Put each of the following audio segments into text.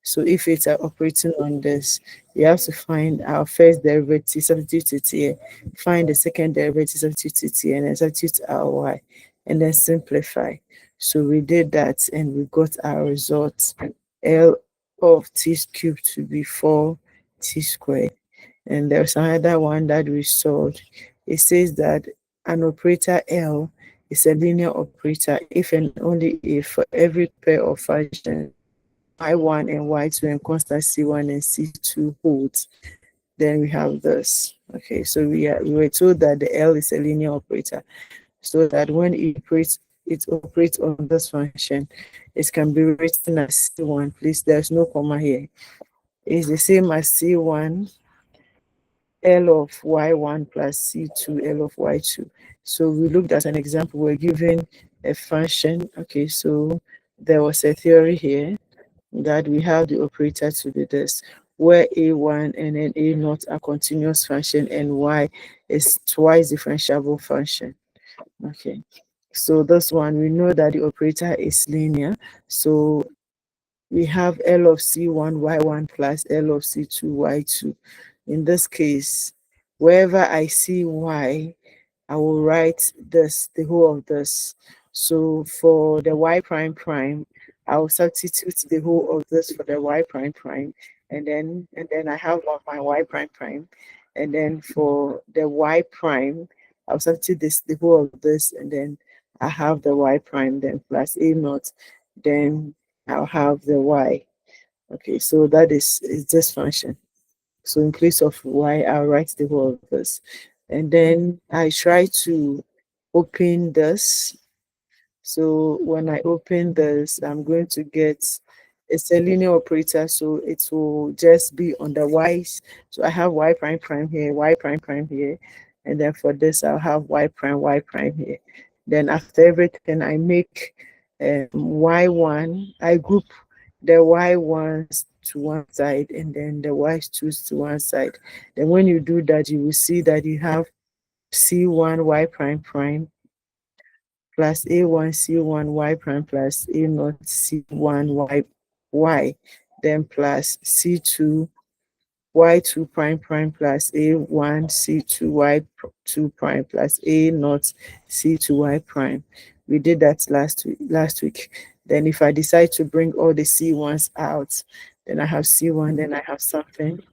So if it's operating on this, we have to find our first derivative, substitute it here, find the second derivative, substitute it here, and then substitute our y, and then simplify. So we did that, and we got our result, L of t cubed to be 4t squared. And there's another one that we solved. It says that an operator L is a linear operator if and only if for every pair of functions y1 and y2 and constant c1 and c2 holds, then we have this. Okay, so we were told that the L is a linear operator, so that when it operates on this function, it can be written as c1. Please, there's no comma here. It's the same as c1 L of y1 plus c2 L of y2. So we looked at an example. We're given a function. Okay, so there was a theory here that we have the operator to be this, where a1 and then a0 are continuous function and y is twice differentiable function. Okay, so this one, we know that the operator is linear. So we have L of c1 y1 plus L of c2 y2. In this case, wherever I see y, I will write this, the whole of this. So for the y prime prime, I will substitute the whole of this for the y prime prime, and then I have my y prime prime, and then for the y prime, I'll substitute this, the whole of this, and then I have the y prime, then plus a naught, then I'll have the y. Okay, so that is this function. So in place of y, I'll write the whole of this. And then I try to open this. So when I open this, I'm going to get, it's a linear operator, so it will just be on the y's. So I have y prime prime here, y prime prime here. And then for this, I'll have y prime here. Then after everything, I make y1, I group the y1s to one side and then the y2s to one side. Then when you do that, you will see that you have c1 y prime prime plus a1 c1 y prime plus a0 c1 y, then plus c2 y2 prime prime plus a1 c2 y2 prime plus a0 c2 y prime. We did that last week. Then if I decide to bring all the c1s out, then I have c1, then I have something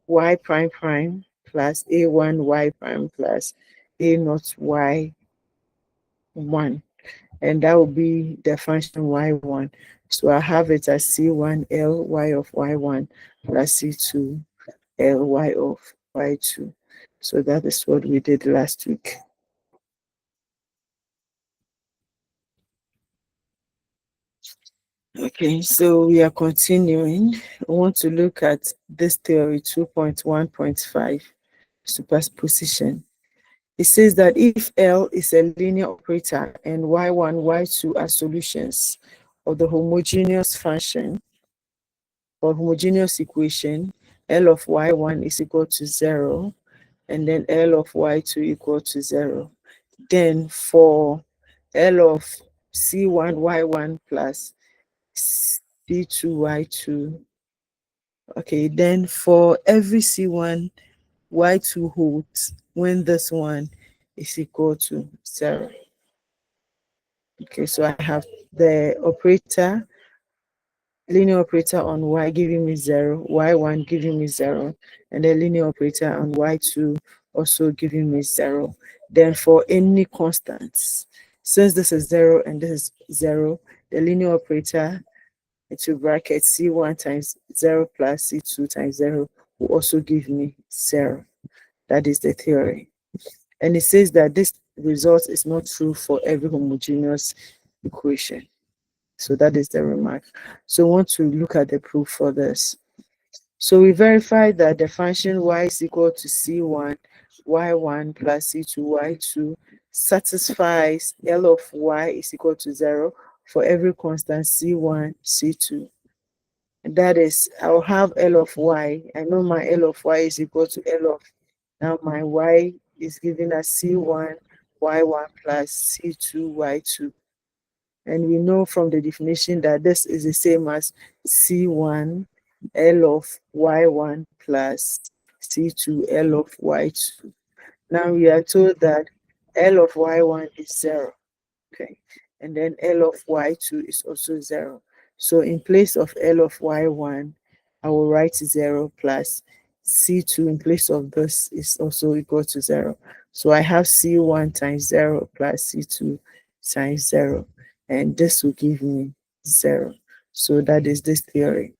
y prime prime plus a1 y prime plus a0 y 1, and that will be the function y1. So I have it as c1 L y of y1 plus c2 L y of y2. So that is what we did last week. Okay, so we are continuing. I want to look at this theory 2.1.5, superposition. It says that if L is a linear operator and y1, y2 are solutions of the homogeneous function or homogeneous equation, L of y1 is equal to 0, and then L of y2 equal to 0. Then for L of c1 y1 plus c2 y2, okay, then for every c1 y2 holds when this one is equal to 0. Okay, so I have the operator, linear operator on y giving me 0, y1 giving me 0, and the linear operator on y2 also giving me 0. Then for any constants, since this is 0 and this is 0, the linear operator into bracket c1 times 0 plus c2 times 0 will also give me 0. That is the theory. And it says that this result is not true for every homogeneous equation. So that is the remark. So I want to look at the proof for this. So we verified that the function y is equal to c1 y1 plus c2 y2 satisfies L of y is equal to 0 for every constant c1 c2. That is, I'll have L of y. I know my L of y is equal to L of, now my y is given as c1 y1 plus c2 y2. And we know from the definition that this is the same as C1 L of Y1 plus C2 L of Y2. Now we are told that L of Y1 is 0. Okay. And then L of Y2 is also 0. So in place of L of Y1, I will write 0 plus C2 in place of this is also equal to 0. So I have C1 times 0 plus C2 times 0. And this will give me 0. So that is this theory.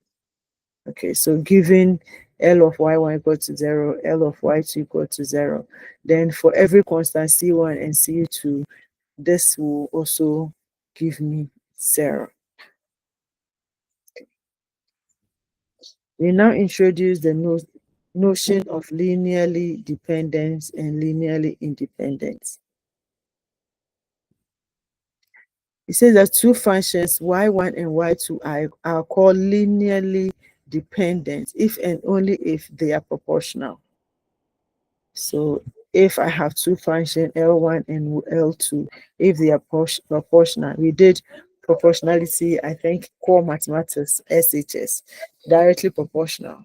Okay, so given L of Y1 equal to 0, L of Y2 equal to 0, then for every constant C1 and C2, this will also give me 0. We now introduce the notion of linearly dependence and linearly independence. It says that two functions y1 and y2 are called linearly dependent if and only if they are proportional. So if I have two functions L1 and L2, if they are proportional, we did proportionality, I think, core mathematics, SHS, directly proportional,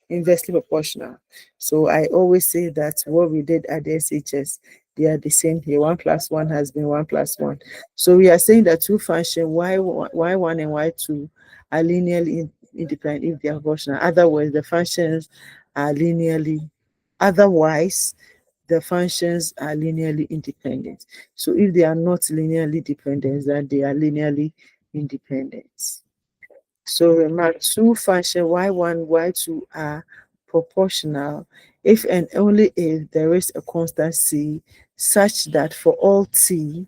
inversely proportional. So I always say that what we did at the SHS, they are the same here. 1 plus 1 has been 1 plus 1. So we are saying that two functions, y1 and y2, are linearly independent if they are proportional. Otherwise, the functions are linearly Otherwise, the functions are linearly independent. So if they are not linearly dependent, then they are linearly independent. So remember, two functions y1, y2 are proportional if and only if there is a constant c such that for all t,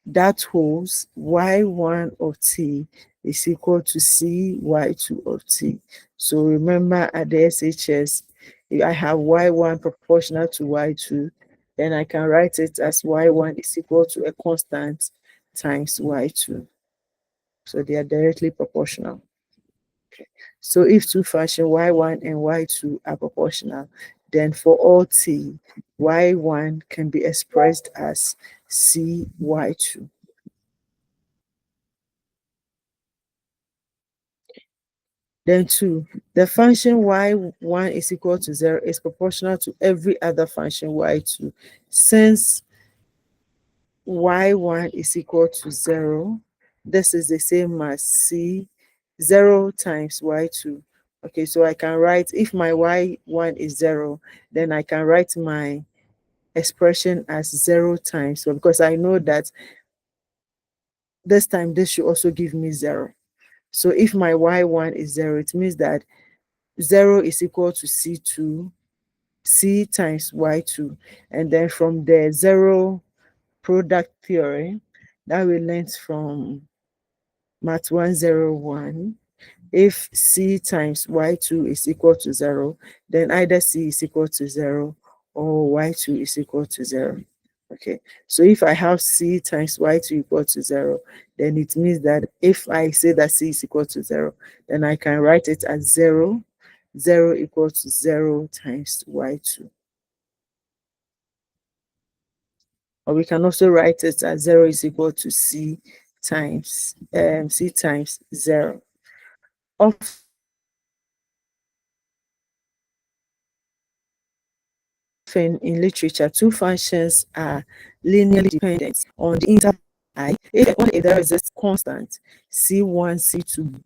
that holds y1 of t is equal to c y2 of t. So remember at the SHS, if I have y1 proportional to y2, then I can write it as y1 is equal to a constant times y2. So they are directly proportional. Okay. So if two functions y1 and y2 are proportional, then for all t, y1 can be expressed as c y2. Then 2, the function y1 is equal to 0 is proportional to every other function y2. Since y1 is equal to 0, this is the same as c 0 times y2. Okay, so I can write, if my y1 is 0, then I can write my expression as 0 times, so because I know that this time this should also give me 0. So if my y1 is 0, it means that 0 is equal to C2, C times Y2. And then from the zero product theory that we learned from MAT401, if C times Y2 is equal to 0, then either C is equal to 0 or Y2 is equal to 0. Okay, so if I have C times Y2 equal to 0, then it means that if I say that C is equal to 0, then I can write it as 0 equals to 0 times y2. Or we can also write it as 0 is equal to c times 0. Often in literature, two functions are linearly dependent on the interval I if there is this constant c1, c2,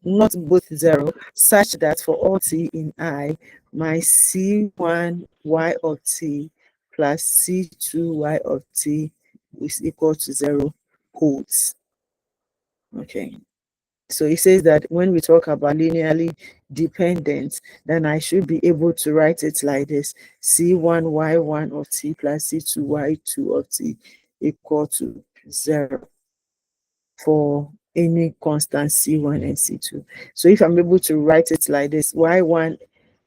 not both 0, such that for all t in I, my c1 y of t plus c2 y of t is equal to 0 holds. Okay. So it says that when we talk about linearly dependent, then I should be able to write it like this: c1 y1 of t plus c2 y2 of t equal to 0 for any constant c1 and c2. So if I'm able to write it like this, y1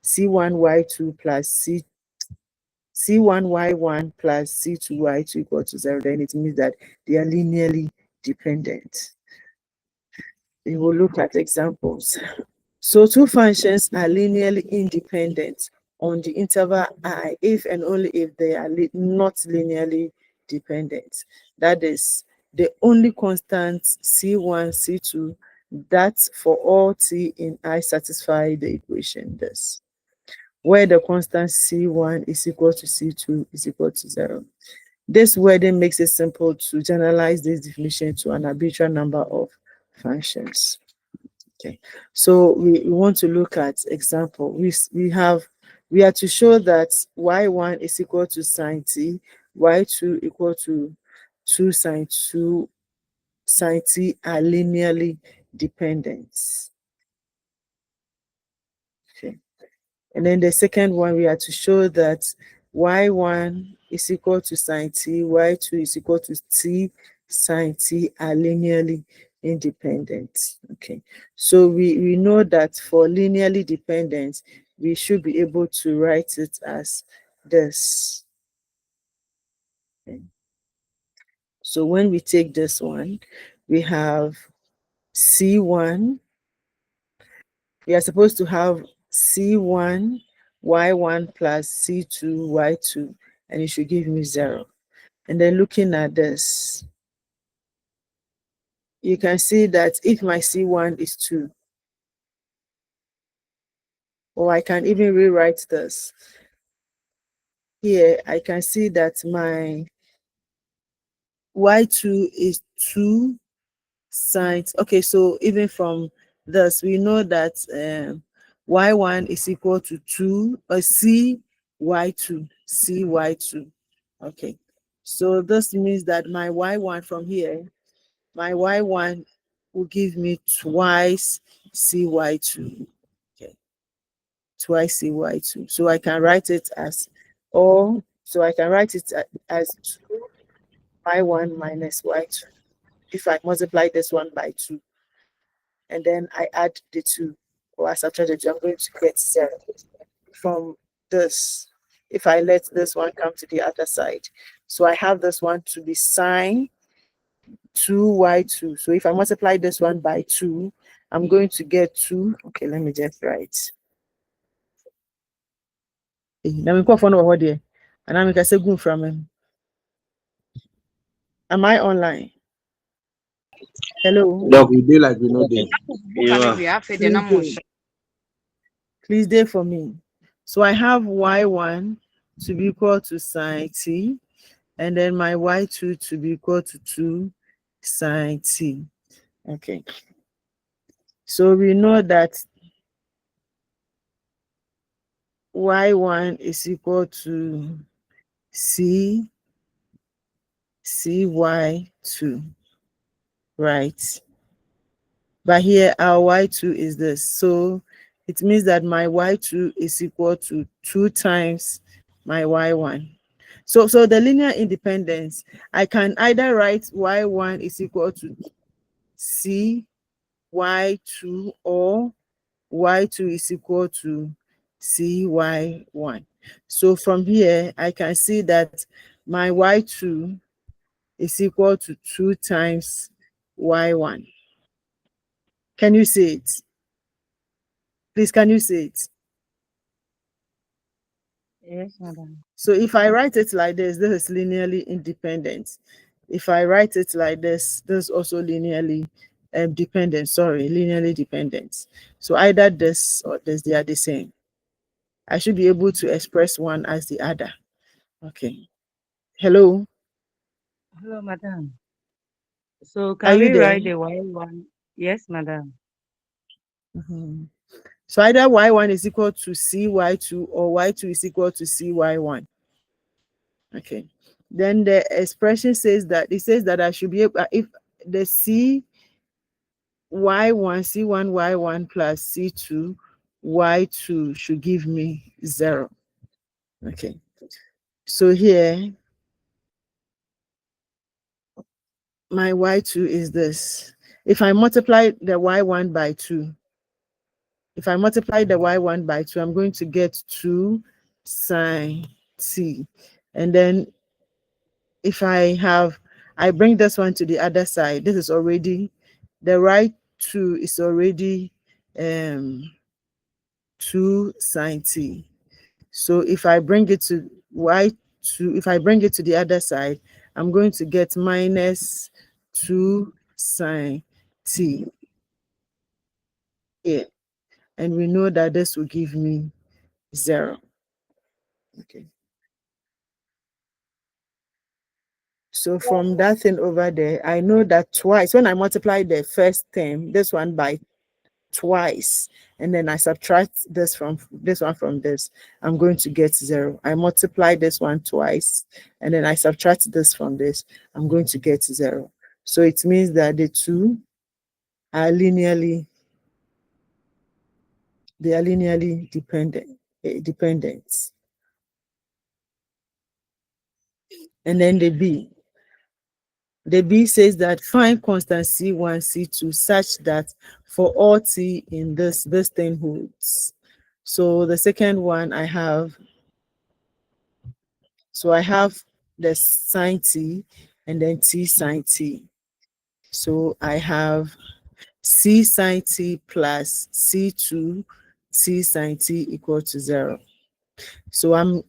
c1 y2 plus c1 y1 plus c2 y2 equal to 0, then it means that they are linearly dependent. We will look at examples. So two functions are linearly independent on the interval I if and only if they are not linearly dependent. That is, the only constant C1, C2, that for all t in I satisfy the equation this, where the constant C1 is equal to C2 is equal to 0. This wording makes it simple to generalize this definition to an arbitrary number of functions. Okay, so we want to look at example. We are to show that y1 is equal to sine t, y2 equal to 2 sine t are linearly dependent. Okay. And then the second one, we are to show that y1 is equal to sine t, y2 is equal to t sine t are linearly independent. Okay, so we know that for linearly dependent, we should be able to write it as this. Okay. So when we take this one, we have C1, we are supposed to have C1 y1 plus C2 y2, and it should give me 0. And then looking at this, you can see that if my C1 is 2, or I can even rewrite this. Here, I can see that my y2 is 2 sine. Okay, so even from this, we know that y1 is equal to 2, c y2. Okay, so this means that my y1 from here, my y1 will give me twice cy2. Okay, twice cy2. So I can write it as, or so I can write it as 2 y1 minus y2. If I multiply this one by 2, and then I add the 2, or I subtract the 2, I'm going to get 0 from this. If I let this one come to the other side, so I have this one to be sine 2y2. So if I multiply this one by 2, I'm going to get 2. Okay, let me just write. Now we call for no here, and I'm going to say good from him. Am I online? Hello. Dog, we do like we know day. Yeah. Please do for me. So I have y1 to be equal to sine t, and then my y2 to be equal to 2 sine t. Okay. So we know that y1 is equal to cy2, right? But here our y2 is this. So it means that my y2 is equal to 2 times my y1. So the linear independence, I can either write y1 is equal to cy2, or y2 is equal to cy1. So from here, I can see that my y2 is equal to 2 times y1. Can you see it? Please, can you see it? Yes, madam. So if I write it like this is linearly independent. If I write it like this is also linearly dependent. Sorry, linearly dependent. So either this or this, they are the same. I should be able to express one as the other. Okay. Hello? Hello, madam. So Are can you we there? write the y1? Yes, madam. Mhm. So either y1 is equal to cy2, or y2 is equal to cy1. Okay. Then the expression says that I should be able, if the c1 y1 plus c2 y2 should give me 0. Okay. So here my y2 is this. If I multiply the y1 by 2, I'm going to get 2 sine t. And then if I bring this one to the other side, this is already, the right 2 is already 2 sine t. So if I bring it to the other side, I'm going to get minus 2 sine t here. And we know that this will give me 0. Okay. So from that thing over there, I know that twice, when I multiply the first term, this one by twice, and then I subtract this from this one from this, I'm going to get 0. I multiply this one twice, and then I subtract this from this, I'm going to get 0. So it means that the two are linearly dependent. And then the B says that find constant C1, C2 such that for all t in this thing holds. So the second one I have the sine t and then t sine t. So I have c sine t plus c2 t sine t equal to 0. So I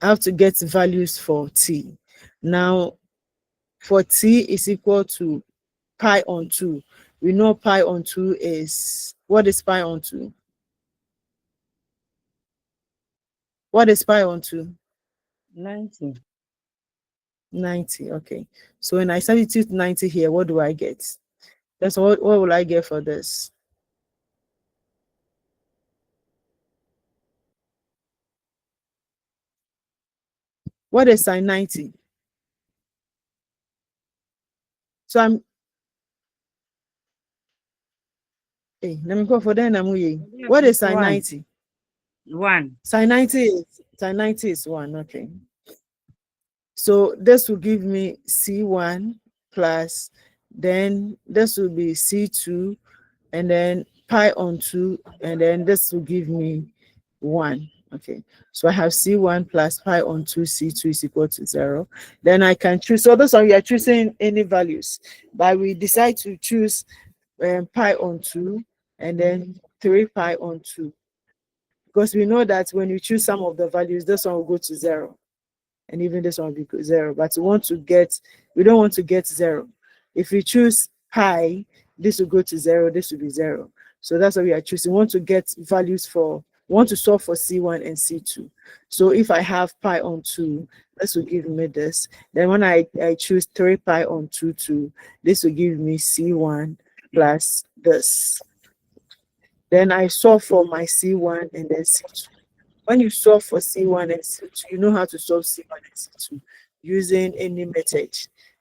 have to get values for t. Now, for t is equal to pi on 2. We know pi on 2 is, what is pi on 2? What is pi on 2? 90. 90, okay. So when I substitute 90 here, what do I get? That's what will I get for this? What is sine 90? So I'm, hey, let me go for that. What is sine 90? 1. Sine 90 is 1, okay. So this will give me C1 plus, then this will be C2, and then pi on 2, and then this will give me 1. Okay, so I have C1 plus pi on 2, C2 is equal to 0. Then I can choose. So this one we are choosing any values, but we decide to choose pi on 2 and then 3 pi on 2, because we know that when you choose some of the values, this one will go to 0. And even this one will be 0. But we don't want to get 0. If we choose pi, this will go to 0, this will be 0. So that's why we are choosing. We want to get values we want to solve for C1 and C2. So if I have pi on 2, this will give me this. Then when I choose 3 pi on 2, this will give me C1 plus this. Then I solve for my C1 and then C2. When you solve for C1 and C2, you know how to solve C1 and C2 using any method.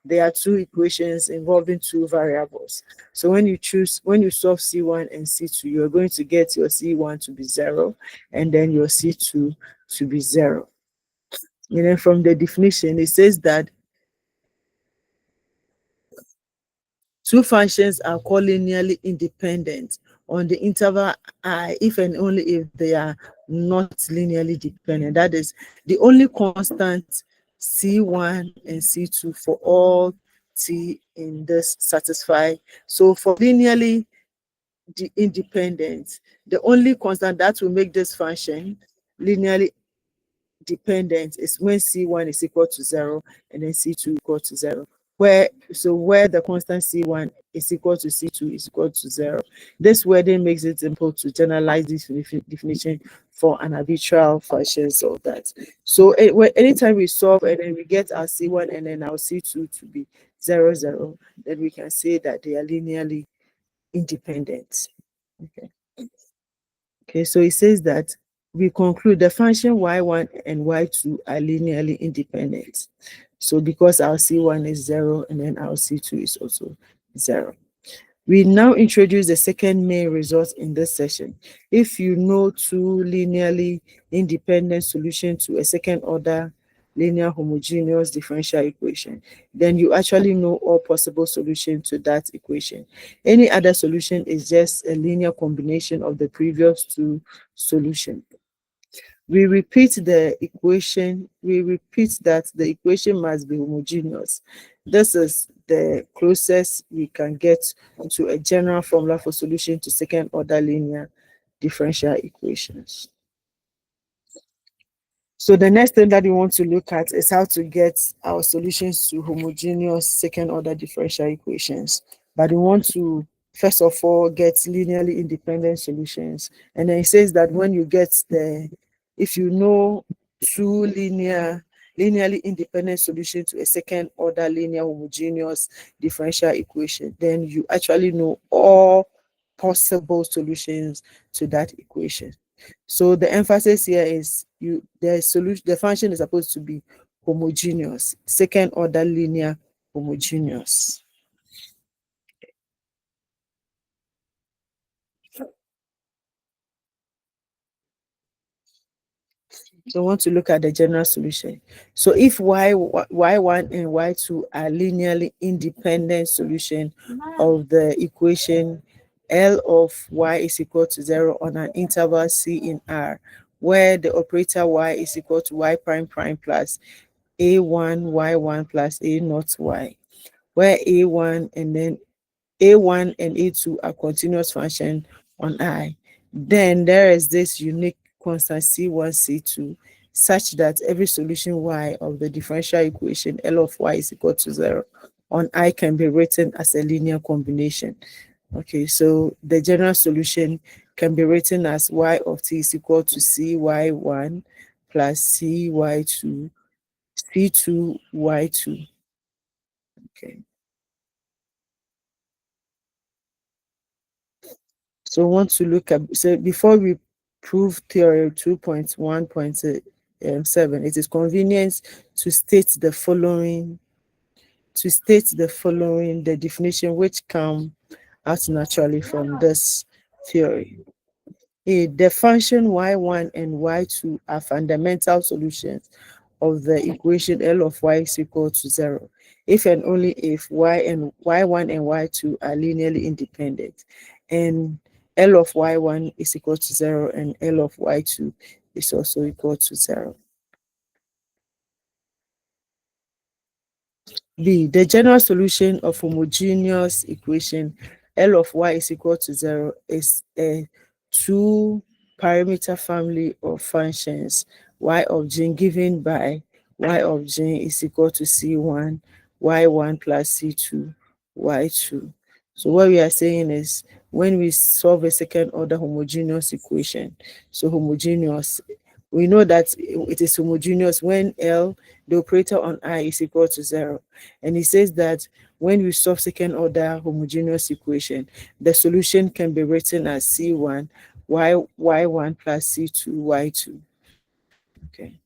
There are two equations involving two variables. So when you solve C1 and C2, you're going to get your C1 to be 0 and then your C2 to be 0. And then from the definition, it says that two functions are called linearly independent on the interval I if and only if they are not linearly dependent. That is, the only constant C1 and C2 for all t in this satisfy. So for linearly independent, the only constant that will make this function linearly dependent is when C1 is equal to 0 and then C2 equal to 0. Where the constant C1 is equal to C2 is equal to 0. This wording makes it simple to generalize this definition for an arbitral functions of that. So anytime we solve and then we get our C1 and then our C2 to be 0, 0, then we can say that they are linearly independent. Okay, so it says that we conclude the function y1 and y2 are linearly independent. So because our C1 is 0 and then our C2 is also 0. We now introduce the second main result in this session. If you know two linearly independent solutions to a second order linear homogeneous differential equation, then you actually know all possible solutions to that equation. Any other solution is just a linear combination of the previous two solutions. We repeat that the equation must be homogeneous. This is the closest we can get to a general formula for solution to second order linear differential equations. So the next thing that we want to look at is how to get our solutions to homogeneous second order differential equations. But we want to first of all get linearly independent solutions. And then it says that when you get if you know two linearly independent solutions to a second order linear homogeneous differential equation, then you actually know all possible solutions to that equation. So the emphasis here is the solution, the function is supposed to be homogeneous, second order linear homogeneous. So we want to look at the general solution. So if y1 and y2 are linearly independent solution of the equation L of y is equal to 0 on an interval C in R, where the operator y is equal to y prime prime plus a1 y1 plus a naught y, where a1 and a2 are continuous function on I. Then there is this unique constant c1 c2 such that every solution y of the differential equation L of y is equal to 0 on I can be written as a linear combination. Okay, so the general solution can be written as y of t is equal to cy1 plus cy2 c2y2. Okay. So we want to look at, so before we prove theory 2.1.7, it is convenient to state the following, the definition which come out naturally from this theory. The function y1 and y2 are fundamental solutions of the equation L of y is equal to 0 if and only if y1 and y2 are linearly independent, and L of y1 is equal to 0 and L of y2 is also equal to 0. B. The general solution of homogeneous equation L of y is equal to 0 is a two-parameter family of functions y of g given by y of g is equal to c1 y1 plus c2 y2. So what we are saying is when we solve a second order homogeneous equation, so homogeneous, we know that it is homogeneous when L, the operator on I, is equal to 0. And it says that when we solve second order homogeneous equation, the solution can be written as C1 y1 plus C2 y2. Okay.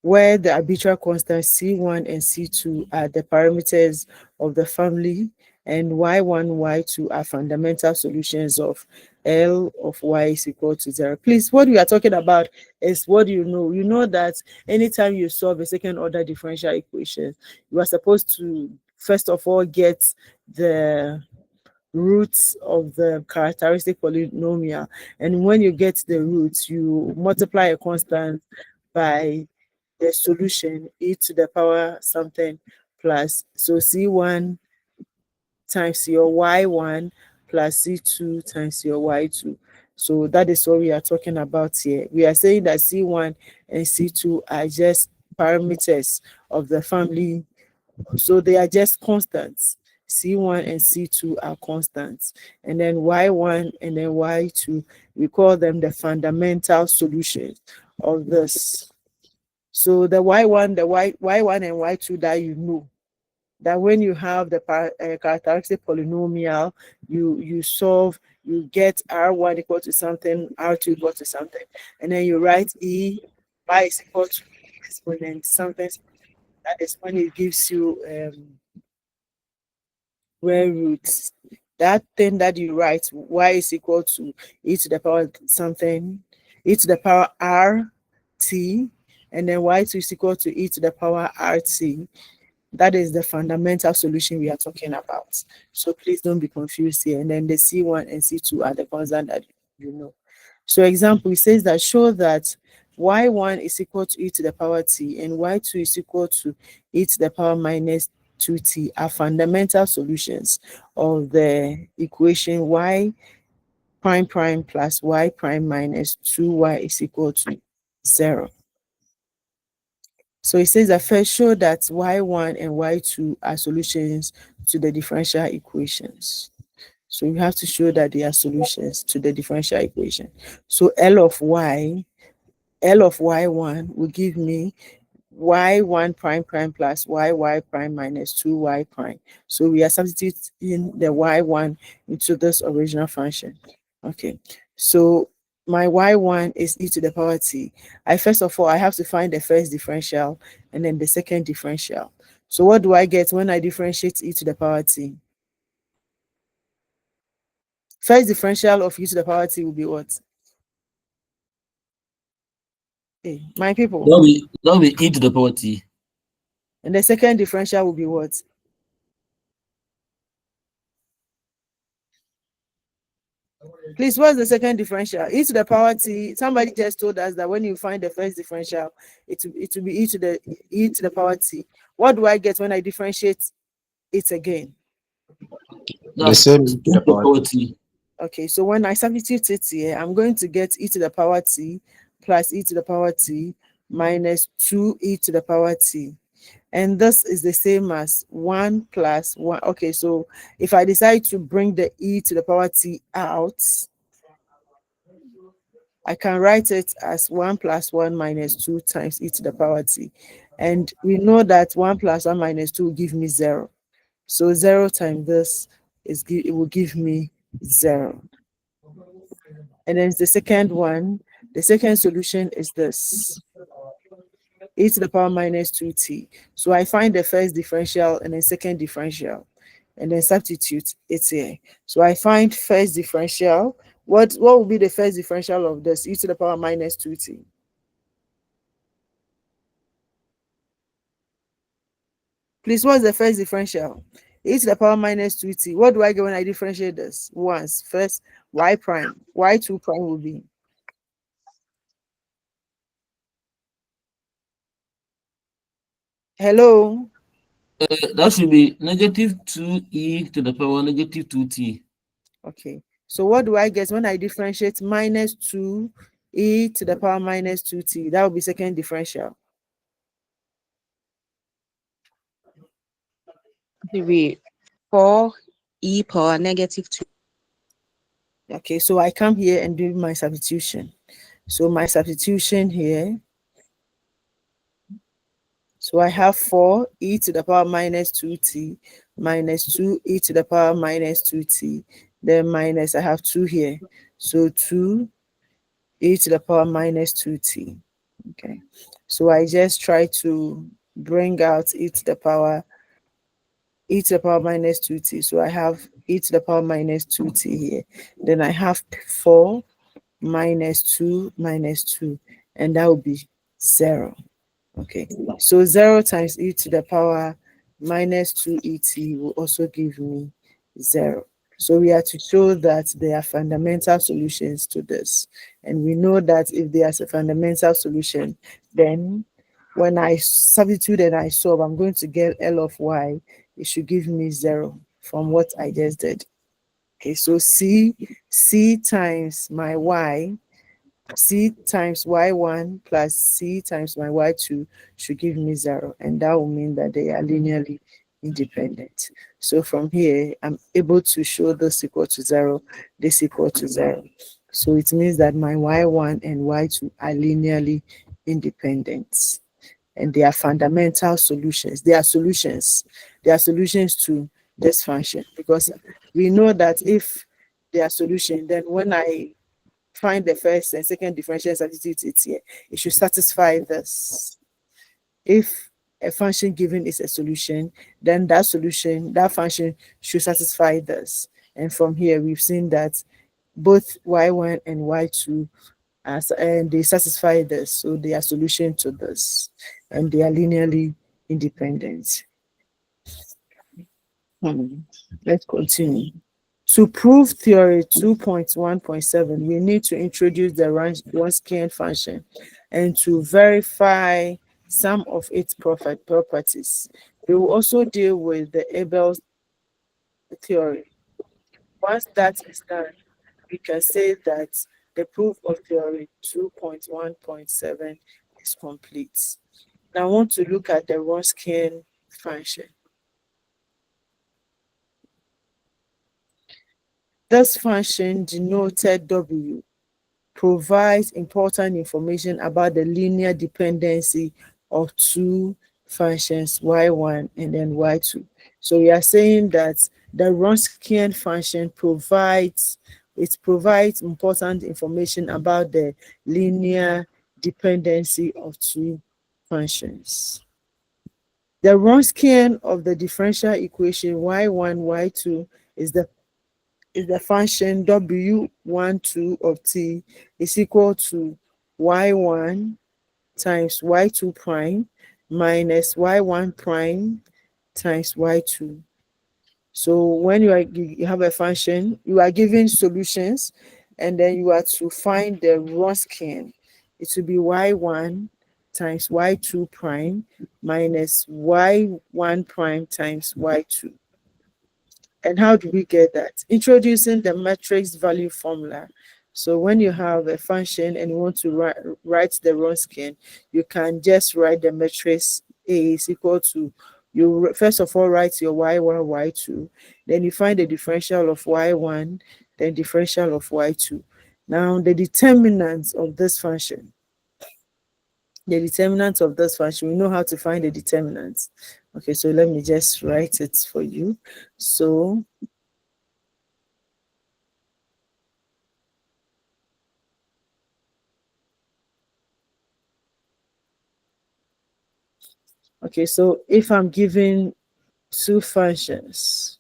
Where the arbitral constants C1 and C2 are the parameters of the family, and y1, y2 are fundamental solutions of L of y is equal to 0. Please, what we are talking about is what you know. You know that anytime you solve a second order differential equation, you are supposed to first of all get the roots of the characteristic polynomial. And when you get the roots, you multiply a constant by the solution e to the power something plus, so c1 times your y1 plus c2 times your y2. So that is what we are talking about here. We are saying that c1 and c2 are just parameters of the family, so they are just constants. C1 and C2 are constants, and then Y1 and then Y2, we call them the fundamental solutions of this. So the Y1, Y1 and Y2 that you know, that when you have the characteristic polynomial, you solve, you get R1 equal to something, R2 equal to something, and then you write E, Y is equal to exponent something. That is when it gives you square roots. That thing that you write, y is equal to e to the power something, e to the power rt, and then y2 is equal to e to the power rt. That is the fundamental solution we are talking about. So please don't be confused here. And then the C1 and C2 are the constant that you know. So example, it says that show that y1 is equal to e to the power t and y2 is equal to e to the power minus 2t are fundamental solutions of the equation y prime prime plus y prime minus 2y is equal to 0. So it says that first show that y1 and y2 are solutions to the differential equations. So you have to show that they are solutions to the differential equation. So L of y1 will give me y1 prime prime plus y prime minus 2y prime. So we are substituting the y1 into this original function. Okay, so my y1 is e to the power t. First of all, I have to find the first differential and then the second differential. So what do I get when I differentiate e to the power t? First differential of e to the power t will be what? Hey, my people. That will e to the power t. And the second differential will be what? Please, what's the second differential? E to the power t. Somebody just told us that when you find the first differential, it will be e to the power t. What do I get when I differentiate it again? The That's same e to to the the power. power t. Okay, so when I substitute it here, I'm going to get e to the power t plus e to the power t minus 2e to the power t. And this is the same as 1 plus 1. Okay, so if I decide to bring the e to the power t out, I can write it as 1 plus 1 minus 2 times e to the power t. And we know that 1 plus 1 minus 2 will give me 0. So 0 times this it will give me 0. And then the second one, the second solution is this, e to the power minus 2t. So I find the first differential and then second differential and then substitute it here. So I find first differential. What will be the first differential of this? E to the power minus 2t. Please, what's the first differential? E to the power minus 2t. What do I get when I differentiate this? Once. First, y prime. Y2 prime will be. Hello? That should be negative 2e to the power negative 2t. Okay. So what do I get when I differentiate minus 2e to the power minus 2t? That will be second differential. It be 4e power negative 2. Okay, so I come here and do my substitution. So my substitution here, so I have 4e to the power minus 2t minus 2e to the power minus 2t. Then minus, I have 2 here. So 2e to the power minus 2t. Okay. So I just try to bring out e to the power minus 2t. So I have e to the power minus 2t here. Then I have 4 minus 2 minus 2. And that will be 0. Okay, so 0 times e to the power minus 2et will also give me 0. So we are to show that there are fundamental solutions to this. And we know that if there's a fundamental solution, then when I substitute and I solve, I'm going to get L of y. It should give me 0 from what I just did. Okay, so C times my y, C times y1 plus C times my y2 should give me 0. And that will mean that they are linearly independent. So from here, I'm able to show this equal to 0, this equal to 0. So it means that my y1 and y2 are linearly independent. And they are fundamental solutions. They are solutions. They are solutions to this function. Because we know that if they are solution, then when I find the first and second differential and substitute it here, it should satisfy this. If a function given is a solution, then that solution, that function should satisfy this. And from here, we've seen that both y1 and y2 and they satisfy this. So they are solution to this. And they are linearly independent. Let's continue. To prove theory 2.1.7, we need to introduce the Wronskian function and to verify some of its properties. We will also deal with the Abel's theory. Once that is done, we can say that the proof of theory 2.1.7 is complete. Now I want to look at the Wronskian function. This function, denoted W, provides important information about the linear dependency of two functions, y1 and then y2. So we are saying that the Wronskian function provides important information about the linear dependency of two functions. The Wronskian of the differential equation y1, y2 is the function w12 of t is equal to y1 times y2 prime minus y1 prime times y2. So when you have a function, you are given solutions, and then you are to find the Wronskian. It will be y1 times y2 prime minus y1 prime times y2. And how do we get that? Introducing the matrix value formula. So when you have a function and you want to write the Wronskian, you can just write the matrix A is equal to, you first of all write your y1, y2, then you find the differential of y1, then differential of y2. Now the determinants of this function, we know how to find the determinants. Okay, so let me just write it for you. So okay, so if I'm given two functions,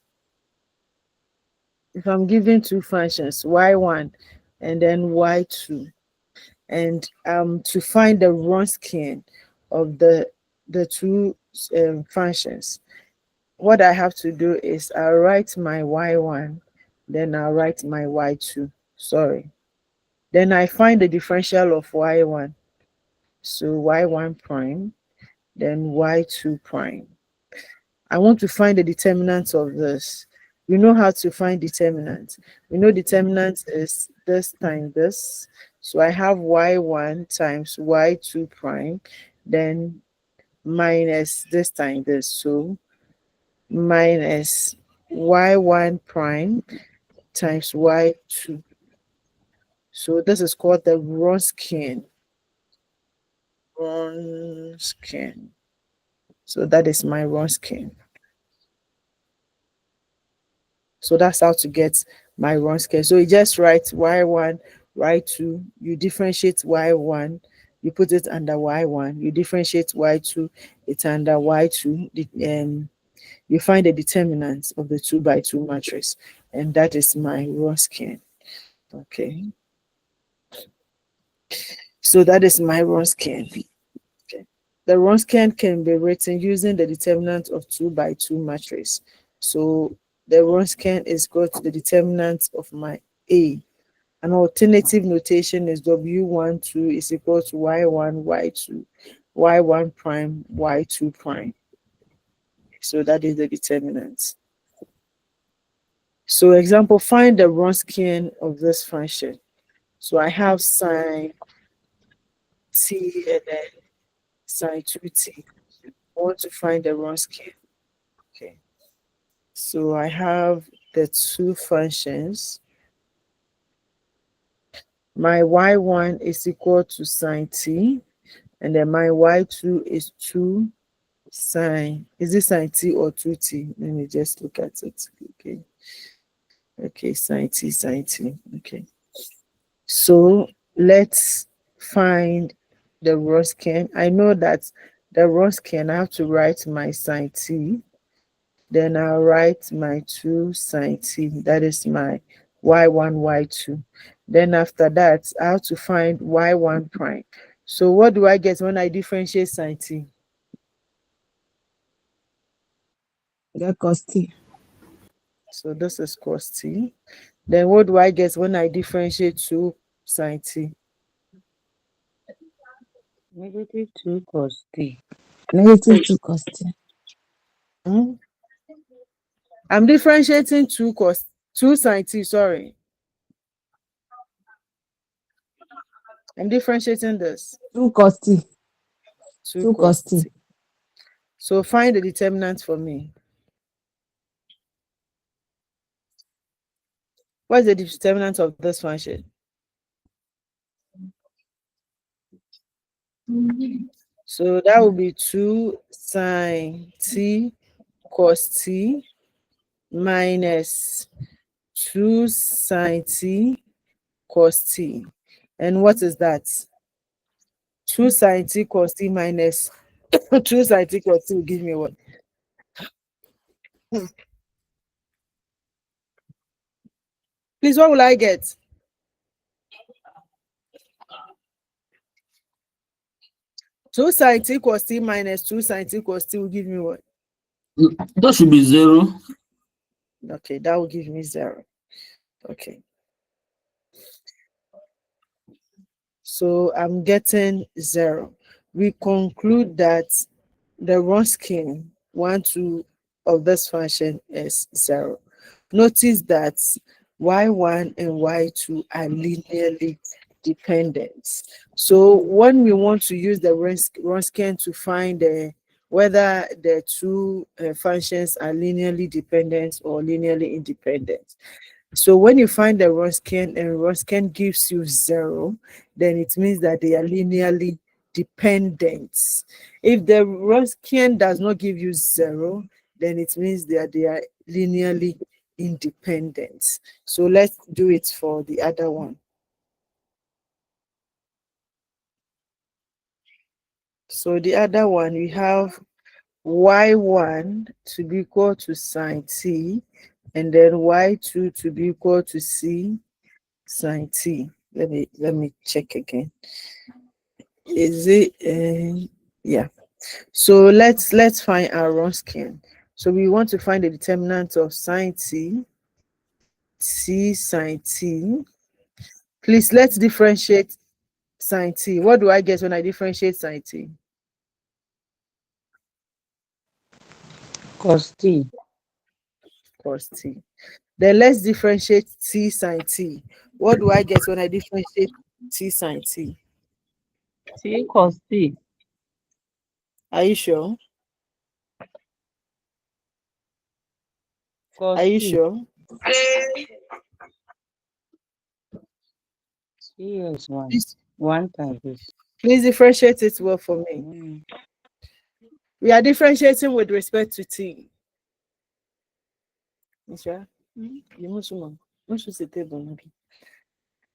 y1 and then y2, and to find the Wronskian of the two functions, what I have to do is I'll write my y1, then I'll write my y2. Sorry. Then I find the differential of y1. So y1 prime, then y2 prime. I want to find the determinant of this. We know how to find determinant. We know determinant is this times this. So I have y1 times y2 prime, then minus this times this. So minus y1 prime times y2. So this is called the Wronskian. So that is my Wronskian. So that's how to get my Wronskian. So you just write y1, y2, you differentiate y1, you put it under y1, you differentiate y2, it's under y2, you find the determinants of the 2 by 2 matrix, and that is my Wronskian. Okay. So that is my Wronskian. Okay. The Wronskian can be written using the determinant of 2 by 2 matrix. So the Wronskian is equal to the determinant of my A. An alternative notation is W12 is equal to Y1, Y2, Y1 prime, Y2 prime. So that is the determinant. So example, find the Wronskian of this function. So I have sine t and then sine 2t. I want to find the Wronskian. Okay. So I have the two functions. My y1 is equal to sine t, and then my y2 is 2 sine. Is it sine t or 2t? Let me just look at it. Okay. Okay, sine t, sine t. Okay. So let's find the Wronskian. I know that the Wronskian, I have to write my sine t. Then I'll write my 2 sine t. That is my y1, y2. Then after that, I have to find y1 prime. So what do I get when I differentiate sine t? Get cos t. So this is cos t. Then what do I get when I differentiate 2 sine t? Negative 2 cos t. Negative 2 cos t. Hmm? I'm differentiating 2 sine t, sorry. I'm differentiating this. 2 cos t. 2 cos t. So find the determinant for me. What is the determinant of this function? So that will be 2 sine t cos t minus 2 sine t cos t. And what is that? 2 sine t cos t minus 2 sine t cos t will give me what? Please, what will I get? Two sine t cos t minus 2 sine t cos t will give me what? That should be 0. Okay, that will give me 0. Okay. So I'm getting 0. We conclude that the Wronskian 1, 2 of this function is 0. Notice that y1 and y2 are linearly dependent. So when we want to use the Wronskian to find whether the two functions are linearly dependent or linearly independent. So when you find the Wronskian and Wronskian gives you 0, then it means that they are linearly dependent. If the Wronskian does not give you 0, then it means that they are linearly independent. So let's do it for the other one. So the other one, we have y1 to be equal to sine t, and then y2 to be equal to c sine t. Let me check again. Is it yeah? So let's find our Wronskian. So we want to find the determinant of sine t, t sine t. Please let's differentiate sine t. What do I get when I differentiate sine t? Cos t. Cos t. Then let's differentiate t sine t. What do I get when I differentiate t sine t? T cos t. Are you sure? Cos Are you t. sure? T is 1. Please, 1 times this. please differentiate it well for me. We are differentiating with respect to t.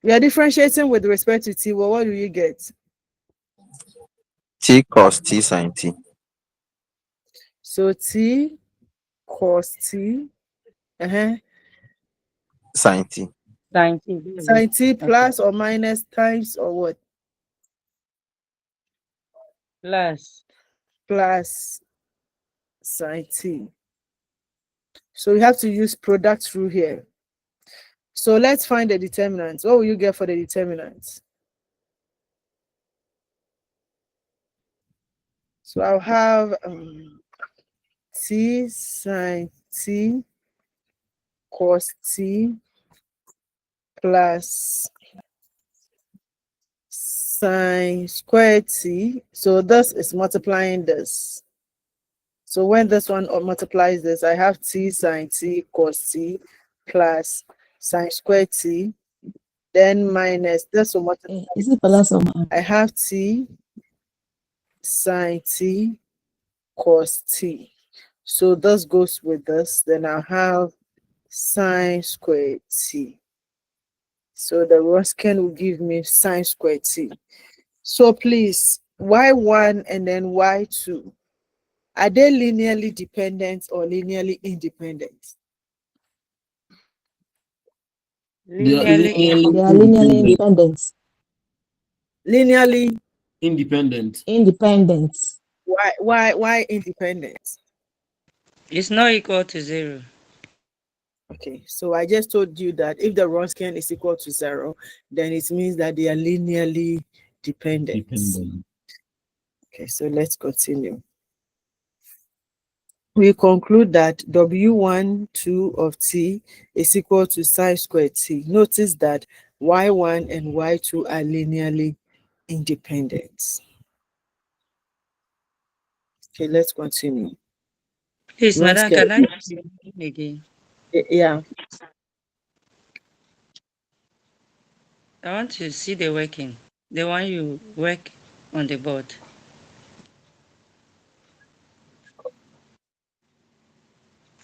We are differentiating with respect to t. Well, what do you get? T cos T sin T. So t cos t, Sin T. Sin t. sin t Okay. plus or minus times or what? Plus. Plus sin t. So we have to use product rule here. So let's find the determinants. What will you get for the determinants? So I'll have t sin t cos t plus sine squared t. So this is multiplying this. So when this one multiplies this, I have t sine t cos t plus sine squared t, then minus this will multiply. Is it plus or minus? I have t sine t cos t. So this goes with this. Then I'll have sine squared t. So the Wronskian will give me sine squared t. So please, y1 and then y2, are they linearly dependent or linearly independent? They are Linearly They are linearly independent. Linearly independent. Independent. why independent? It's not equal to 0. Okay, so I just told you that if the Wronskian is equal to 0, then it means that they are linearly dependent. Okay, so let's continue. We conclude that W12 of t is equal to sine squared t. Notice that y1 and y2 are linearly independent. Okay, let's continue. Please, madam, Wronskian. can I see it again? Yeah. I want to see the working. The one you work on the board.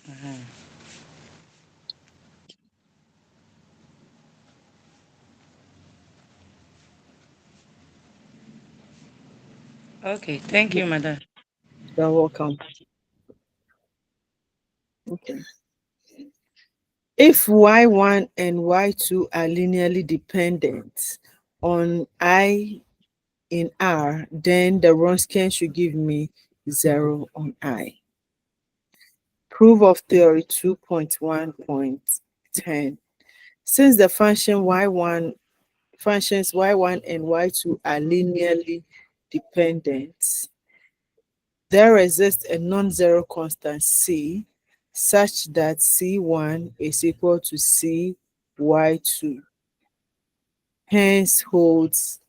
Uh-huh. Okay, thank you, madam. You're welcome. Okay. If y1 and y2 are linearly dependent on I in R, then the Wronskian should give me 0 on I. Proof of theory 2.1.10. Since the functions y1 and y2 are linearly dependent, there exists a non-zero constant C such that C1 is equal to CY2. Hence holds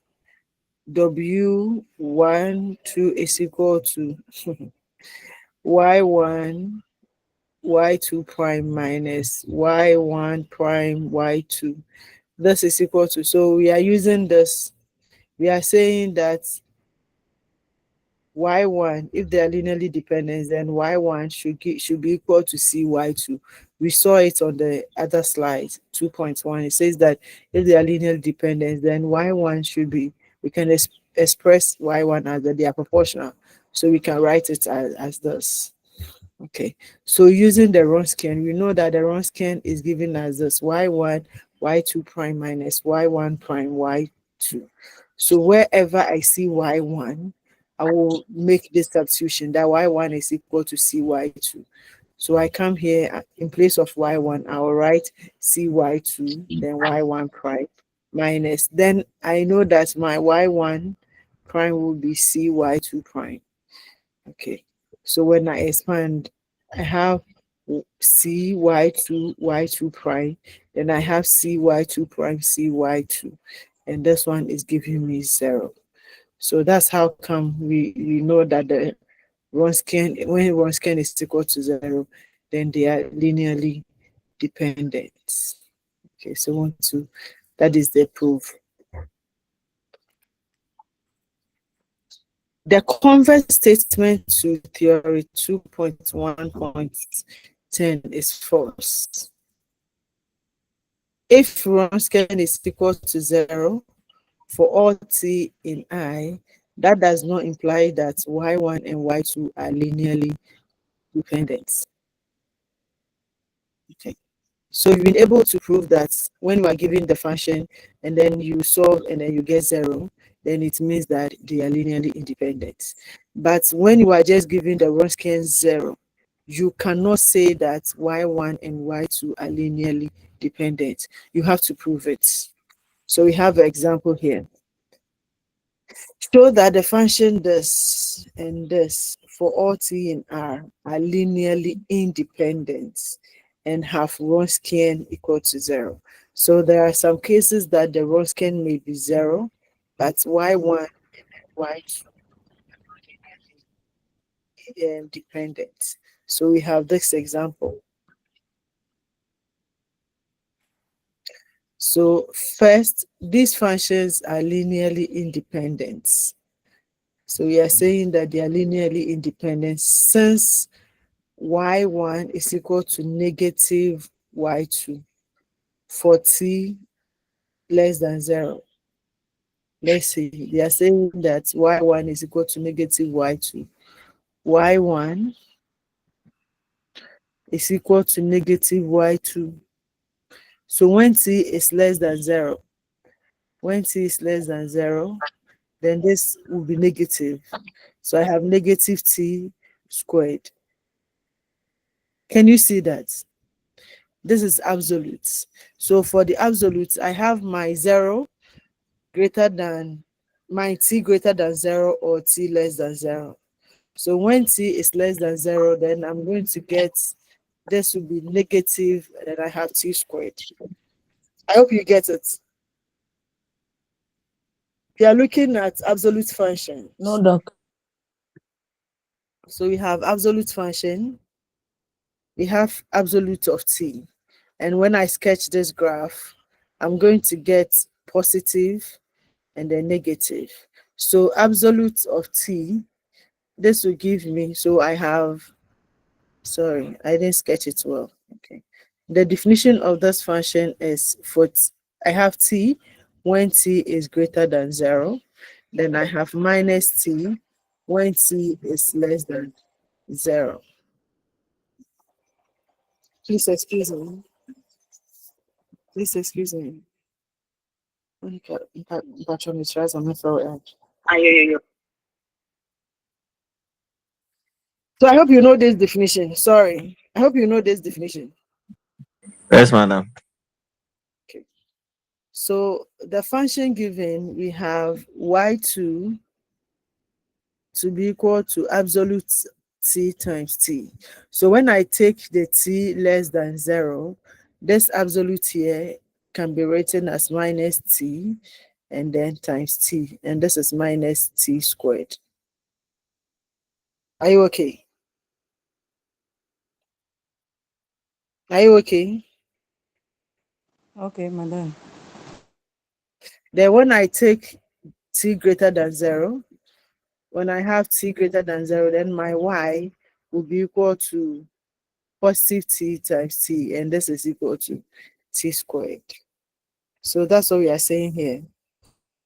W12 is equal to Y1 Y2 prime minus Y1 prime Y2. This is equal to, so we are using this, we are saying that y1, if they are linearly dependent, then y1 should be equal to cy2. We saw it on the other slide 2.1. It says that if they are linearly dependent, then y1 should be, we can express y1 as that they are proportional, so we can write it as this. Okay, so using the Wronskian, we know that the Wronskian is given as this: y1 y2 prime minus y1 prime y2. So wherever I see y1, I will make this substitution that y1 is equal to cy2. So I come here, in place of y1, I will write cy2, then y1 prime minus. Then I know that my y1 prime will be cy2 prime. Okay, so when I expand, I have cy2 prime, then I have cy2 prime cy2, and this one is giving me 0. So that's how come we know that the Wronskian, when Wronskian is equal to 0, then they are linearly dependent. Okay, so that is the proof. The converse statement to theory 2.1.10 is false. If Wronskian is equal to 0 for all t in I, that does not imply that y1 and y2 are linearly dependent. Okay. So you've been able to prove that when you are given the function and then you solve and then you get 0, then it means that they are linearly independent. But when you are just given the Wronskian 0, you cannot say that y1 and y2 are linearly dependent. You have to prove it. So we have an example here. Show that the function this and this for all t in R are linearly independent and have Wronskian equal to 0. So there are some cases that the Wronskian may be 0, but y1 and y2 dependent. So we have this example. So first, these functions are linearly independent. So we are saying that they are linearly independent since y1 is equal to negative y2 for t less than 0. Let's see, they are saying that y1 is equal to negative y2. y1 is equal to negative y2. So when t is less than 0, then this will be negative. So I have negative t squared. Can you see that? This is absolute. So for the absolute, I have my 0 greater than, my t greater than 0 or t less than 0. So when t is less than 0, then I'm going to get, this will be negative, and then I have t squared. I hope you get it. We are looking at absolute functions. No, doc. So we have absolute function, we have absolute of t. And when I sketch this graph, I'm going to get positive and then negative. So absolute of t, this will give me, so I have, sorry, I didn't sketch it well. Okay. The definition of this function is I have t when t is greater than 0. Then I have minus t when t is less than 0. Please excuse me. Please excuse me. Okay, but on the tries on my throat. So I hope you know this definition. Sorry. I hope you know this definition. Yes, madam. Okay. So the function given, we have y2 to be equal to absolute t times t. So when I take the t less than 0, this absolute here can be written as minus t and then times t, and this is minus t squared. Are you okay? Are you okay? Okay, madam. Then when I take t greater than 0, when I have t greater than 0, then my y will be equal to positive t times t, and this is equal to t squared. So that's what we are saying here.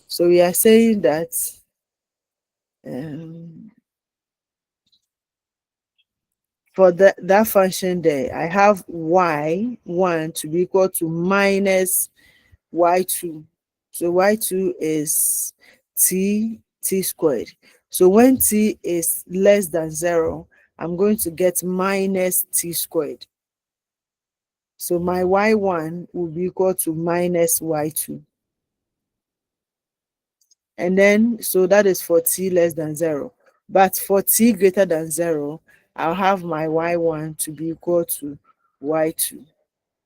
So we are saying that for that function there, I have y1 to be equal to minus y2. So y2 is t squared. So when t is less than 0, I'm going to get minus t squared. So my y1 will be equal to minus y2. And then, so that is for t less than 0. But for t greater than 0, I'll have my y1 to be equal to y2.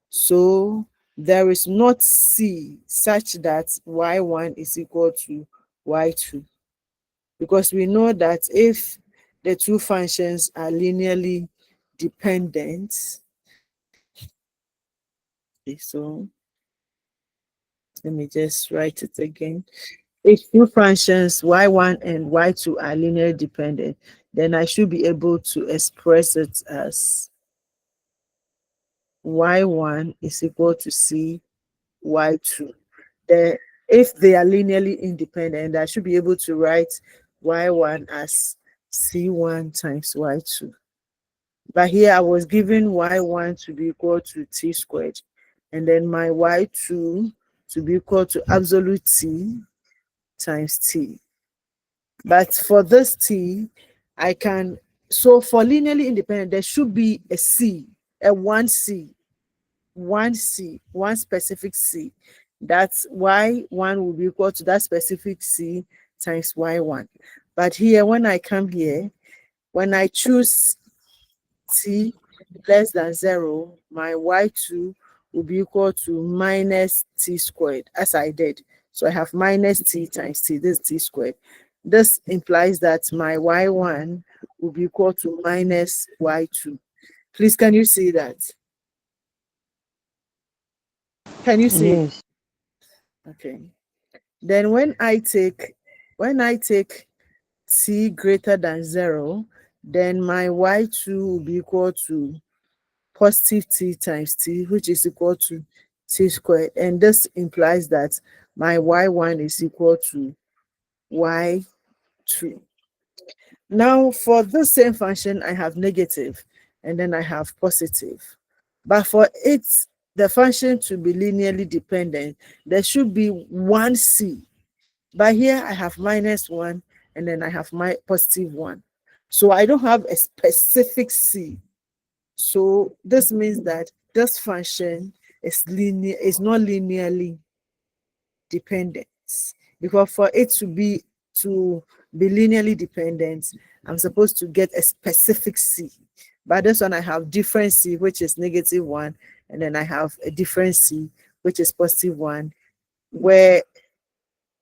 So there is not c such that y1 is equal to y2. Because we know that if the two functions are linearly dependent, okay, so let me just write it again. If two functions y1 and y2 are linearly dependent, then I should be able to express it as y1 is equal to c y2. Then if they are linearly independent, I should be able to write y1 as c1 times y2. But here I was given y1 to be equal to t squared, and then my y2 to be equal to absolute t times t. But for this t, I can, so for linearly independent, there should be a c, a 1c, one specific c. That's y1 will be equal to that specific c times y1. But here, when I come here, when I choose t less than 0, my y2 will be equal to minus t squared, as I did. So I have minus t times t, this t squared. This implies that my y1 will be equal to minus y2. Please, can you see that? Can you see? Yes. Okay. Then when I take t greater than 0, then my y2 will be equal to positive t times t, which is equal to t squared. And this implies that my y1 is equal to y2. Now, for the same function, I have negative, and then I have positive. But for it, the function to be linearly dependent, there should be one c. But here I have minus 1, and then I have my positive 1. So I don't have a specific c. So this means that this function is not linearly dependent. Because for it to be linearly dependent, I'm supposed to get a specific c. But this one I have different c, which is negative 1, and then I have a different c, which is positive 1, where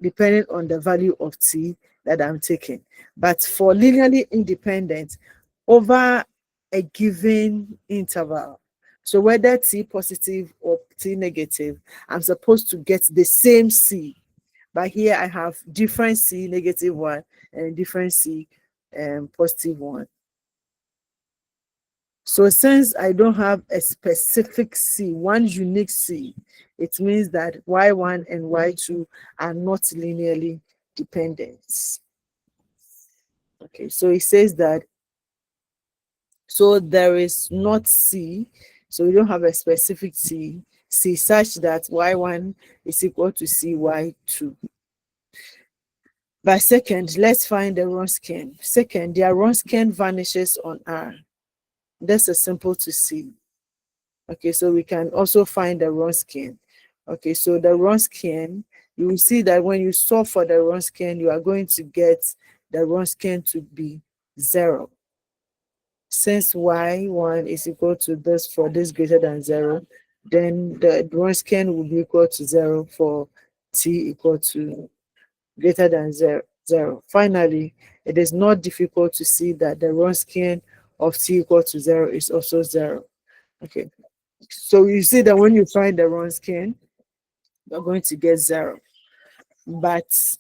depending on the value of t that I'm taking. But for linearly independent, over a given interval. So whether T positive or T negative, I'm supposed to get the same C. But here I have different C negative one and different C positive one. So since I don't have a specific C, one unique C, it means that Y1 and Y2 are not linearly dependent. Okay, so it says that, so there is not C, so we don't have a specific C such that Y1 is equal to CY2. But second, let's find the Wronskian. Second, their Wronskian vanishes on R. That's a simple to see. Okay, so we can also find the Wronskian. Okay, so the Wronskian, you will see that when you solve for the Wronskian, you are going to get the Wronskian to be 0. Since y1 is equal to this for this greater than 0, then the Wronskian will be equal to 0 for t equal to greater than 0. Finally, it is not difficult to see that the Wronskian of t equal to 0 is also 0. Okay, so you see that when you find the Wronskian, you're going to get 0, but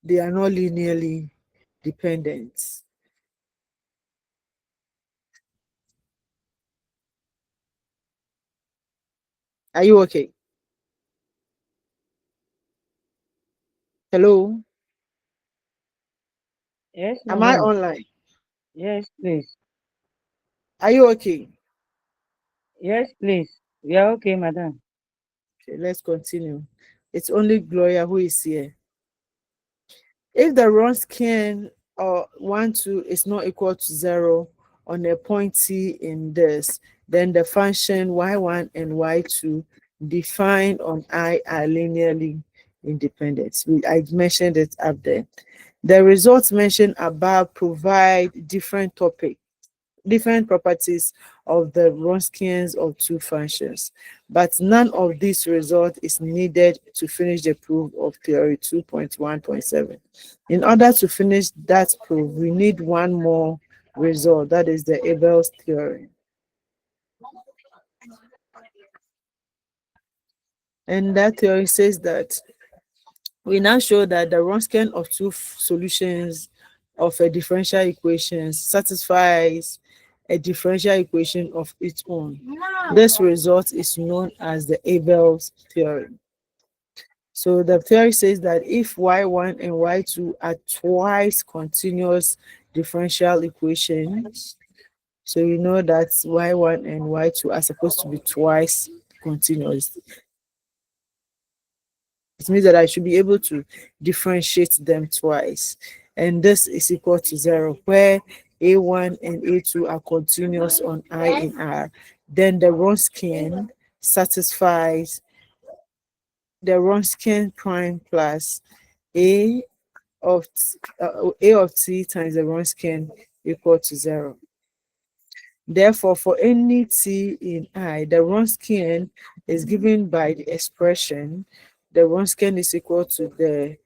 they are not linearly dependent. Are you okay? Hello? Yes, Am I madam. online? Yes, please. Are you okay? Yes, please. We are okay, madam. Okay, let's continue. It's only Gloria who is here. If the Wronskian or 1, 2 is not equal to 0 on a point T in this, then the function y1 and y2 defined on I are linearly independent. I mentioned it up there. The results mentioned above provide different properties of the Wronskians of two functions, but none of these results is needed to finish the proof of theory 2.1.7. In order to finish that proof, we need one more result, that is the Abel's theorem. And that theory says that we now show that the Wronskian of two solutions of a differential equation satisfies a differential equation of its own. This result is known as the Abel's theorem. So the theory says that if y1 and y2 are twice continuous differential equations, so you know that y1 and y2 are supposed to be twice continuous. It means that I should be able to differentiate them twice. And this is equal to 0, where A1 and A2 are continuous on I in R. Then the Wronskian satisfies the Wronskian prime plus A of t times the Wronskian equal to 0. Therefore, for any t in I, the Wronskian is given by the expression the Wronskian is equal to the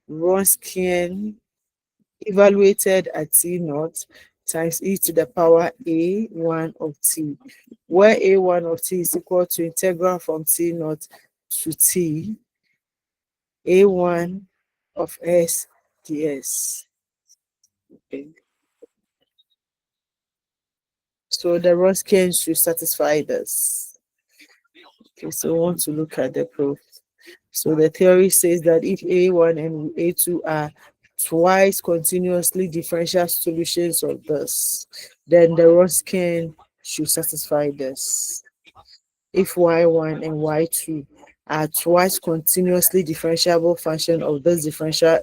Wronskian evaluated at t naught times e to the power a1 of t, where a1 of t is equal to integral from t naught to t a1 of s ds. Okay. So the Wronskian should satisfy this. Okay, so we want to look at the proof. So the theory says that if A1 and A2 are twice continuously differential solutions of this, then the Wronskian should satisfy this. If Y1 and Y2 are twice continuously differentiable function of this differential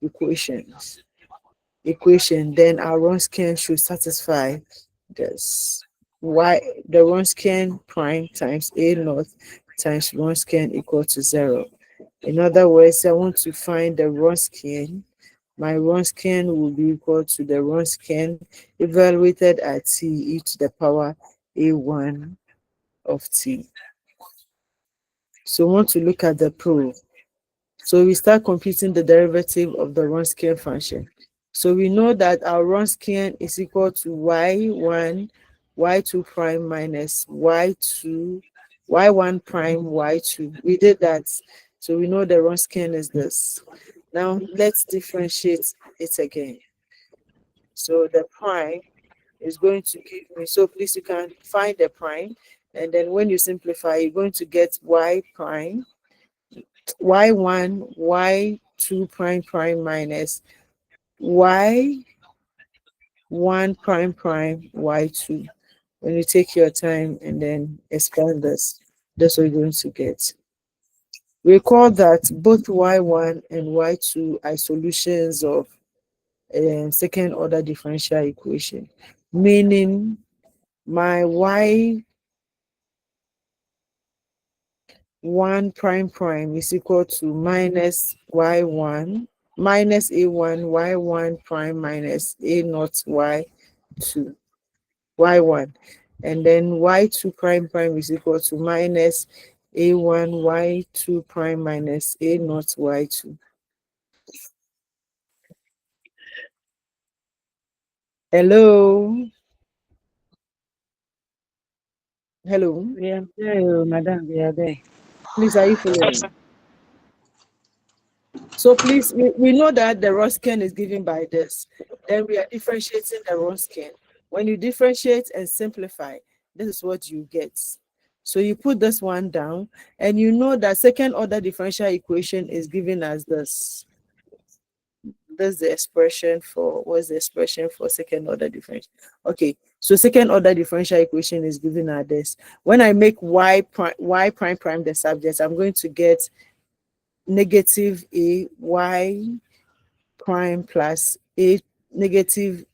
equation, then our Wronskian should satisfy this. The Wronskian prime times A naught times Wronskian equal to 0. In other words, I want to find the Wronskian. My Wronskian will be equal to the Wronskian evaluated at t e to the power a1 of t. So we want to look at the proof. So we start computing the derivative of the Wronskian function. So we know that our Wronskian is equal to y1, y2 prime minus y2, y1 prime, y2. We did that. So we know the Wronskian is this. Now let's differentiate it again. So the prime is going to give me, so please you can find the prime, and then when you simplify, you're going to get y prime, y1, y2 prime prime minus y1 prime prime y2. When you take your time and then expand this, that's what you're going to get. Recall that both y1 and y2 are solutions of second order differential equation, meaning my y1 prime prime is equal to minus y1 minus a1 y1 prime minus a naught y2 y1, and then y2 prime prime is equal to minus a1 y2 prime minus a naught y2. Hello. Hello. We are there, madam. We are there. Please, are you following? So please, we know that the Wronskian is given by this. Then we are differentiating the Wronskian. When you differentiate and simplify, this is what you get. So you put this one down, and you know that second order differential equation is given as this. That's the expression for, what's the expression for second order differential? Okay, so second order differential equation is given as this. When I make y prime prime the subject, I'm going to get negative a y prime plus a negative.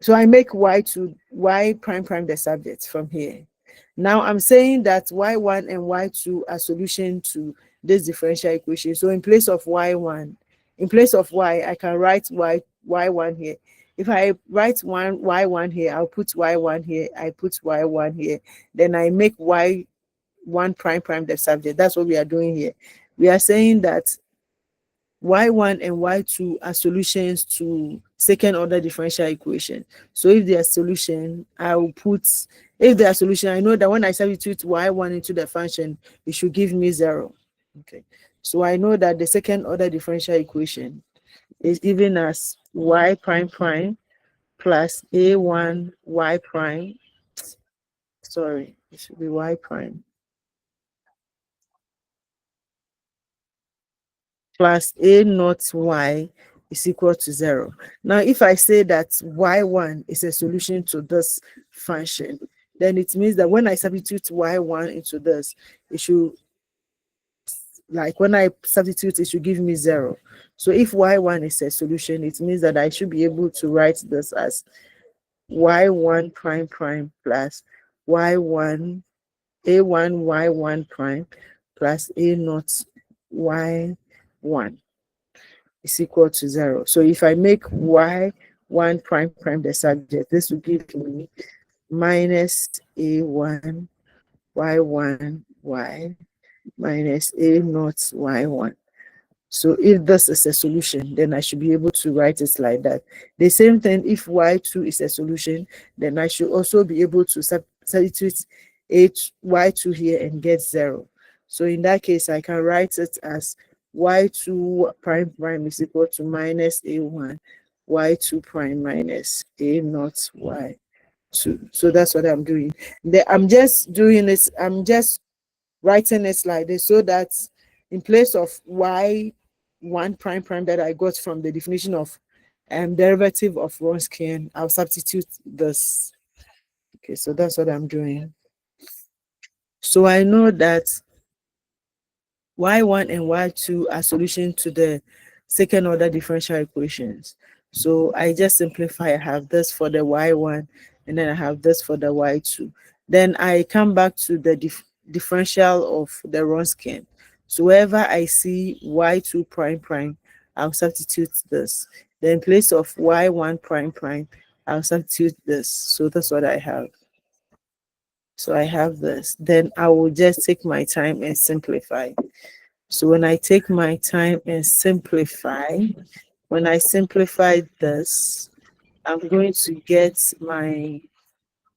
So I make y to y prime prime the subject from here. Now I'm saying that y1 and y2 are solution to this differential equation. So in place of y1, in place of y, I can write y1 here. If I write y1 here, I'll put y1 here, I put y1 here. Then I make y1 prime prime the subject. That's what we are doing here. We are saying that y1 and y2 are solutions to second order differential equation. So if they are solution, I will put, if they are solution, I know that when I substitute y1 into the function, it should give me 0. Okay, so I know that the second order differential equation is given as y prime prime plus a1 y prime, sorry, it should be y prime plus a naught y is equal to 0. Now, if I say that y1 is a solution to this function, then it means that when I substitute y1 into this, it should, like when I substitute, it should give me 0. So if y1 is a solution, it means that I should be able to write this as y1 prime prime plus y1 a1 y1 prime plus a naught y1 is equal to 0. So if I make y1 prime prime the subject, this will give me minus a1 y1 y minus a naught y1. So if this is a solution, then I should be able to write it like that. The same thing, if y2 is a solution, then I should also be able to substitute y2 here and get 0. So in that case, I can write it as y2 prime prime is equal to minus a1 y2 prime minus a naught y2. So that's what I'm doing. I'm just doing this, I'm just writing it like this so that in place of y1 prime prime that I got from the definition of derivative of Wronskian, I'll substitute this. Okay, so that's what I'm doing. So I know that y1 and y2 are solution to the second order differential equations. So I just simplify. I have this for the y1 and then I have this for the y2. Then I come back to the differential of the Wronskian. So wherever I see y2 prime prime, I'll substitute this. Then in place of y1 prime prime, I'll substitute this. So that's what I have. So I have this. Then I will just take my time and simplify. So when I take my time and simplify, When I simplify this, I'm going to get my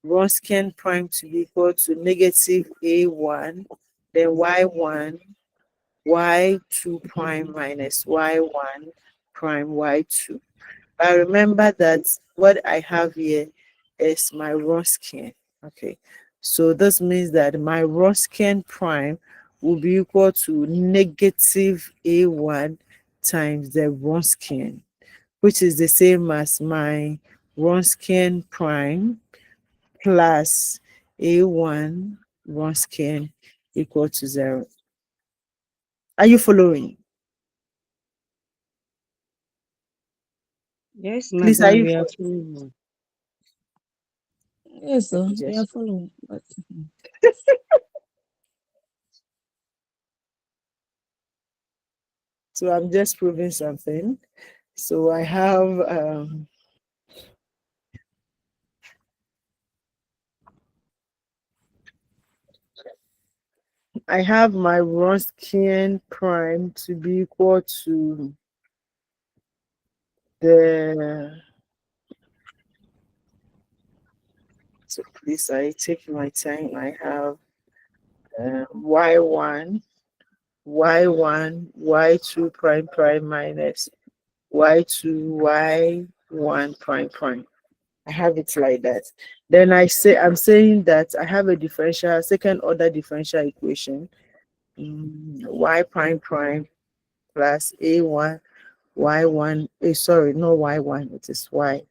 Wronskian prime to be equal to negative A1, then Y1, Y2 prime minus Y1 prime Y2. I remember that what I have here is my Wronskian. Okay, so this means that my Wronskian prime will be equal to negative A1 times the Wronskian, which is the same as my Wronskian prime plus A1 Wronskian equal to 0. Are you following? Yes, Please, are madam, you we are following? following. Yes, sir. We are Yes. following. But So I'm just proving something. So I have my Wronskian prime to be equal to the, so please, I take my time. I have y1, y2 prime prime minus y2, y1 prime prime. I have it like that. Then I'm saying that I have a second order differential equation, y prime prime plus a1 y1, sorry, no y1, it is y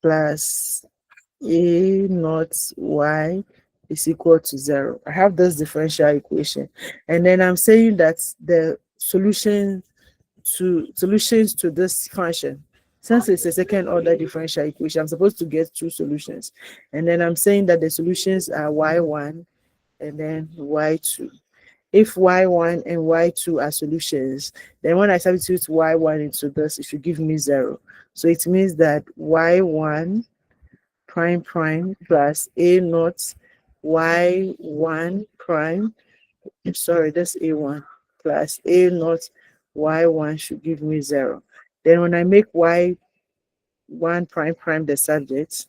plus a naught y is equal to 0. I have this differential equation, and then I'm saying that the solutions to this function, since it's a second order differential equation, I'm supposed to get two solutions, and then I'm saying that the solutions are y1 and then y2. If y1 and y2 are solutions, then when I substitute y1 into this, it should give me 0. So it means that y1 prime prime plus a naught y1 prime, sorry, that's a1 plus a naught y1 should give me 0. Then when I make y1 prime prime the subject,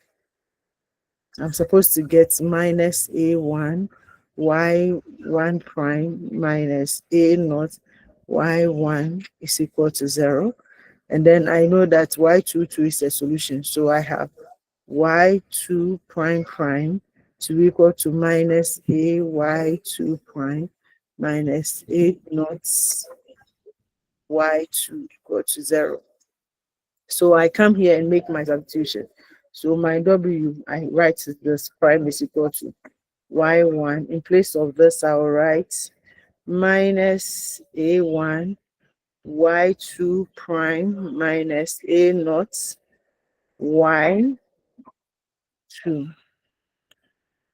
I'm supposed to get minus a1 y1 prime minus a naught y1 is equal to 0. And then I know that y22 is a solution, so I have y2 prime prime to be equal to minus a y2 prime minus a naught y2 equal to 0. So I come here and make my substitution. So my w, I write this prime is equal to y1. In place of this, I will write minus a1 y2 prime minus a naught y2.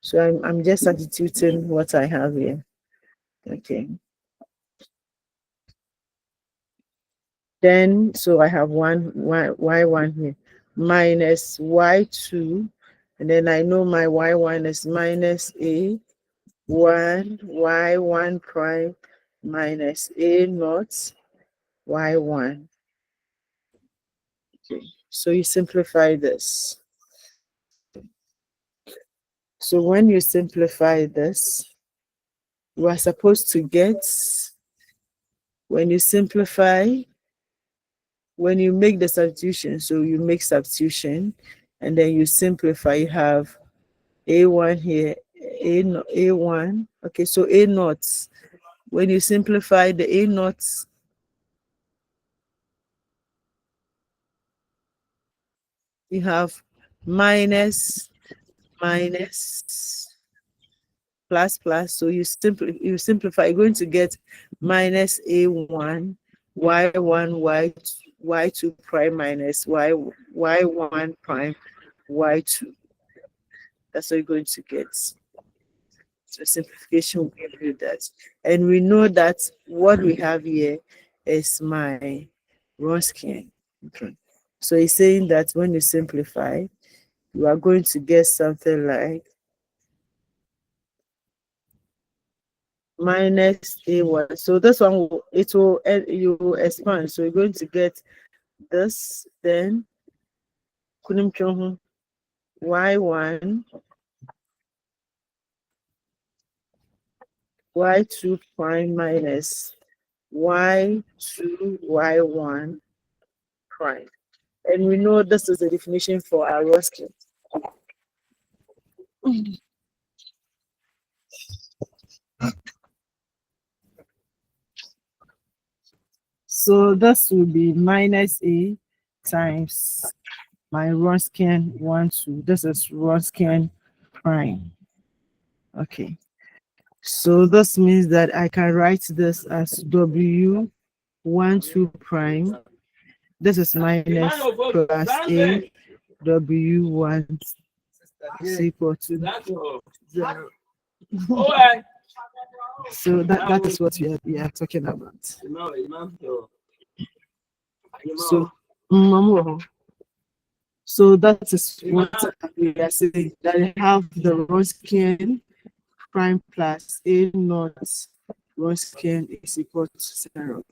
So I'm just substituting what I have here. Okay. Then, so I have y1 here minus y2, and then I know my y1 is minus a1 y1 prime minus a naught y1. Okay. So you simplify this. So when you simplify this, you are supposed to get, when you simplify, when you make the substitution, so you make substitution and then you simplify, you have a1 here, a1. Okay, so a naught, when you simplify the a naught, you have minus plus plus, so you simplify, you're going to get minus a1 y1 y2 prime minus y1 prime y2. That's what you're going to get. So simplification will give you that. And we know that what we have here is my Wronskian. Okay. So he's saying that when you simplify, you are going to get something like minus A1. So this one you will expand. So you're going to get this, then y1 y2 prime minus y2 y1 prime. And we know this is the definition for our Ruskin. So this will be minus A times my Ruskin 1, 2. This is Ruskin prime. Okay. So this means that I can write this as W 1, 2 prime. This is minus plus A W1 is equal to 0. So that is what we are talking about. So that is what we are saying, that I have the Ruskin prime plus A naught Ruskin is equal to 0.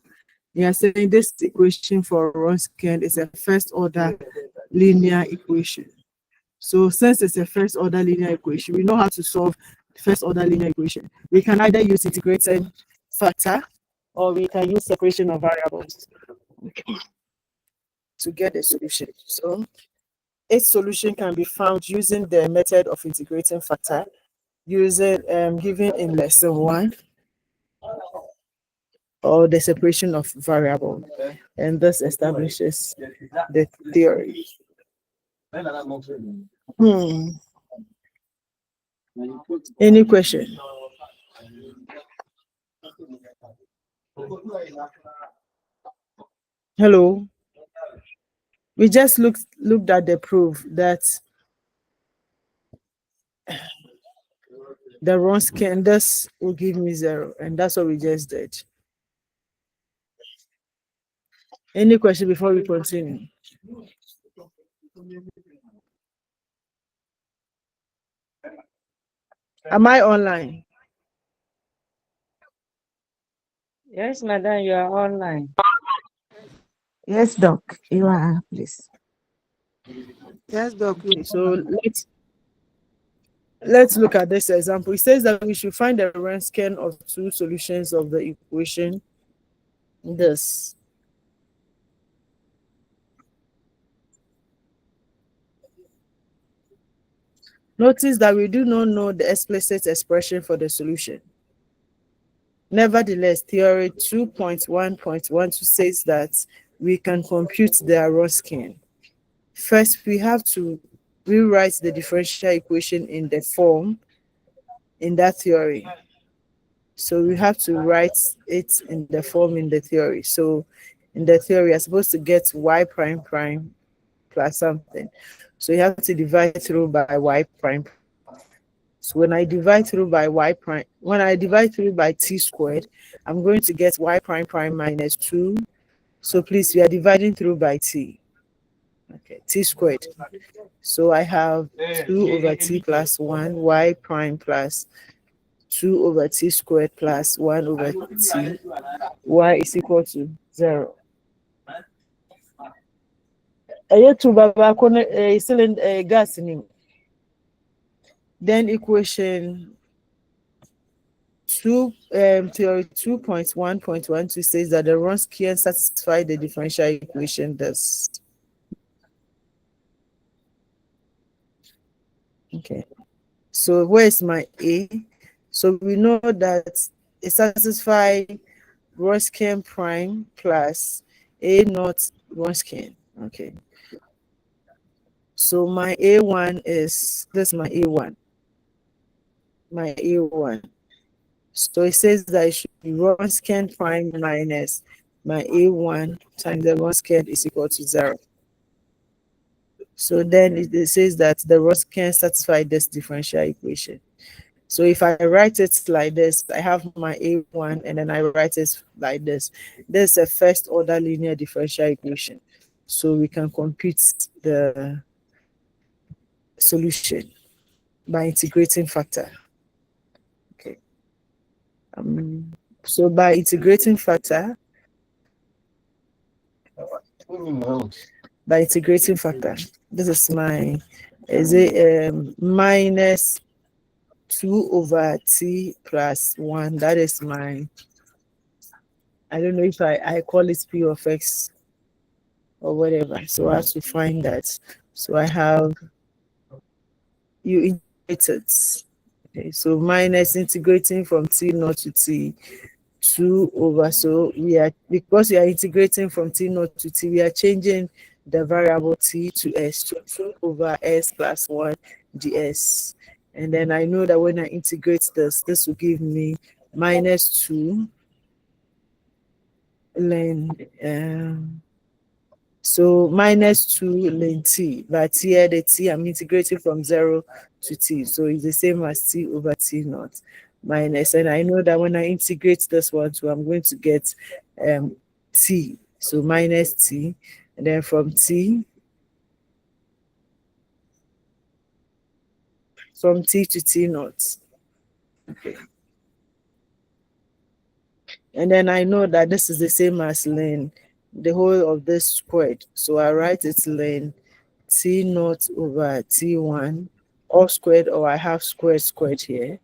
We are saying this equation for Ruskin is a first order linear equation. So since it's a first order linear equation, we know how to solve the first order linear equation. We can either use integrated factor or we can use separation of variables to get a solution. So its solution can be found using the method of integrating factor, using given in lesson 1, or the separation of variable, and this establishes the theory. Any question? Hello. We just looked at the proof that the Wronskian, this will give me 0, and that's what we just did. Any question before we continue? Am I online? Yes, madam, you are online. Yes, Doc, you are, please. Yes, Doc. So let's look at this example. It says that we should find the Wronskian of two solutions of the equation. This. Notice that we do not know the explicit expression for the solution. Nevertheless, theory 2.1.12 says that we can compute the Wronskian. First, we have to rewrite the differential equation in the form in that theory. So we have to write it in the form in the theory. So in the theory, you're supposed to get y prime prime plus something. So you have to divide through by y prime. So when I divide through by y prime, when I divide through by t squared, I'm going to get y prime prime minus 2. So please, we are dividing through by t. Okay, t squared. So I have 2 over t plus 1, y prime plus 2 over t squared plus 1 over t, y is equal to 0. Gas in. Then equation 2, theory 2.1.12 says that the Wronskian satisfy the differential equation thus. Okay. So where is my A? So we know that it satisfies Wronskian prime plus A naught Wronskian. Okay. So my A1 is this, my A1. My A1. So it says that it should be Wronskian prime minus my A1 times the Wronskian is equal to 0. So then it says that the Wronskian satisfies this differential equation. So if I write it like this, I have my A1 and then I write it like this. This is a first order linear differential equation. So we can compute the solution by integrating factor. Okay. So by integrating factor, this is my, is it minus 2 over t plus 1. That is my, I don't know if I call it p of x or whatever. So I have to find that. So I have, you integrate it. Okay, so minus integrating from t naught to t 2 over, so we are, because we are integrating from t naught to t, we are changing the variable t to s, to 2 over s plus 1 ds. And then I know that when I integrate this will give me minus 2 ln, so minus 2 ln t, but here the t I'm integrating from 0 to t, so it's the same as t over t naught minus, and I know that when I integrate this one too, I'm going to get t, so minus t, and then from t to t naught. Okay. And then I know that this is the same as ln the whole of this squared, so I write it ln t naught over t1 all squared, or I have squared here,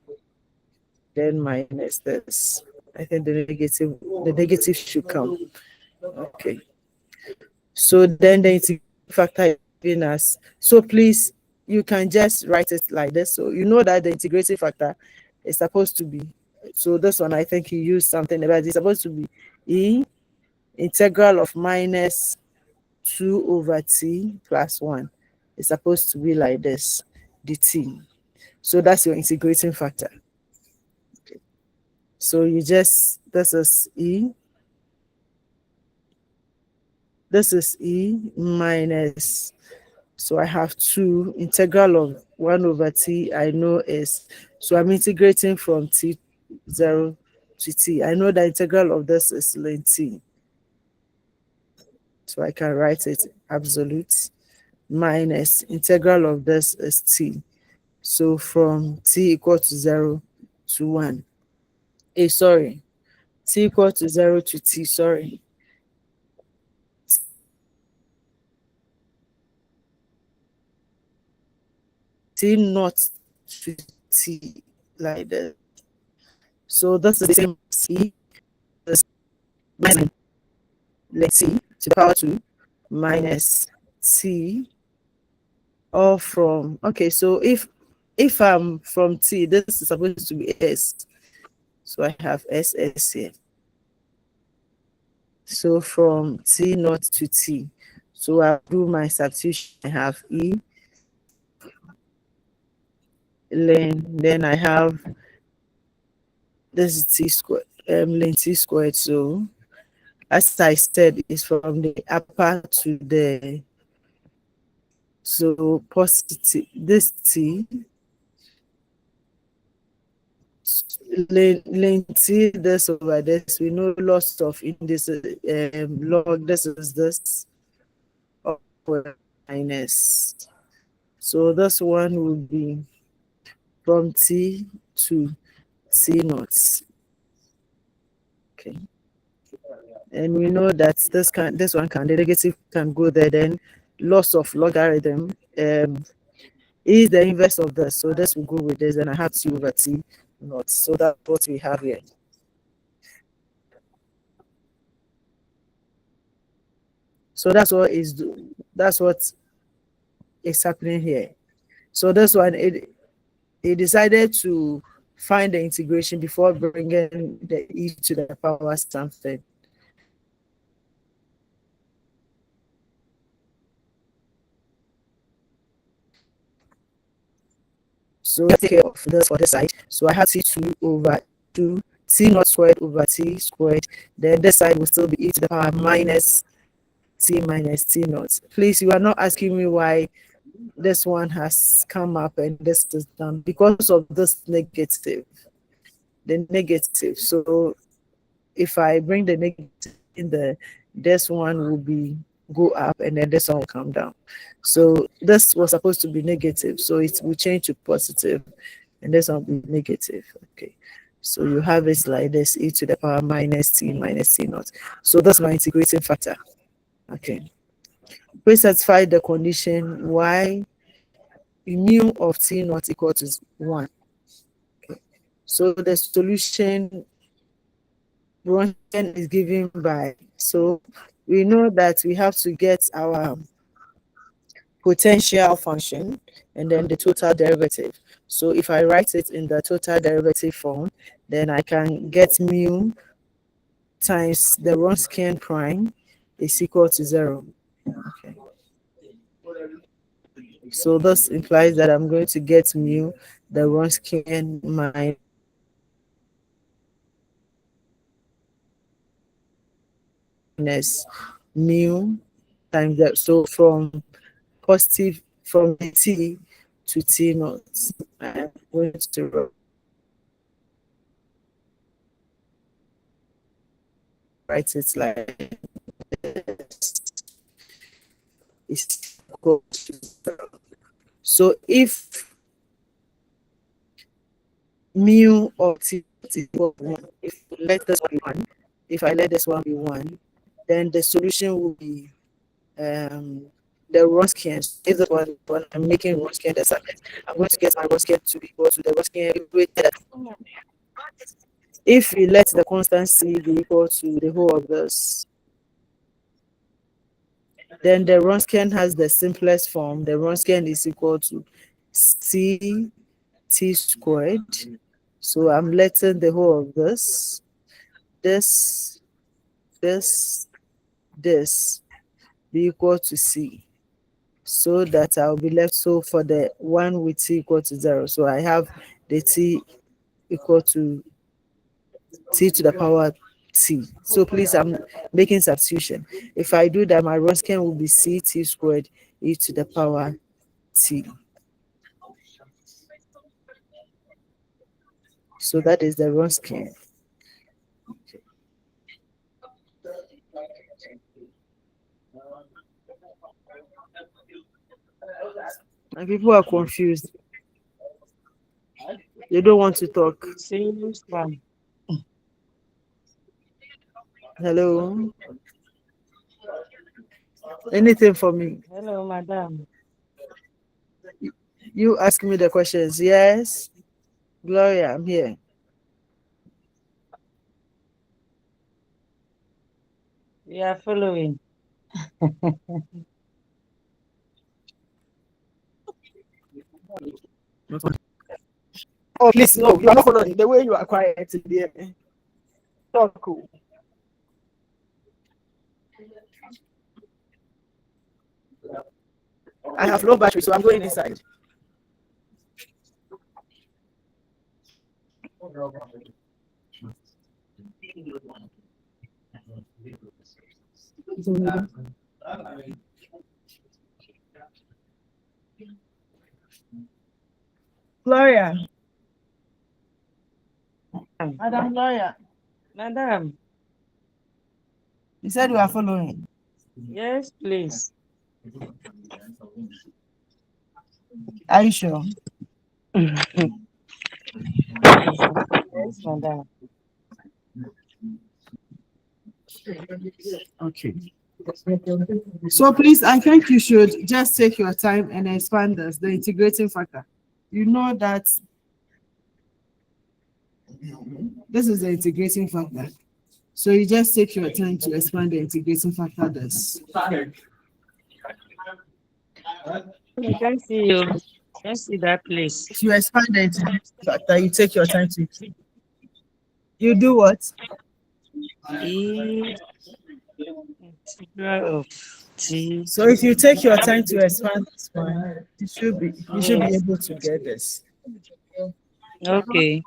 then minus this. I think the negative should come. Okay. So then the integrating factor is given as, so please, you can just write it like this. So you know that the integrating factor is supposed to be, so this one I think you use something, but it's supposed to be e integral of minus 2 over t plus 1. It's supposed to be like this, dt. So that's your integrating factor. Okay. So you just, this is e minus, so I have 2 integral of 1 over t, I know is, so I'm integrating from t0 to t. I know the integral of this is ln t, so I can write it absolute, minus integral of this is t, so from t equal to 0 to 1, sorry, t equal to 0 to t, sorry, t naught to t, like this. So this is the same as e, this minus let's see to the power 2 minus t, all from, okay, so if I'm from t, this is supposed to be s, so I have ss here. So from t naught to t, so I'll do my substitution. I have e ln, then I have this is t squared, ln t squared. So as I said, it's from the upper to the, so positive, this t ln t, this over this, we know lots of in this log, this is this minus, so this one will be from t to t naught. Okay, and we know that this one can, the negative can go there, then loss of logarithm is the inverse of this, so this will go with this, and I have t over t naught. So that's what we have here. So that's what is happening here. So this one, it decided to find the integration before bringing the e to the power something. So take care of this for this side. So I have t2 over 2 t naught squared over t squared. Then this side will still be e to the power minus t naught. Please, you are not asking me why this one has come up and this is done, because of this negative, the negative. So if I bring the negative in the, this one will be go up and then this one will come down. So this was supposed to be negative, so it will change to positive, and this one will be negative. Okay, So you have it like this, e to the power minus t naught. So that's my integrating factor. Okay. We satisfy the condition y mu of t naught equal to 1. Okay. So the solution Wronskian is given by, so we know that we have to get our potential function and then the total derivative. So if I write it in the total derivative form, then I can get mu times the Wronskian prime is equal to 0. Okay. So this implies that I'm going to get mu, the Wronskian minus mu times that. So from positive, from t to t naught, I'm going to write it like this. It's equal to 0. So if mu of t is equal to 1, if let this one be 1, if I let this one be 1, then the solution will be the Wronskian. If the one I'm making Wronskian the subject, I'm going to get my Wronskian to be equal to the Wronskian. If we let the constant c be equal to the whole of this, then the Wronskian has the simplest form. The Wronskian is equal to c t squared. So I'm letting the whole of this be equal to c, so that I'll be left. So for the one with t equal to 0, so I have the t equal to t to the power t. So please, I'm making substitution. If I do that, my Wronskian will be c t squared e to the power t. So that is the Wronskian. And people are confused. They don't want to talk. Hello. Anything for me? Hello, madam. You ask me the questions. Yes. Gloria, I'm here. We are following. Oh, please, no, you are not following. The way you are quiet today. Talk cool. I have low battery, so I'm going inside. Gloria. Madam Gloria. Madam. You said you are following. Yes, please. Are you sure? Yes, madam. Okay. So please, I think you should just take your time and expand this, the integrating factor. You know that this is the integrating factor. So you just take your time to expand the integrating factor this. I can see you. Can see that place. If you expand the integrating factor, you take your time to. You do what? E integral of t. So if you take your time to expand this one, you should be able to get this. Okay.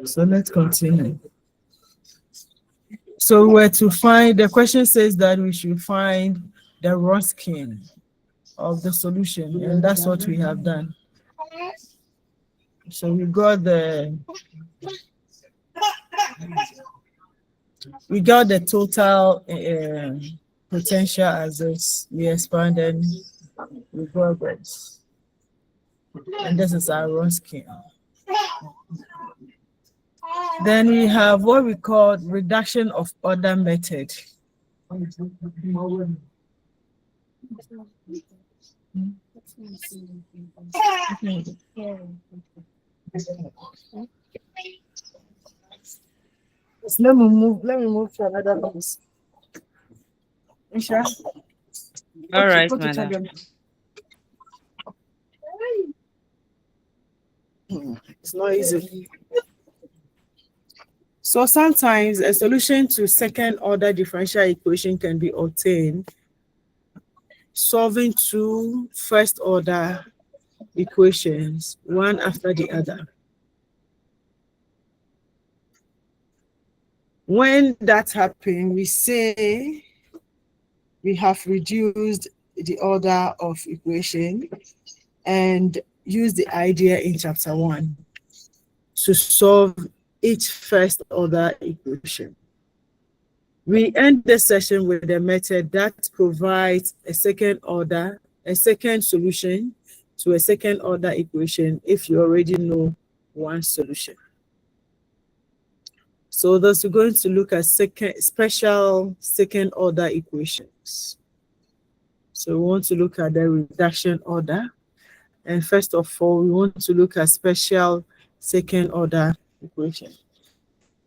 So let's continue. So we're to find, the question says that we should find the Wronskian of the solution, and that's what we have done. So we got the total potential as this. We expand and we progress. And this is our run scheme. Then we have what we call reduction of order method. Let me move to another place. Isha, All right, go to madam. Chagrin. It's not easy. So sometimes a solution to second order differential equation can be obtained solving two first order equations, one after the other. When that happens, we say we have reduced the order of equation and use the idea in chapter 1 to solve each first order equation. We end the session with a method that provides a second solution to a second order equation if you already know one solution. So thus we're going to look at special second order equations. So we want to look at the reduction order. And first of all, we want to look at special second order equation.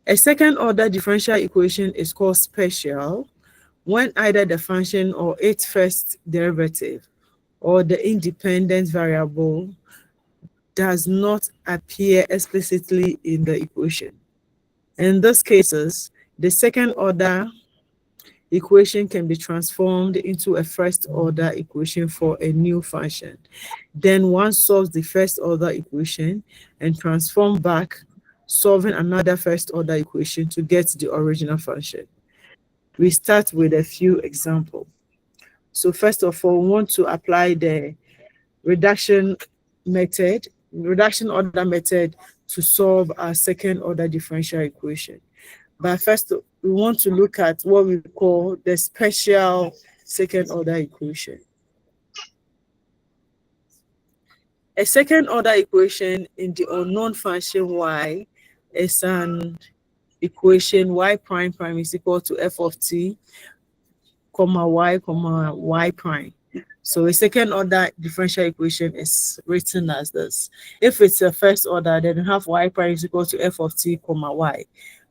A second order differential equation is called special when either the function or its first derivative or the independent variable does not appear explicitly in the equation. In those cases, the second order equation can be transformed into a first order equation for a new function. Then one solves the first order equation and transform back, solving another first order equation to get the original function. We start with a few examples. So first of all, we want to apply the reduction order method to solve our second order differential equation. But first, we want to look at what we call the special second order equation. A second order equation in the unknown function y is an equation y prime prime is equal to f of t, comma y prime. So a second order differential equation is written as this. If it's a first order, then we have y prime is equal to f of t, comma y.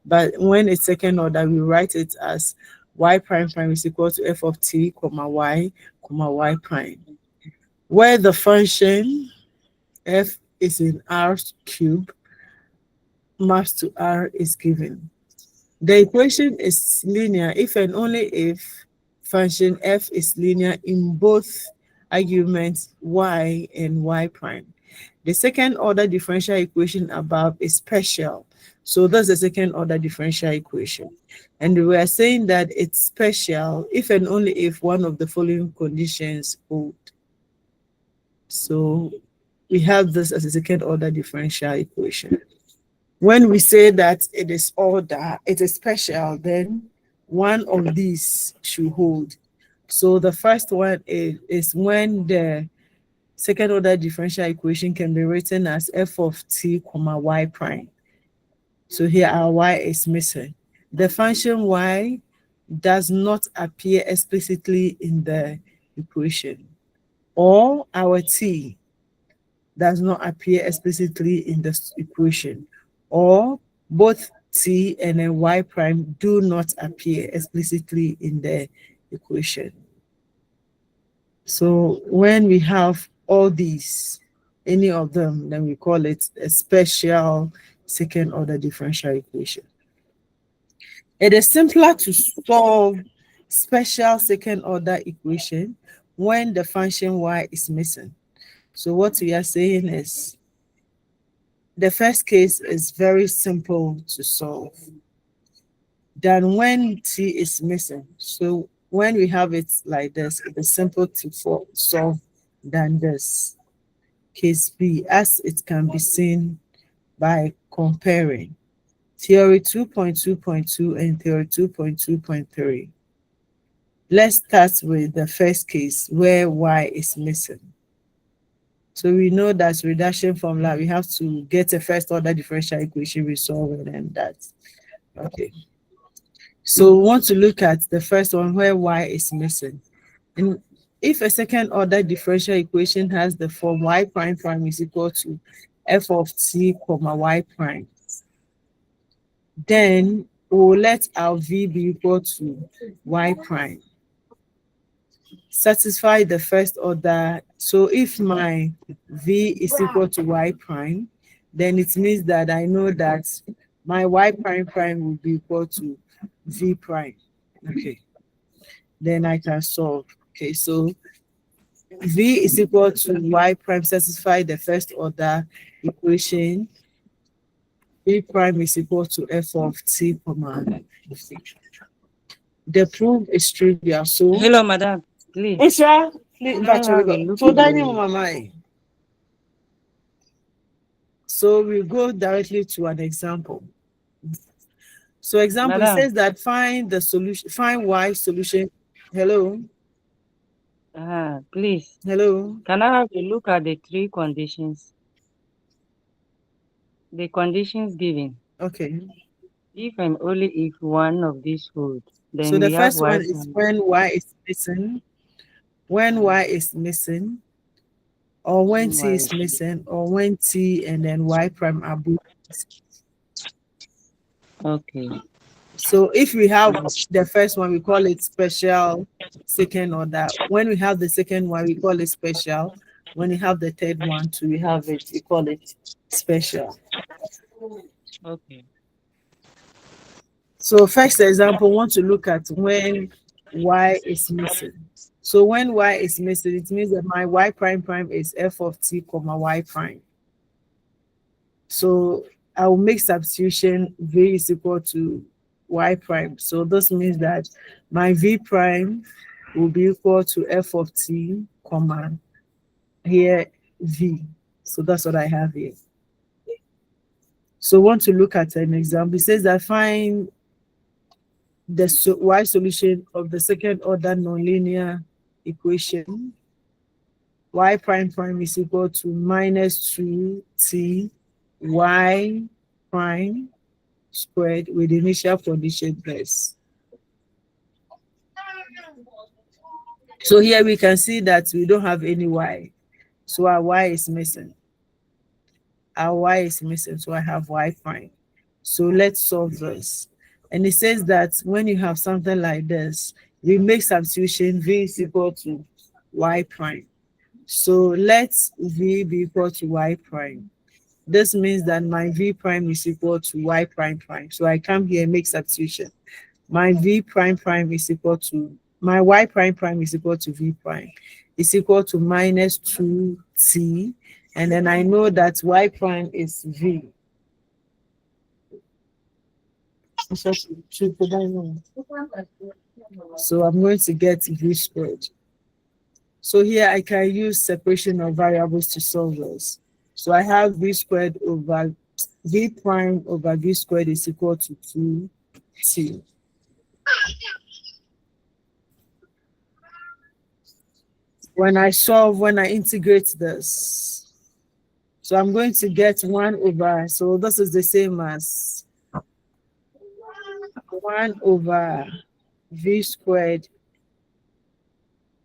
But when it's second order, we write it as y prime prime is equal to f of t, comma y prime. Where the function f is in r cube, mass to r is given. The equation is linear if and only if function f is linear in both arguments y and y prime. The second order differential equation above is special. So that's the second order differential equation. And we are saying that it's special if and only if one of the following conditions hold. So we have this as a second order differential equation. When we say that it is special, then one of these should hold. So the first one is when the second order differential equation can be written as f of t, comma y prime. So here our y is missing. The function y does not appear explicitly in the equation, or our t does not appear explicitly in the equation, or both t and then y prime do not appear explicitly in the equation. So when we have all these, any of them, then we call it a special second order differential equation. It is simpler to solve special second order equation when the function y is missing. So what we are saying is the first case is very simple to solve than when t is missing. So when we have it like this, it is simple to solve than this. Case B, as it can be seen by comparing theory 2.2.2 and theory 2.2.3. Let's start with the first case where y is missing. So we know that reduction formula, we have to get a first order differential equation resolved and that. Okay. So we want to look at the first one where y is missing. And if a second order differential equation has the form y prime prime is equal to f of t comma y prime, then we'll let our v be equal to y prime. Satisfy the first order. So if my v is equal to y prime, then it means that I know that my y prime prime will be equal to v prime. Okay. Then I can solve. Okay, so v is equal to y prime, satisfy the first order equation. V prime is equal to f of t comma. The proof is trivial. So Hello, madam. Please. Isra, please, Can I have a look so at dining the mama. So we go directly to an example. So example, it madam? says that find the solution, find y solution. Hello, Please. hello. Can I have a look at the three conditions? The conditions given. Okay. If and only if one of these hold, So then the we have first y one is when y is missing, when y is missing, or when t y. is missing, or when t and then y prime are both. Okay. So if we have the first one, we call it special second order. When we have the second one, we call it special. When we have the third one too, we have it, we call it special. Okay. So first example, want to look at when y is missing. So when y is missing, it means that my y prime prime is f of t comma y prime. So I will make substitution v is equal to y prime. So this means that my v prime will be equal to f of t comma here v. So that's what I have here. So want to look at an example. It says that find the y solution of the second order nonlinear equation. Y prime prime is equal to minus 2t y prime squared with initial condition plus. So here we can see that we don't have any y. So our y is missing. Our y is missing, so I have y prime. So let's solve this. And it says that when you have something like this, we make substitution v is equal to y prime. So let v be equal to y prime. This means that my v prime is equal to y prime prime. So I come here and make substitution. My v prime prime is equal to, my y prime prime is equal to v prime. It's equal to minus 2t. And then I know that y prime is v. So I'm going to get v squared. So here I can use separation of variables to solve this. So I have v squared over v prime over v squared is equal to 2t. When I solve, when I integrate this, so I'm going to get 1 over, so this is the same as 1 over v squared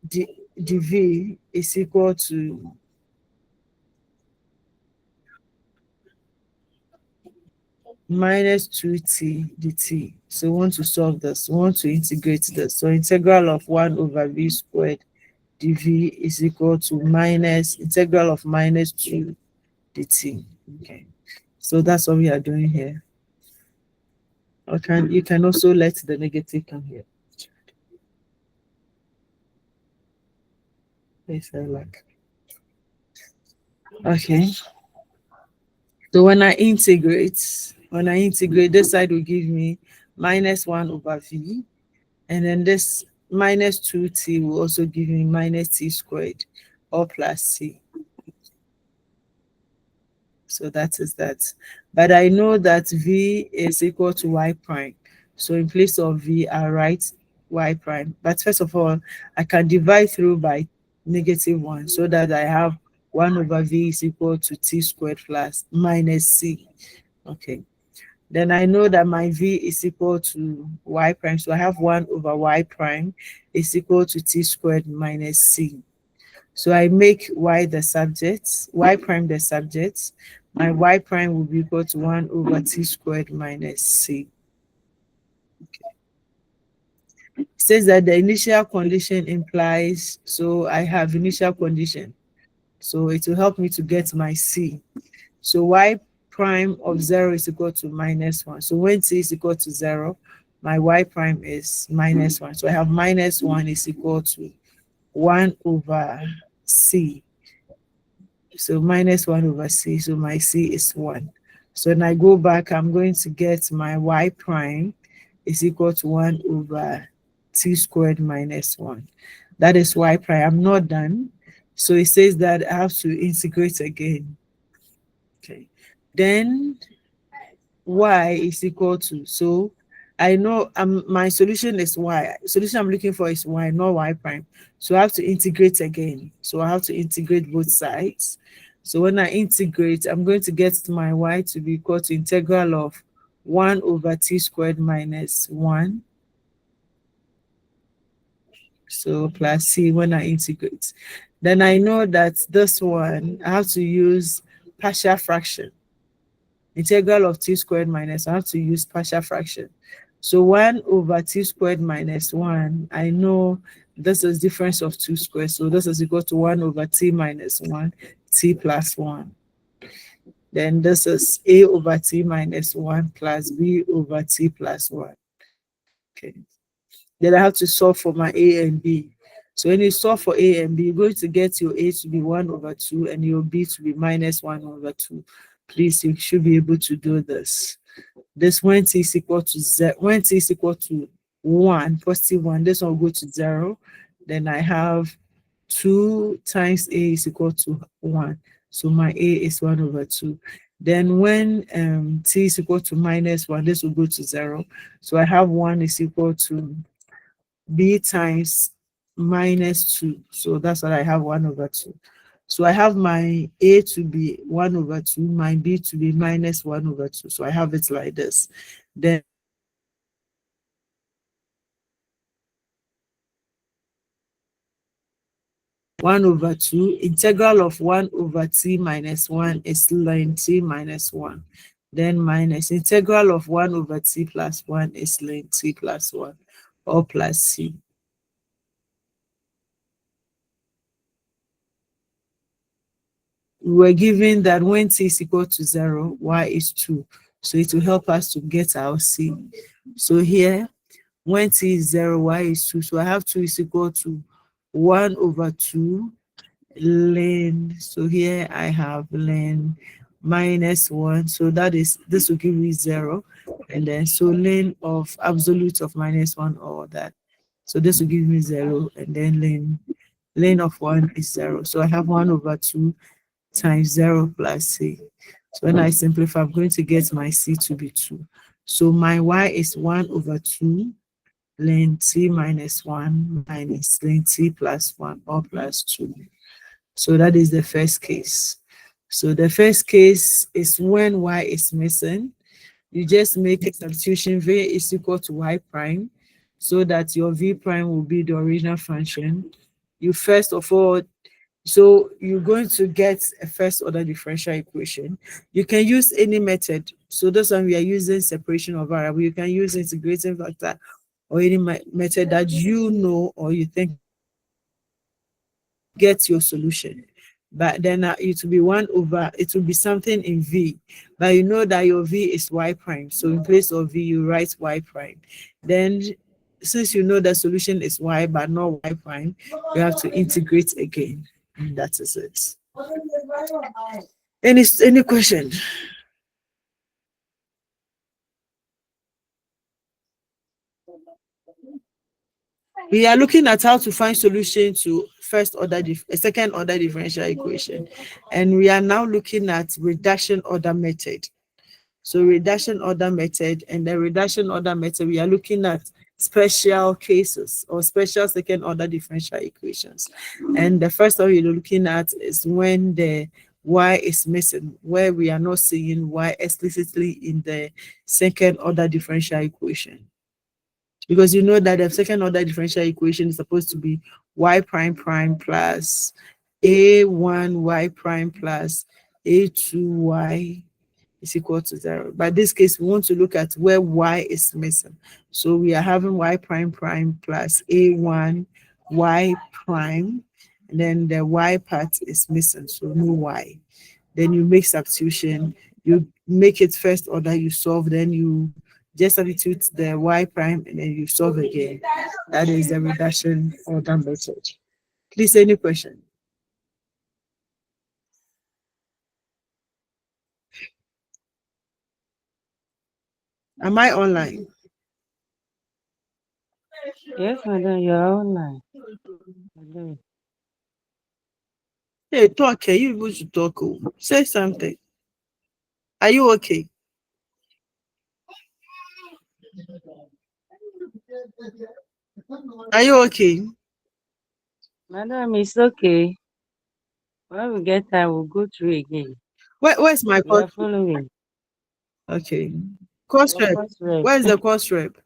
dv is equal to minus 2t dt. So we want to solve this, we want to integrate this. So integral of 1 over v squared dv is equal to minus integral of minus 2 dt. Okay, so that's what we are doing here. Okay, you can also let the negative come here. Okay, so when I integrate, this side will give me minus 1 over v, and then this minus 2t will also give me minus t squared or plus t. So that is that. But I know that v is equal to y prime. So in place of v, I write y prime. But first of all, I can divide through by -1 so that I have 1 over v is equal to t squared plus minus c. Okay. Then I know that my v is equal to y prime. So I have 1 over y prime is equal to t squared minus c. So I make y the subject, y prime the subject. My y prime will be equal to 1 over t squared minus c. It says that the initial condition implies, so I have initial condition. So it will help me to get my c. So y prime of 0 is equal to -1. So when t is equal to 0, my y prime is -1. So I have -1 is equal to 1 over c. So -1 over c. So my c is 1. So when I go back, I'm going to get my y prime is equal to 1 over t squared minus 1. That is y prime. I'm not done. So it says that I have to integrate again. Okay. Then y is equal to, so I know my solution is y. Solution I'm looking for is y, not y prime. So I have to integrate again. So I have to integrate both sides. So when I integrate, I'm going to get my y to be equal to integral of 1 over t squared minus 1. So plus c when I integrate. Then I know that this one, I have to use partial fraction. Integral of t squared minus, I have to use partial fraction. So 1 over t squared minus 1, I know this is difference of 2 squares. So this is equal to 1 over t minus 1, t plus 1. Then this is a over t minus 1 plus b over t plus 1. Okay. Then I have to solve for my a and b. So when you solve for a and b, you're going to get your a to be 1 over 2 and your b to be -1 over 2. Please, you should be able to do this. This when t is equal to 0, when t is equal to 1, positive 1, this one will go to 0. Then I have 2 times a is equal to 1. So my a is 1 over 2. Then when t is equal to -1, this will go to 0. So I have 1 is equal to b times -2. So that's what I have, 1 over 2. So I have my a to be 1 over 2, my b to be -1 over 2. So I have it like this. Then (1 over 2), integral of 1 over t minus 1 is ln t minus 1. Then minus integral of 1 over t plus 1 is ln t plus 1, or plus c. We were given that when t is equal to 0, y is 2. So it will help us to get our c. So here, when t is 0, y is 2. So I have 2 is equal to 1 over 2 ln. So here I have ln -1. So that is, this will give me 0. And then so ln of absolute of -1, or that. So this will give me 0. And then ln of 1 is 0. So I have 1 over 2 times 0 plus c. So when I simplify, I'm going to get my c to be 2. So my y is 1 over 2 ln t minus 1 minus ln t plus 1, or plus 2. So that is the first case. So the first case is when y is missing. You just make a substitution. V is equal to y prime, so that your v prime will be the original function. You first of all, so you're going to get a first order differential equation. You can use any method. So this one we are using separation of variable. You can use integrating factor, or any method that you know or you think get your solution. But then it will be 1 over, it will be something in v, but you know that your v is y prime. So in place of v, you write y prime. Then since you know the solution is y but not y prime, you have to integrate again. And that is it. Any question? We are looking at how to find solution to second order differential equation, and we are now looking at reduction order method. So reduction order method, and the reduction order method, we are looking at special cases or special second order differential equations. And the first one you're looking at is when the y is missing, where we are not seeing y explicitly in the second order differential equation. Because you know that the second order differential equation is supposed to be y prime prime plus a1 y prime plus a2 y is equal to 0. But in this case, we want to look at where y is missing. So we are having y prime prime plus a1 y prime, and then the y part is missing, so no y. Then you make substitution, you make it first order, you solve, then you just substitute the y prime and then you solve again. That is the reduction order method. Please, any question? Am I online? Yes, madam, you're online. Madam. Hey, talk. You able to talk? Say something. Are you okay? Are you okay? Madam, it's okay. When we get time, we'll go through again. Where's my We course? are following. Okay. Course Your rep. first rep, Where's the course rep?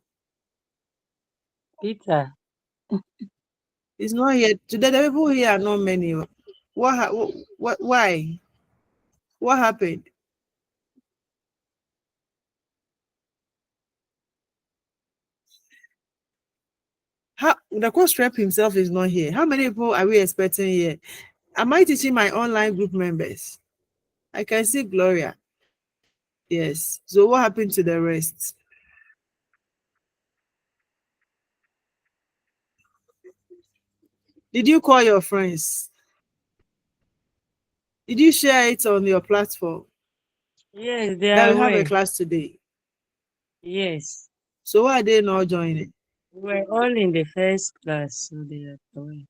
Peter. It's not yet. Today the people here are not many. Why? What happened? How the course rep himself is not here? How many people are we expecting here? Am I teaching my online group members? I can see Gloria. Yes. So what happened to the rest? Did you call your friends? Did you share it on your platform Yes, they that are we have a aware. class today? Yes. So why are they not joining? We're all in the first class, so they are aware.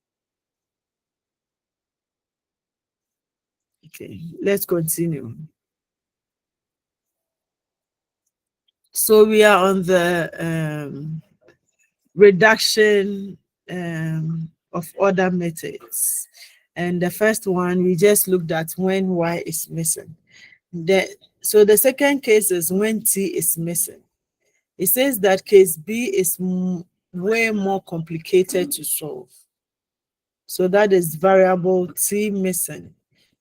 Okay, let's continue. So we are on the reduction of order methods. And the first one, we just looked at when y is missing. So the second case is when t is missing. It says that case B is way more complicated to solve. So that is variable t missing.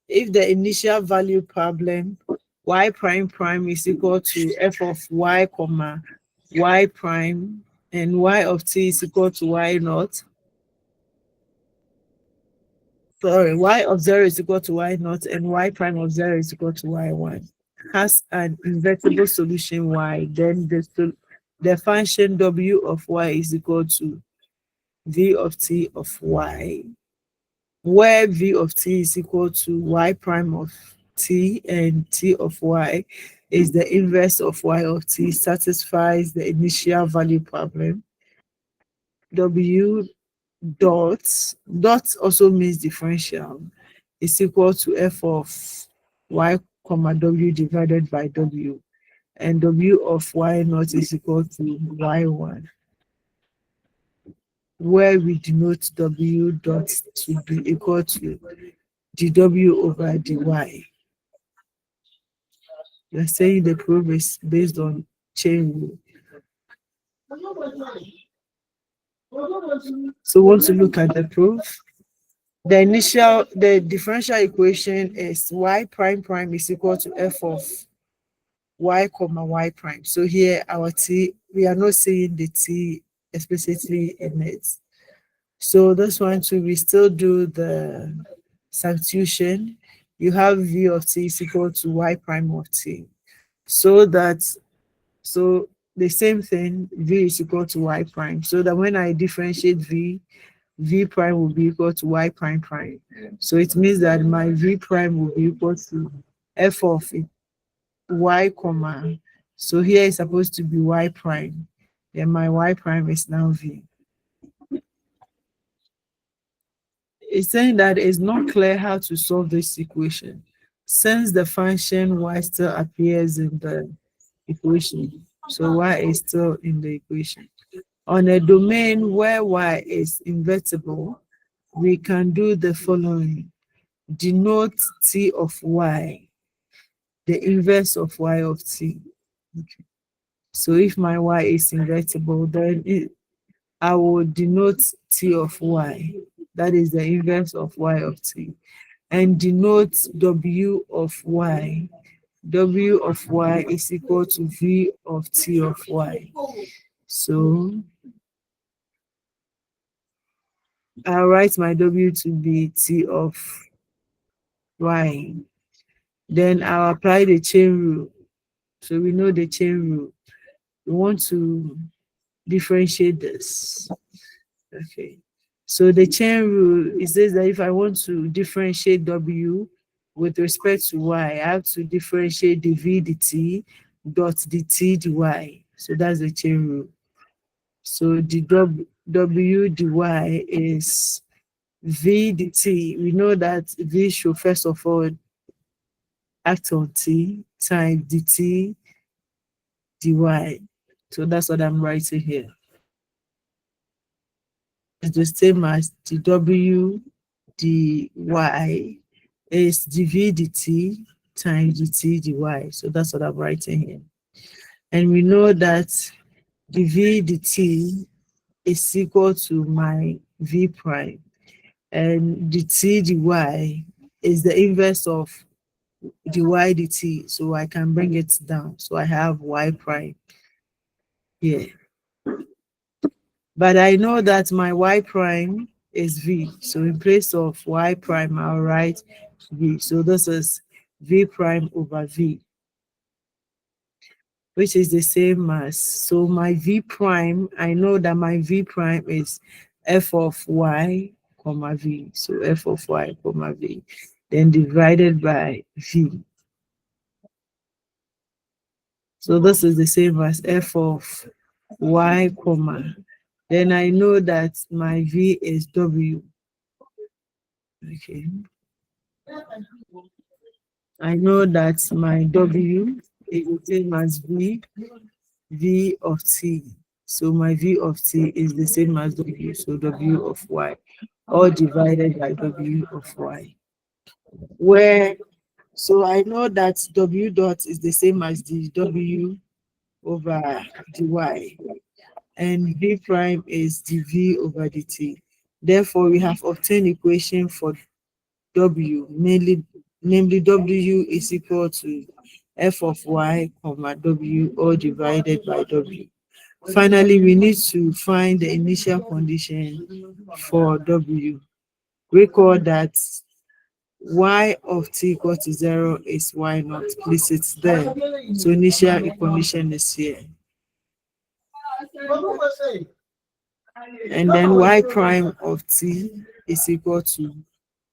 If the initial value problem y prime prime is equal to f of y comma y prime and y of t is equal to y naught, sorry, y of 0 is equal to y naught and y prime of 0 is equal to y1, has an invertible solution y, then the function w of y is equal to v of t of y, where v of t is equal to y prime of t and t of y is the inverse of y of t, satisfies the initial value problem. W dot also means differential is equal to f of y comma w divided by w, and w of y naught is equal to y1, where we denote w dot to be equal to dw over dy. You're saying the proof is based on chain rule. So want to look at the proof. The differential equation is y prime prime is equal to f of y comma y prime. So here our t, we are not seeing the t explicitly in it. So this one too, we still do the substitution. You have v of t is equal to y prime of t. So the same thing, v is equal to y prime. So that when I differentiate v prime will be equal to y prime prime. So it means that my v prime will be equal to f of y comma. So here is supposed to be y prime. Then my y prime is now v. It's saying that it's not clear how to solve this equation since the function y still appears in the equation. So y is still in the equation. On a domain where y is invertible, we can do the following. Denote t of y, the inverse of y of t. Okay. So if my y is invertible, then I will denote t of y. That is the inverse of y of t. And denote w of y. W of y is equal to v of t of y. So I'll write my w to be t of y. Then I'll apply the chain rule. So we know the chain rule. We want to differentiate this. Okay. So the chain rule, it says that if I want to differentiate w with respect to y, I have to differentiate dv dt dot dt dy. So that's the chain rule. So the w dy is v dt. We know that v should first of all act on t times dt dy. So that's what I'm writing here. It's the same as the w dy is dv dt times dt dy. So that's what I'm writing here. And we know that dv dt is equal to my v prime, and dt dy is the inverse of dy dt, so I can bring it down. So I have y prime here. But I know that my y prime is v. So in place of y prime, I'll write v. So this is v prime over v, which is the same as, so my v prime, I know that my v prime is f of y comma v. So f of y comma v, then divided by v. So this is the same as f of y comma. Then I know that my v is w. Okay. I know that my w is the same as v of t. So my v of t is the same as w. So w of y, all divided by w of y. So I know that w dot is the same as the w over dy, and v prime is dv over dt. Therefore, we have obtained equation for w, namely w is equal to f of y comma w, all divided by w. Finally, we need to find the initial condition for w. Recall that y of t equal to 0 is y naught. Please, it's there. So initial condition is here. And then y prime of t is equal to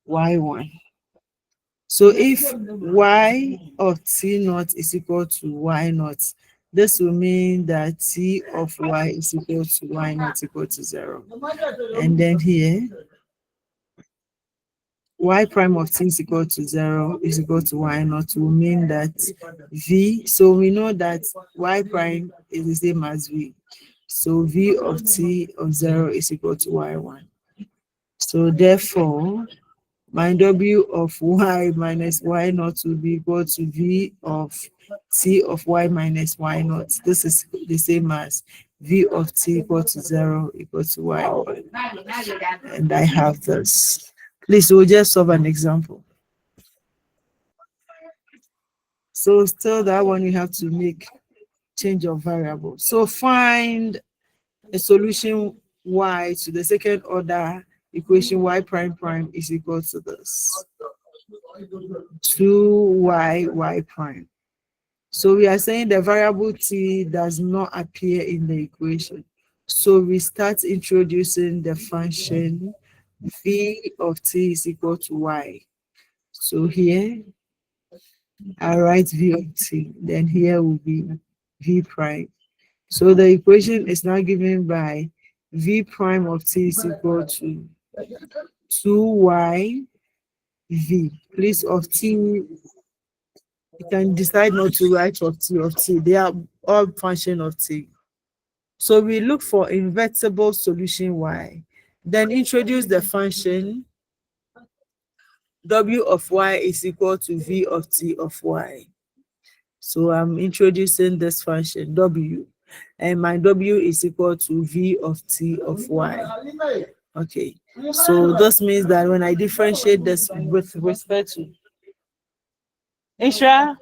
y1. So if y of t naught is equal to y naught, this will mean that t of y is equal to y naught equal to 0. And then here, y prime of t is equal to 0 is equal to y naught will mean that v, so we know that y prime is the same as v. So v of t of 0 is equal to y1. So therefore, my w of y minus y naught will be equal to v of t of y minus y naught. This is the same as v of t equal to 0 equal to y1. And I have this. Please, we'll just solve an example. So still that one, you have to make change of variable. So find a solution y to the second order equation y prime prime is equal to this, 2y prime. So we are saying the variable t does not appear in the equation. So we start introducing the function v of t is equal to y. So here I write v of t, then here will be v prime. So the equation is now given by v prime of t is equal to 2y v. Please, of t, you can decide not to write of t. They are all function of t. So we look for invertible solution y. Then introduce the function w of y is equal to v of t of y. So I'm introducing this function w, and my w is equal to v of t of y. Okay, so this means that when I differentiate this with respect to Isha,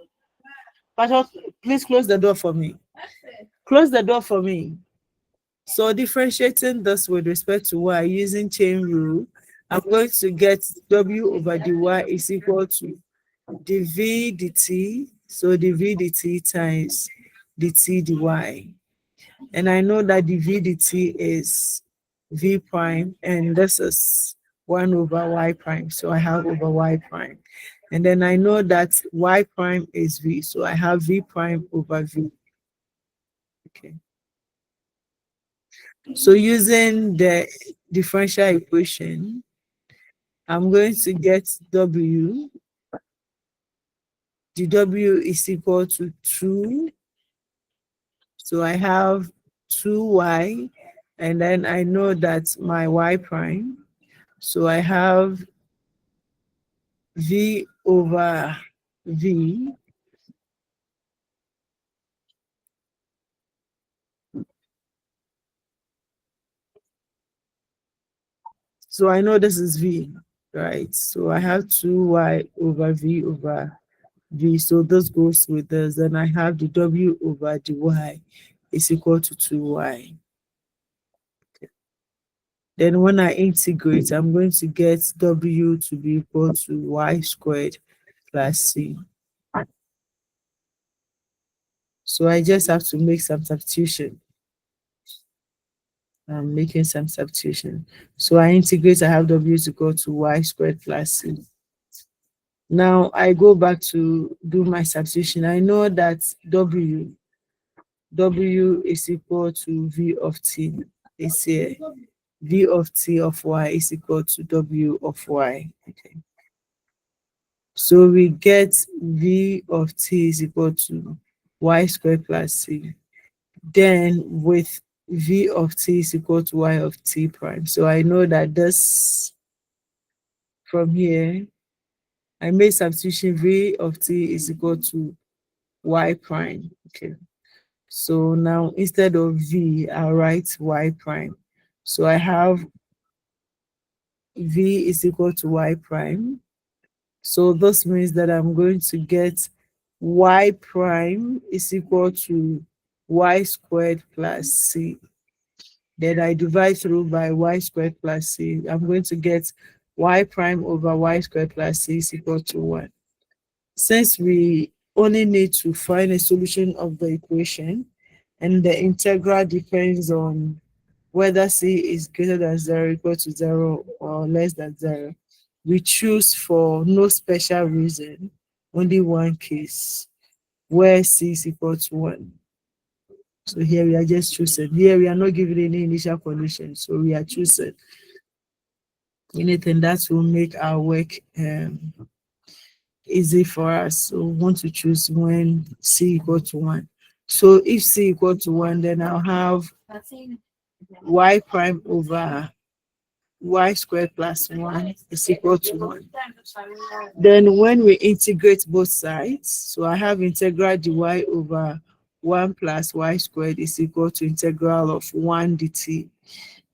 please close the door for me. Close the door for me. So differentiating this with respect to y using chain rule, I'm going to get w over dy is equal to dv dt. So dv dt times dt dy. And I know that dv dt is v prime, and this is 1 over y prime. So I have over y prime. And then I know that y prime is v. So I have v prime over v. Okay. So using the differential equation, I'm going to get w. The w is equal to 2. So I have 2y, and then I know that my y prime. So I have v over v. So I know this is v, right? So I have 2y over v. So this goes with this. Then I have the w over dy is equal to 2y. Then when I integrate, I'm going to get w to be equal to y squared plus c. So I just have to make some substitution. I'm making some substitution. So I integrate, I have w is equal to y squared plus c. Now I go back to do my substitution. I know that w is equal to v of t. It's here. V of t of y is equal to w of y. Okay. So we get v of t is equal to y squared plus c. Then with v of t is equal to y of t prime. So I know that this from here, I made substitution v of t is equal to y prime. Okay. So now instead of v, I'll write y prime. So I have v is equal to y prime. So this means that I'm going to get y prime is equal to y squared plus c. Then I divide through by y squared plus c. I'm going to get y prime over y squared plus c is equal to 1. Since we only need to find a solution of the equation, and the integral depends on whether c is greater than 0, equal to 0, or less than 0, we choose for no special reason, only one case, where c is equal to 1. So here we are just choosing. Here we are not giving any initial condition, so we are choosing anything that will make our work easy for us. So we want to choose when c equal to 1. So if c equal to 1, then I'll have y prime over y squared plus 1 is equal to 1. Then when we integrate both sides, so I have integral dy over 1 plus y squared is equal to integral of 1 dt.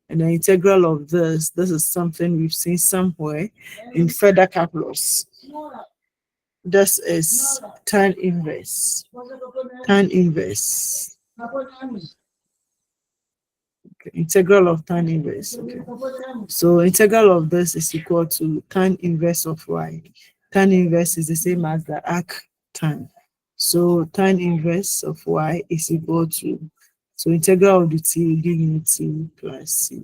And the integral of this is something we've seen somewhere in further calculus. This is tan inverse. Tan inverse. Okay. Integral of tan inverse. Okay. So integral of this is equal to tan inverse of y. Tan inverse is the same as the arc tan. So tan inverse of y is equal to, so integral of the t will give me t plus c.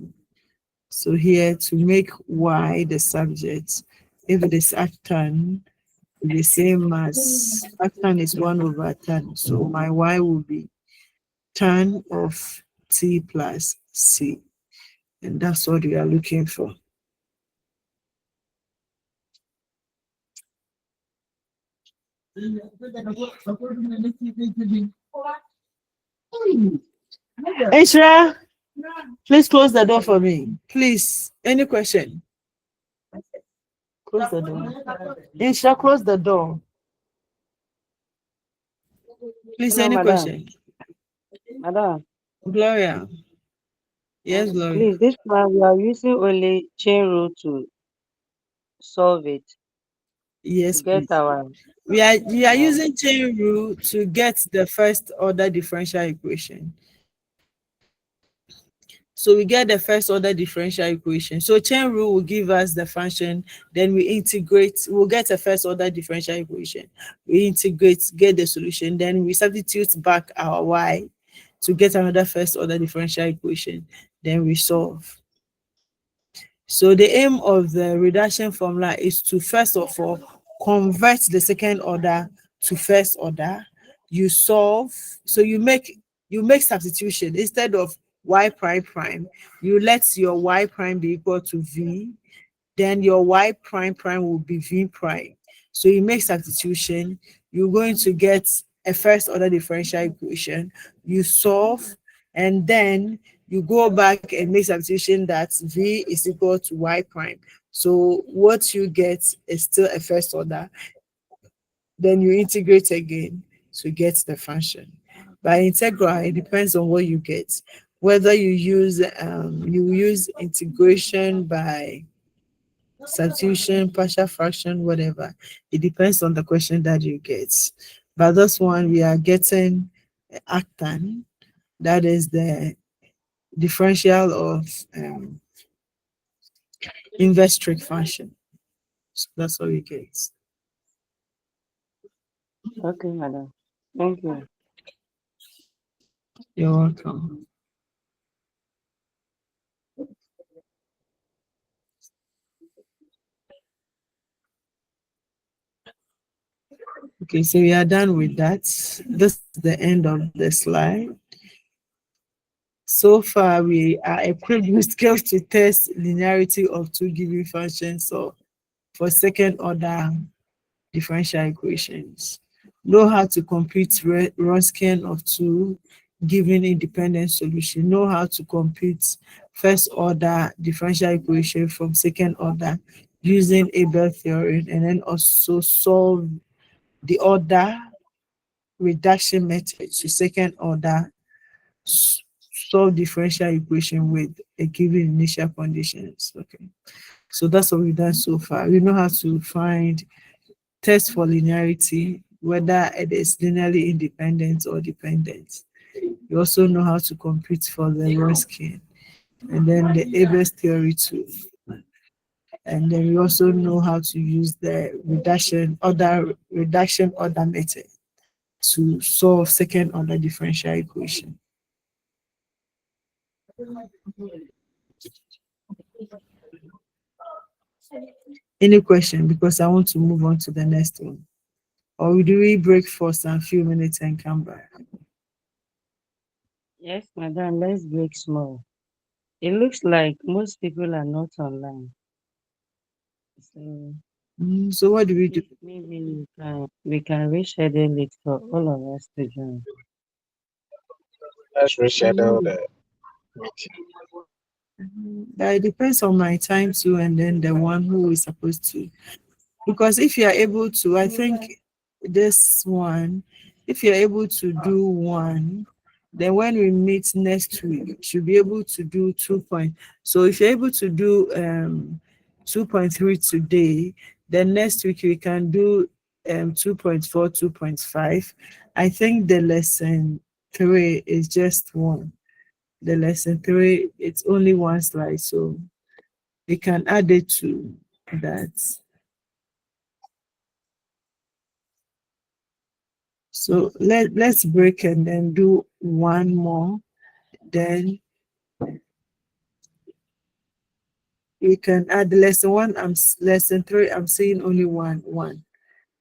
So here to make y the subject, if it is arctan, the same as arctan is 1 over tan. So my y will be tan of t plus c. And that's what we are looking for. Ishra, please close the door for me. Please. Any question? Close the door. Ishra, close the door. Please, Hello, any madam. question? Madam, Gloria. Yes, Gloria. please, this one we are using only chain rule to solve it, to Yes, get please. our We are uh, using chain rule to get the first order differential equation. So we get the first order differential equation. So chain rule will give us the function, then we integrate, we'll get a first order differential equation. We integrate, get the solution, then we substitute back our y to get another first order differential equation. Then we solve. So the aim of the reduction formula is to first of all convert the second order to first order. You solve, so you make substitution instead of y prime prime. You let your y prime be equal to v, then your y prime prime will be v prime. So you make substitution, you're going to get a first order differential equation. You solve, and then you go back and make substitution that v is equal to y prime. So what you get is still a first order. Then you integrate again to get the function. By integral, it depends on what you get. Whether you use integration by substitution, partial fraction, whatever. It depends on the question that you get. But this one, we are getting arctan, that is the differential of inverse trig function. So that's what we get. okay, madam. Thank you. You're welcome. Okay, so we are done with that. This is the end of the slide. So far, we are equipped with skills to test linearity of two given functions or for second order differential equations. Know how to compute Wronskian of two given independent solution. Know how to compute first order differential equation from second order using Abel theorem, and then also solve the order reduction method to second order solve differential equation with a given initial conditions. Okay, so that's what we've done so far. We know how to find test for linearity, whether it is linearly independent or dependent. You also know how to compute for the Wronskian, and then the Abel's theory too. And then we also know how to use the reduction order method to solve second order differential equation. Any question? Because I want to move on to the next one. Or do we break for some few minutes and come back? Yes, madam, let's break small. It looks like most people are not online. So So what do we do? maybe we can reschedule it for all of us to join. Let's reschedule the meeting. It depends on my time too, and then the one who is supposed to. Because if you are able to, I think this one, if you're able to do one, then when we meet next week, you should be able to do 2 point. So if you're able to do 2.3 today, then next week we can do 2.4, 2.5. I think the lesson 3 is just one. The lesson 3, it's only one slide, so we can add it to that. So let's break and then do one more. Then we can add the lesson 1. Lesson 3. I'm saying only one.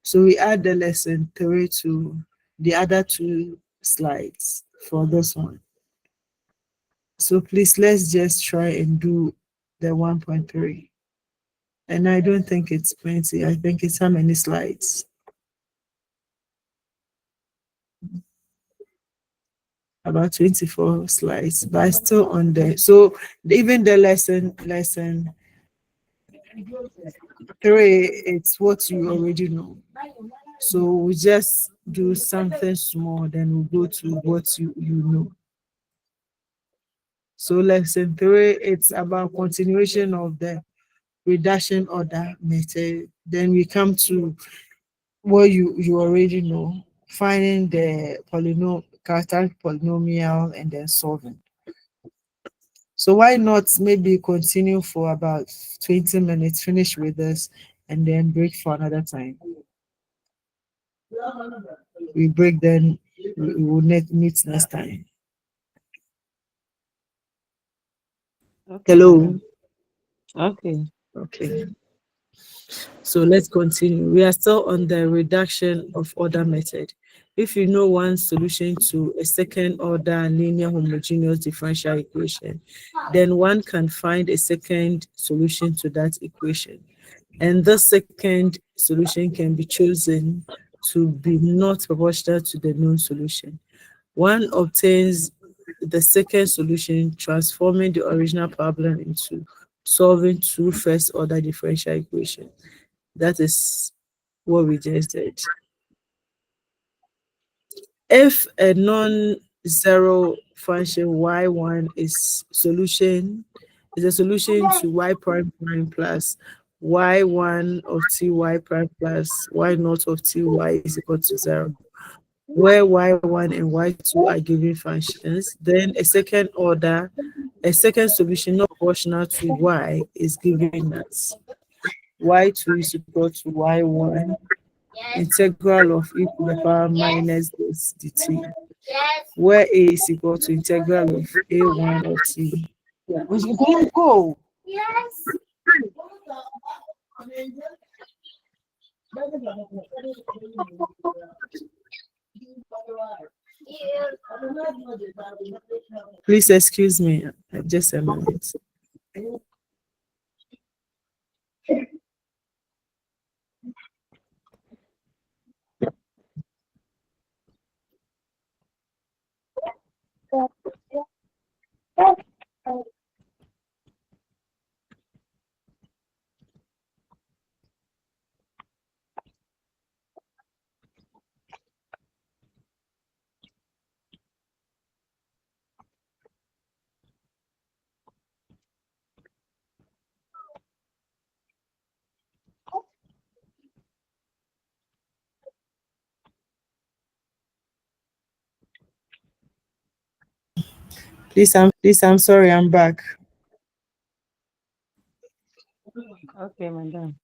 So we add the lesson 3 to the other 2 slides for this one. So please let's just try and do the 1.3. And I don't think it's plenty. I think it's how many slides? about 24 slides, but still on there. So even the lesson 3, it's what you already know. So we just do something small, then we go to what you know. So lesson 3, it's about continuation of the reduction order method. Then we come to what you already know, finding the characteristic polynomial and then solving. So why not maybe continue for about 20 minutes, finish with this, and then break for another time. We break, then we will meet next time. Okay, Hello. madam. Okay. Okay. So let's continue. We are still on the reduction of order method. If you know one solution to a second order linear homogeneous differential equation, then one can find a second solution to that equation. And the second solution can be chosen to be not proportional to the known solution. One obtains the second solution, transforming the original problem into solving two first order differential equations. That is what we just did. If a non-zero function y1 is a solution to y prime prime plus y1 of ty prime plus y naught of ty is equal to 0, where y1 and y2 are given functions, then a second solution not proportional to y is given as y2 is equal to y1 integral of e to the power minus this dt, where a is equal to integral of a1 of t. Go. Please excuse me, just a moment. I'm sorry, I'm back. Okay, madam.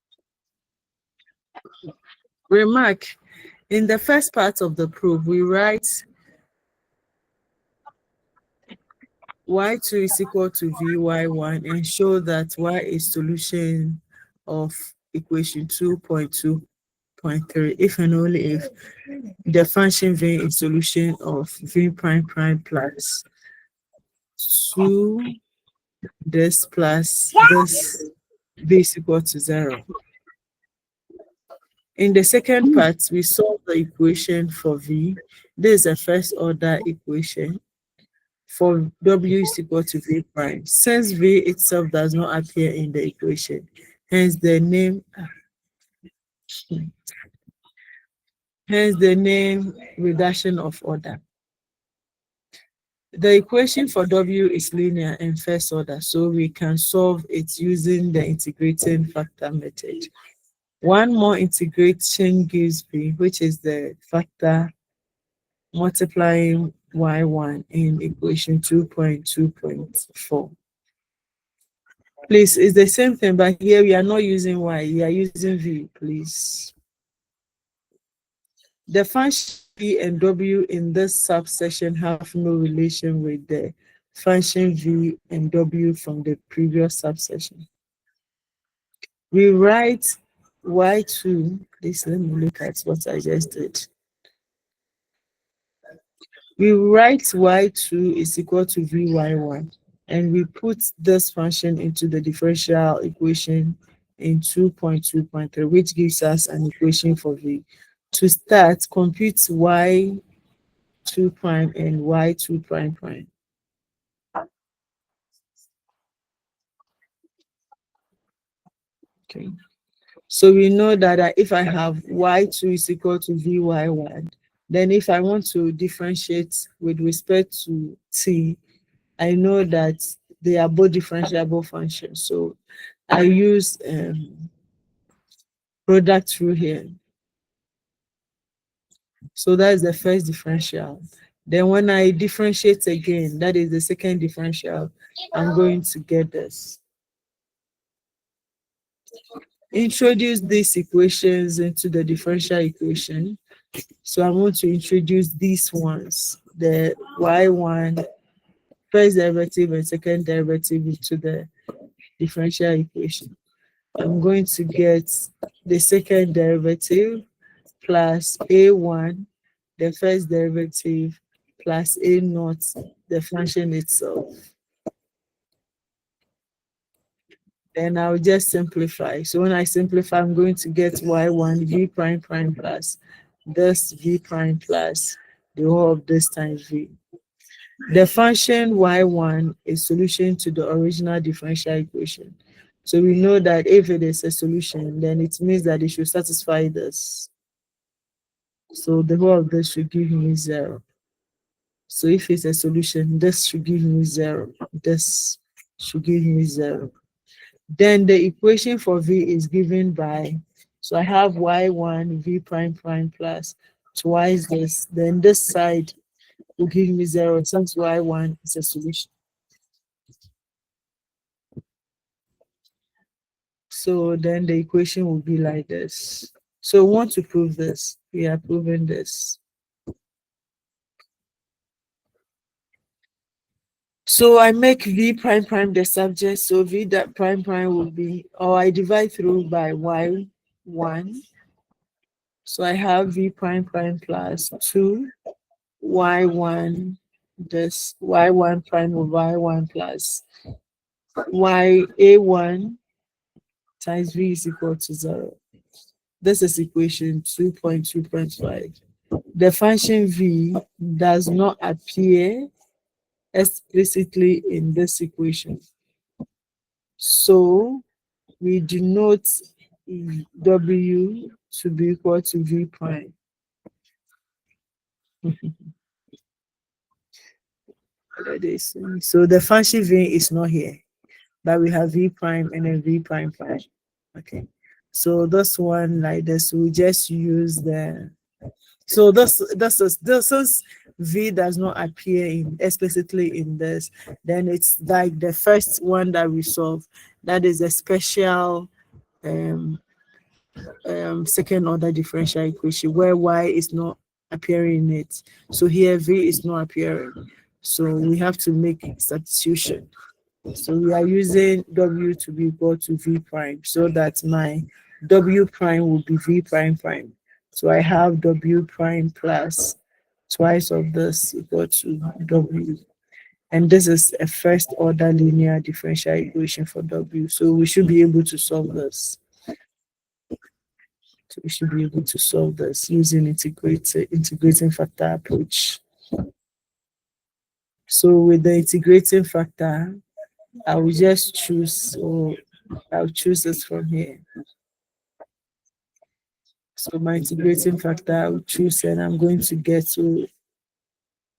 Remark, in the first part of the proof, we write y2 is equal to vy1 and show that y is solution of equation 2.2.3 if and only if the function v is solution of v prime prime plus 2 this plus this v is equal to 0. In the second part, we solve the equation for v. This is a first order equation for w is equal to v prime. Since v itself does not appear in the equation, hence the name reduction of order. The equation for w is linear in first order, so we can solve it using the integrating factor method. One more integration gives v, which is the factor multiplying y1 in equation 2.2.4. Please, it's the same thing, but here we are not using y, we are using v, please. The function v and w in this subsection have no relation with the function v and w from the previous subsection. We write y2, please let me look at what I just did. We write y2 is equal to vy1, and we put this function into the differential equation in 2.2.3, which gives us an equation for v. To start, compute y 2 prime and y2 prime prime. Okay. So we know that if I have y2 is equal to vy1, then if I want to differentiate with respect to t, I know that they are both differentiable functions. So I use product rule here. So that is the first differential. Then when I differentiate again, that is the second differential, I'm going to get this. Introduce these equations into the differential equation. So I want to introduce these ones, the y1, first derivative and second derivative into the differential equation. I'm going to get the second derivative plus a1, the first derivative, plus a naught, the function itself. Then I'll just simplify. So when I simplify, I'm going to get y1 v prime prime plus this v prime plus the whole of this times v. The function y1 is solution to the original differential equation. So we know that if it is a solution, then it means that it should satisfy this. So the whole of this should give me 0. So if it's a solution, this should give me 0. This should give me 0. Then the equation for v is given by, so I have y1 v prime prime plus twice this. Then this side will give me 0 since y1 is a solution. So then the equation will be like this. So we want to prove this. We are proving this. So I make v prime prime the subject. So v that prime prime will be, or I divide through by y1. So I have v prime prime plus 2 y1, this y1 prime over y1 plus y a1 times v is equal to 0. This is equation 2.2.5. The function v does not appear explicitly in this equation. So we denote w to be equal to v prime. So the function v is not here, but we have v prime and then v prime prime. Okay. So this one like this, we just use the. So this is v does not appear explicitly in this. Then it's like the first one that we solve. That is a special second order differential equation where y is not appearing in it. So here v is not appearing. So we have to make substitution. So we are using w to be equal to v prime so that my w prime will be v prime prime. So I have w prime plus twice of this equal to w. And this is a first order linear differential equation for w. So we should be able to solve this. So we should be able to solve this using integrating factor approach. So with the integrating factor, I will just choose, or I'll choose this from here. So my integrating factor, I will choose, and I'm going to get to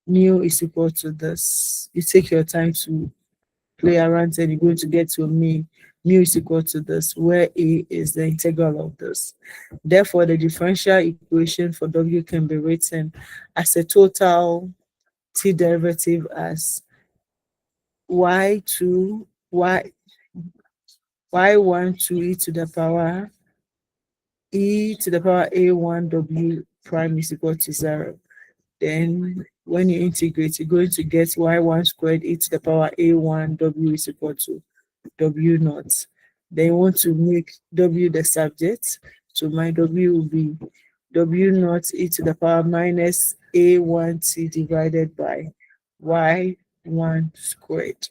mu is equal to this. You take your time to play around, and you're going to get to mu is equal to this, where a is the integral of this. Therefore, the differential equation for w can be written as a total t derivative as y1 to e to the power a1 w prime is equal to 0. Then when you integrate, you're going to get y1 squared e to the power a1 w is equal to w naught. Then you want to make w the subject. So my w will be w naught e to the power minus a1t divided by y1 squared.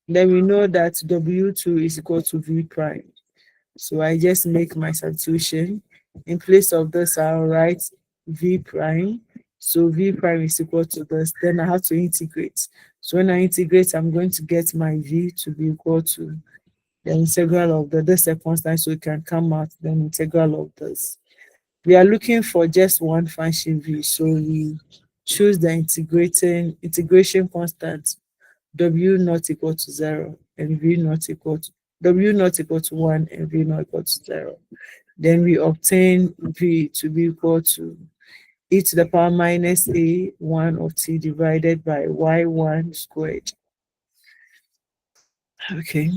Then we know that w2 is equal to v prime. So I just make my substitution. In place of this, I'll write v prime So v prime is equal to this. Then I have to integrate. So when I integrate, I'm going to get my v to be equal to the integral of this a constant, so it can come out the integral of this. We are looking for just one function v, so we choose the integration constant w not equal to 0 and v not equal to w not equal to 1 and v not equal to 0. Then we obtain v to be equal to e to the power minus a1 of t divided by y1 squared. Okay.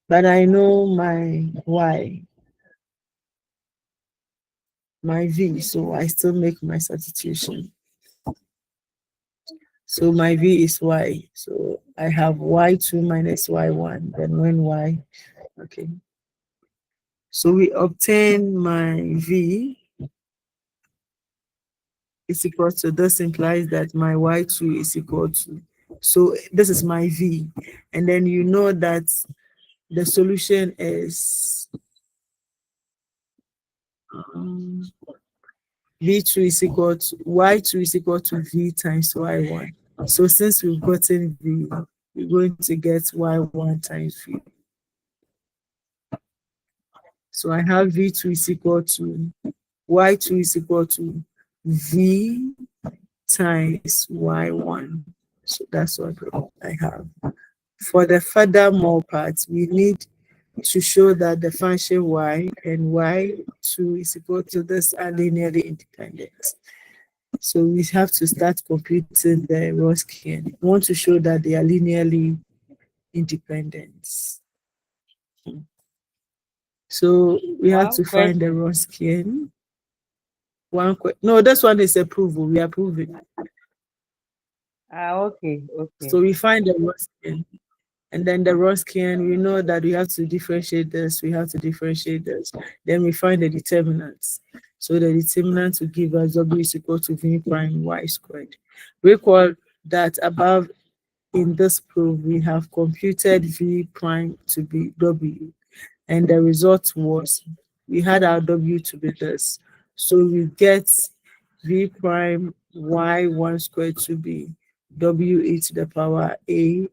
But I know my y, my v, so I still make my substitution. So my v is y. So I have y2 minus y1. Then when y, okay. So we obtain my v is equal to, this implies that my y2 is equal to, so this is my v. And then you know that the solution is v2 is equal to, y2 is equal to v times y1. So since we've gotten v, we're going to get y1 times v. So I have v2 is equal to, y2 is equal to v times y1. So that's what I have. For the furthermore part, we need to show that the function y and y2 is equal to this are linearly independent. So we have to start computing the Wronskian. We want to show that they are linearly independent. So we have to find the Wronskian. No, this one is approval. We approve it. Okay. So we find the Wronskian. And then the Wronskian, we know that we have to differentiate this, we have to differentiate this. Then we find the determinants. So the determinant will give us w is equal to v prime y squared. Recall that above in this proof, we have computed v prime to be w. And the result was, we had our w to be this. So we get v prime y1 squared to be w e to the power a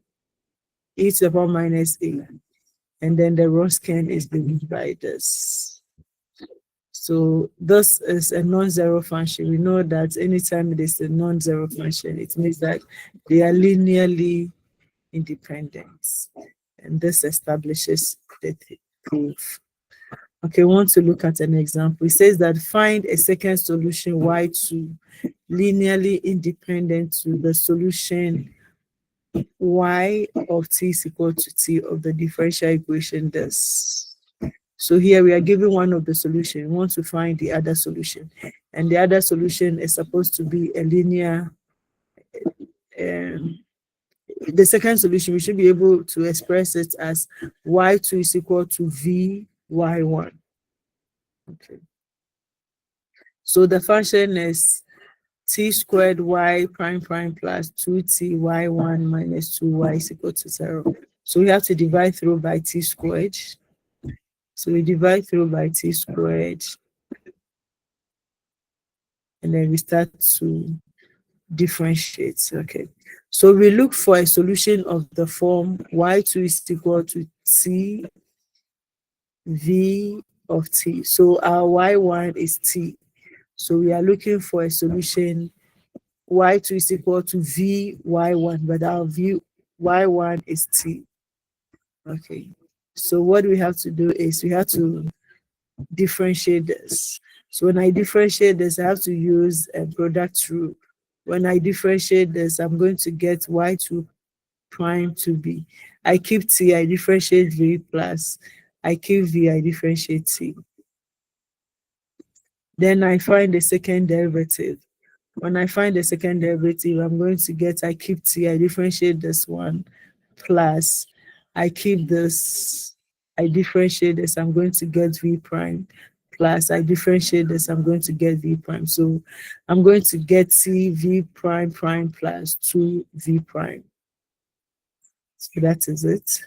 e to the power minus a, and then the Wronskian is divided by this. So this is a non-zero function. We know that anytime it is a non-zero function, it means that they are linearly independent, and this establishes the proof. Okay, we want to look at an example. It says that find a second solution y2 linearly independent to the solution y of t is equal to t of the differential equation this. So here we are given one of the solutions. We want to find the other solution. And the other solution is supposed to be a linear, the second solution, we should be able to express it as y2 is equal to v y1. Okay. So the function is t squared y prime prime plus 2t y1 minus 2y is equal to 0. So we have to divide through by t squared. So we divide through by t squared. And then we start to differentiate. Okay. So we look for a solution of the form y2 is equal to t v of t. So our y1 is t. So we are looking for a solution y2 is equal to v y1, but our v y1 is t. Okay. So what we have to do is we have to differentiate this. So when I differentiate this, I have to use a product rule. When I differentiate this, I'm going to get y2 prime to b. I keep t, I differentiate v plus. I keep v, I differentiate t. Then I find the second derivative. When I find the second derivative, I'm going to get, I keep t, I differentiate this one, plus I keep this, I differentiate this, I'm going to get v prime, plus I differentiate this, I'm going to get v prime. So I'm going to get t v prime prime plus 2 v prime. So that is it.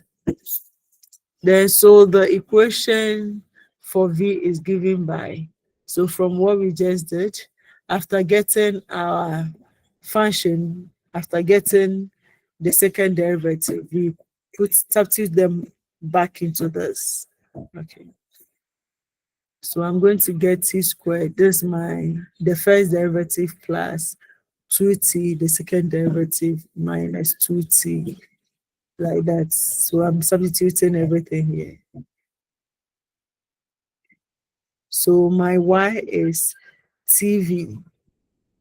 Then so the equation for v is given by So from what we just did, after getting our function, after getting the second derivative, we substitute them back into this. Okay. So I'm going to get t squared. This is the first derivative plus 2t, the second derivative minus 2t, like that. So I'm substituting everything here. So my y is tv.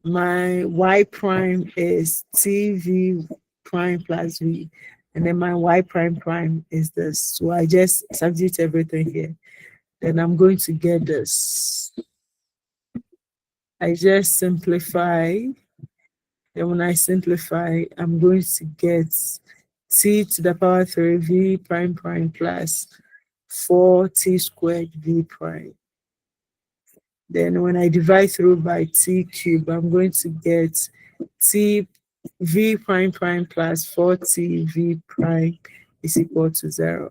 My y prime is tv prime plus v. And then my y prime prime is this. So I just substitute everything here. Then I'm going to get this. I just simplify. Then when I simplify, I'm going to get t to the power 3 v prime prime plus 4t squared v prime. Then when I divide through by t cubed, I'm going to get t v prime prime plus 4t v prime is equal to 0.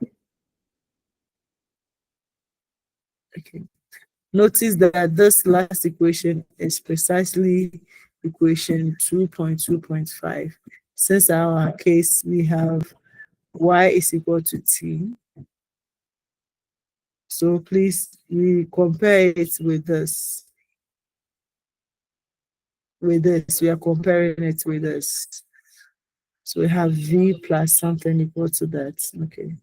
Okay. Notice that this last equation is precisely equation 2.2.5. Since our case, we have y is equal to t. So please, we compare it with this. With this, we are comparing it with this. So we have v plus something equal to that. Okay.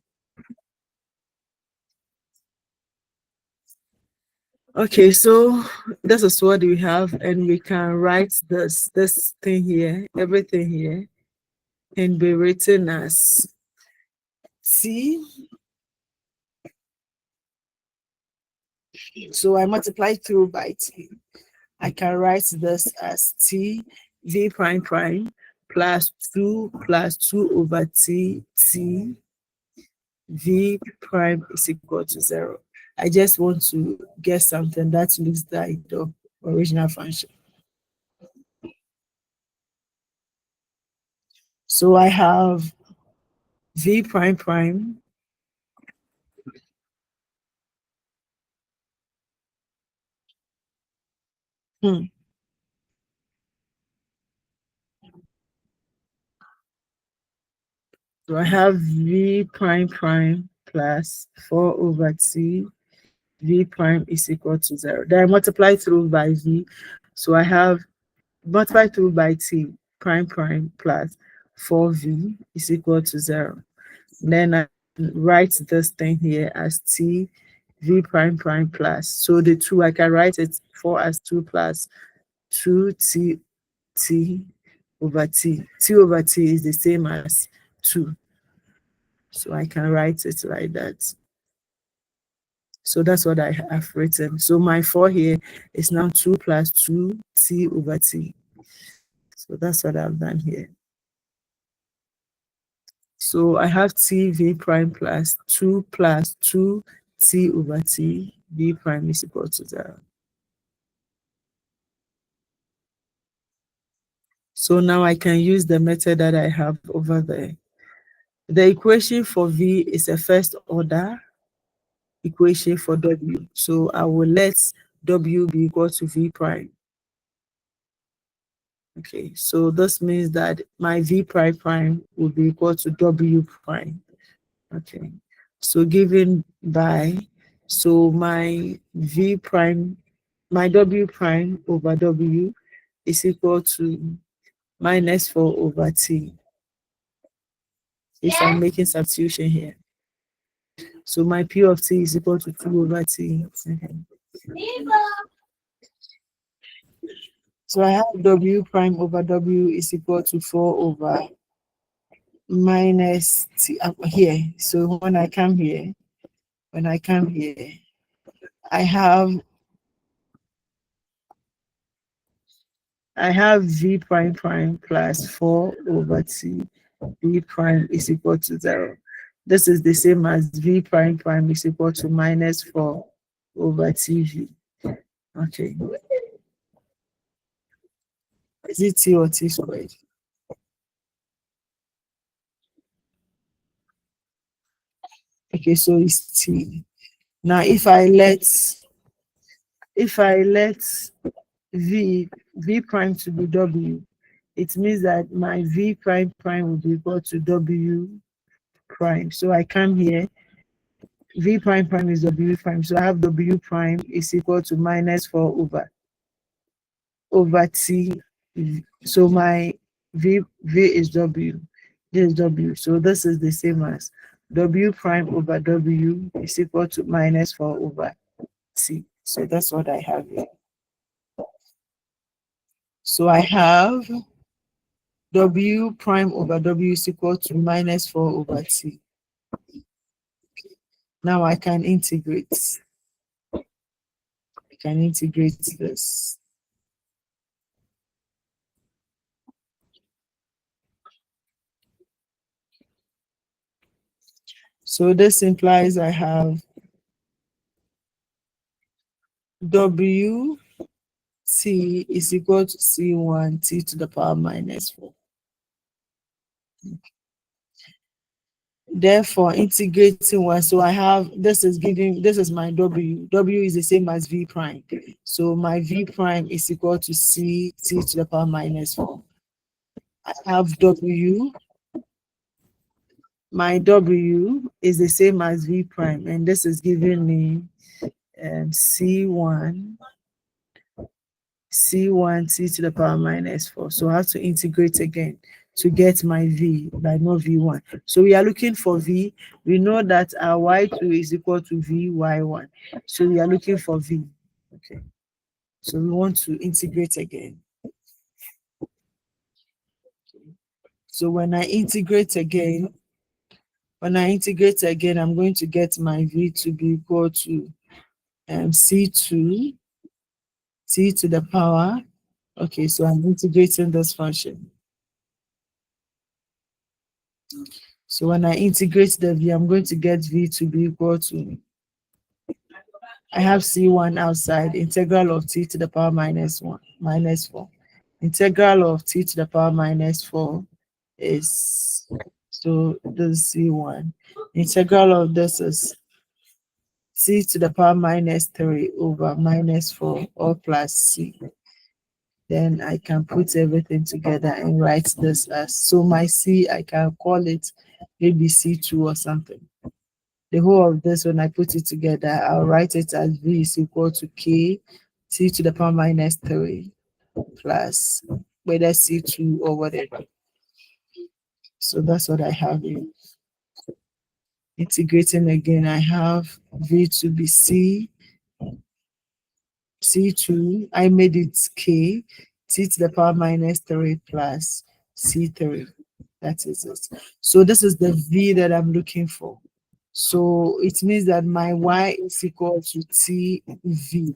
Okay, so this is what we have, and we can write this thing here, everything here, can be written as t. So I multiply through by t. I can write this as t v prime prime plus 2 over t v prime is equal to 0. I just want to get something that looks like the original function. So I have v prime prime So I have v prime prime plus 4 over t v prime is equal to 0. Then I multiply through by v. So I have multiply through by t prime prime plus 4v is equal to 0. Then I write this thing here as t v prime prime plus. So the 2, I can write it 4 as 2 plus 2t t over t. T over t is the same as 2. So I can write it like that. So that's what I have written. So my 4 here is now 2 plus 2t over t. So that's what I've done here. So I have t v prime plus 2 plus 2t over t v prime is equal to 0. So now I can use the method that I have over there. The equation for v is a first order equation for w. So I will let w be equal to v prime. Okay, so this means that my v prime prime will be equal to w prime. Okay, so given by, so my v prime, my w prime over w is equal to minus 4 over t. If I'm making substitution here. So my p of t is equal to 2 over t. So I have w prime over w is equal to 4 over minus t here. So when I come here, I have v prime prime plus 4 over t v prime is equal to 0. This is the same as v prime prime is equal to minus 4 over tv. Okay. Is it t or t squared? Okay, so it's t. Now if I let if I let v prime to be w, it means that my v prime will be equal to w prime. So I come here, v prime is w prime, so I have w prime is equal to minus 4 over t. So my v is w, this is w, so this is the same as w prime over w is equal to minus 4 over t. So that's what I have here. So I have w prime over w is equal to minus 4 over t. Now I can integrate. I can integrate this. So this implies I have w t is equal to c1 t to the power minus 4. Therefore, integrating one, so I have, this is my w. W is the same as v prime. So my v prime is equal to c t to the power minus 4. I have w. My w is the same as v prime, and this is giving me c1 t to the power minus 4. So I have to integrate again to get my v, but not v1. So we are looking for v. We know that our y2 is equal to vy1. So we are looking for v. Okay. So we want to integrate again. So when I integrate again, I'm going to get my v to be equal to c2 t to the power. Okay, so I'm integrating this function. So when I integrate the v, I'm going to get v to be equal to, I have c1 outside, integral of t to the power minus 4. Integral of t to the power minus 4 is, so this is c1. Integral of this is t to the power minus 3 over minus 4 all plus c. Then I can put everything together and write this as, so my c, I can call it maybe c2 or something. The whole of this, when I put it together, I'll write it as v is equal to k t to the power minus 3 plus whether c2 or whatever. So that's what I have here. Integrating again, I have v to be c2, I made it k t to the power minus 3 plus c3. That is it. So this is the v that I'm looking for. So it means that my y is equal to tv,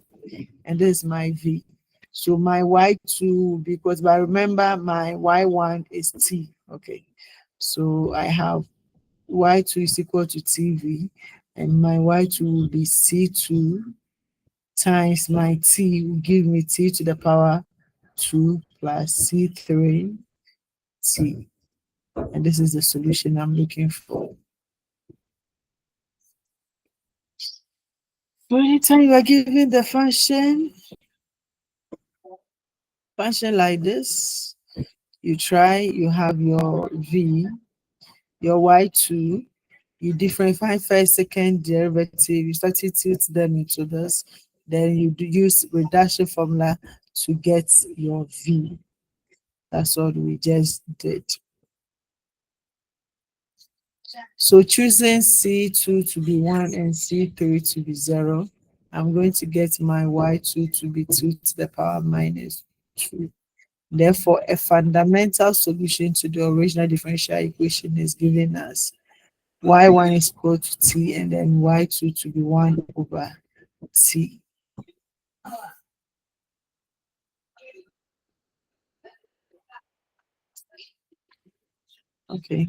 and this is my v. So my y2, because but remember my y1 is t. Okay, so I have y2 is equal to tv, and my y2 will be c2 times my t will give me t to the power 2 plus c3 t, and this is the solution I'm looking for. So anytime you are given the function like this, you try, you have your v, your y2, you differentiate first, second derivative, you substitute them into this, then you use reduction formula to get your v. That's what we just did. So choosing c2 to be 1 and c3 to be 0, I'm going to get my y2 to be 2 to the power minus 2. Therefore, a fundamental solution to the original differential equation is given as y1 is equal to t, and then y2 to be 1 over t. Okay.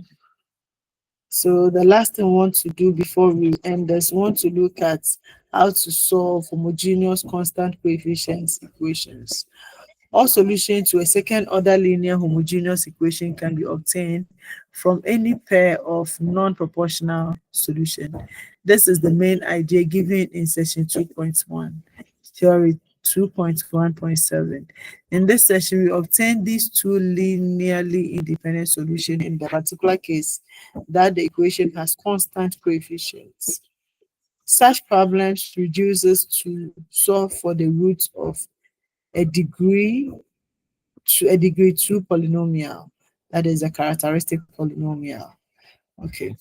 So the last thing we want to do before we end this, we want to look at how to solve homogeneous constant coefficients equations. All solutions to a second order linear homogeneous equation can be obtained from any pair of non-proportional solutions. This is the main idea given in section 2.1, theory 2.1.7. In this session, we obtain these two linearly independent solutions in the particular case that the equation has constant coefficients. Such problems reduces to solve for the root of a degree degree 2 polynomial, that is a characteristic polynomial. Okay.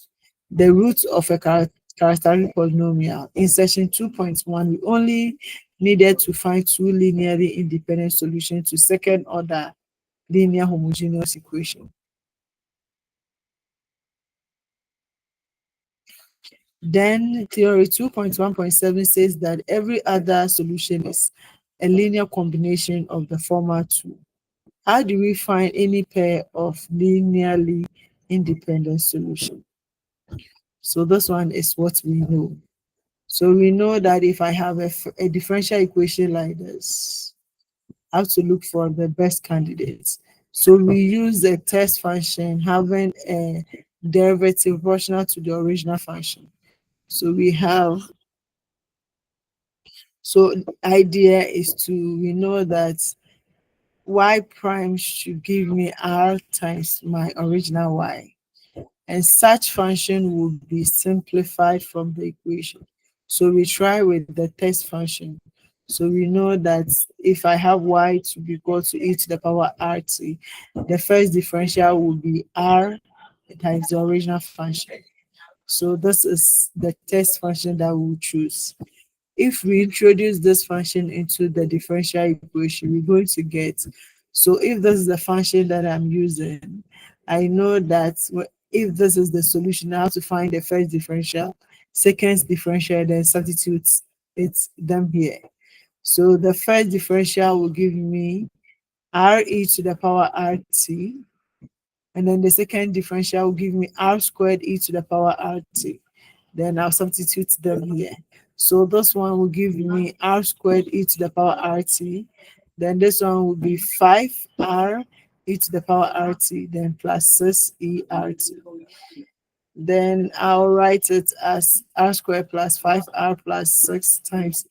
The root of a characteristic polynomial. In section 2.1, we only needed to find two linearly independent solutions to second order linear homogeneous equation. Then theory 2.1.7 says that every other solution is a linear combination of the former two. How do we find any pair of linearly independent solutions? So this one is what we know. So we know that if I have a differential equation like this, I have to look for the best candidates. So we use a test function having a derivative proportional to the original function. So we have, so idea is we know that y prime should give me r times my original y. And such function will be simplified from the equation. So we try with the test function. So we know that if I have y to be equal to e to the power rt, the first differential will be r times the original function. So this is the test function that we'll choose. If we introduce this function into the differential equation, we're going to get, so if this is the function that I'm using, I know that if this is the solution, I have to find the first differential, second differential, then substitute them here. So the first differential will give me re to the power rt, and then the second differential will give me r squared e to the power rt. Then I'll substitute them here. So this one will give me r squared e to the power rt. Then this one will be 5r e to the power rt, then plus 6 ert. Then I'll write it as r squared plus 5r plus 6 times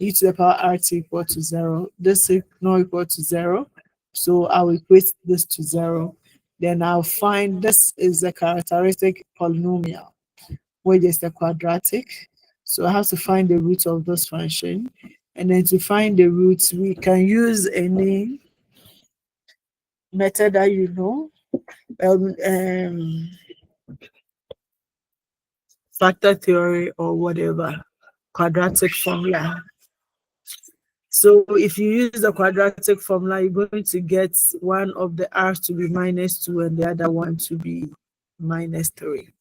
e to the power rt equal to 0. This is not equal to 0. So I'll equate this to 0. Then I'll find this is a characteristic polynomial, which is the quadratic. So I have to find the root of this function. And then to find the roots, we can use any method that you know. Factor theory or whatever, quadratic formula. So if you use the quadratic formula, you're going to get one of the r's to be -2 and the other one to be -3.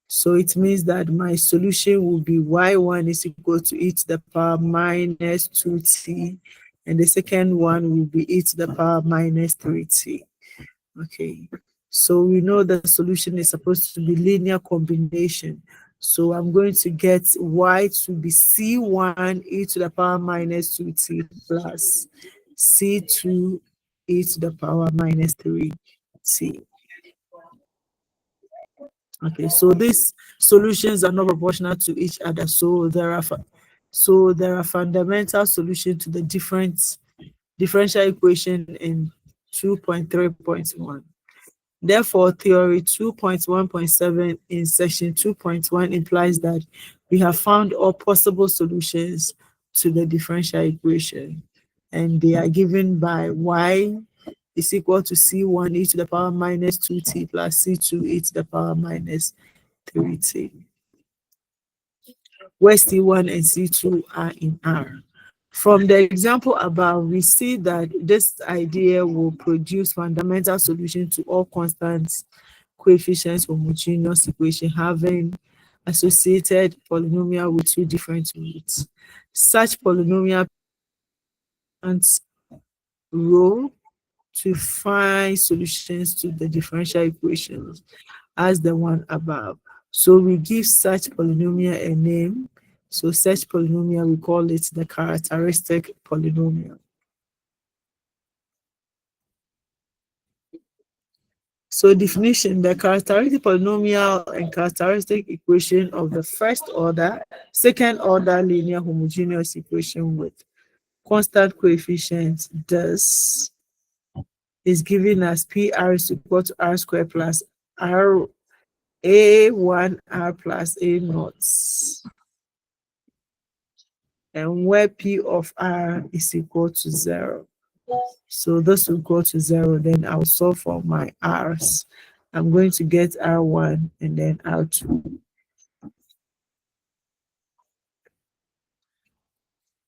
So it means that my solution will be y1 is equal to e to the power -2t, and the second one will be e to the power -3t. Okay, so we know the solution is supposed to be linear combination. So I'm going to get y to be c1 e to the power -2t plus c2 e to the power -3t. Okay, so these solutions are not proportional to each other. So there are fundamental solutions to the differential equation in 2.3.1. Therefore, theory 2.1.7 in section 2.1 implies that we have found all possible solutions to the differential equation, and they are given by y is equal to c1 e to the power -2t plus c2 e to the power -3t, where c1 and c2 are in R. From the example above, we see that this idea will produce fundamental solution to all constant coefficients homogeneous equation having associated polynomial with two different roots. Such polynomial role to find solutions to the differential equations as the one above. So we give such polynomial a name. So such polynomial, we call it the characteristic polynomial. So definition, the characteristic polynomial and characteristic equation of the first order, second order linear homogeneous equation with constant coefficient thus is given as PR is equal to R squared plus R A1 R plus A naught. And where P of R is equal to 0. So this will go to 0. Then I'll solve for my R's. I'm going to get R1 and then R2.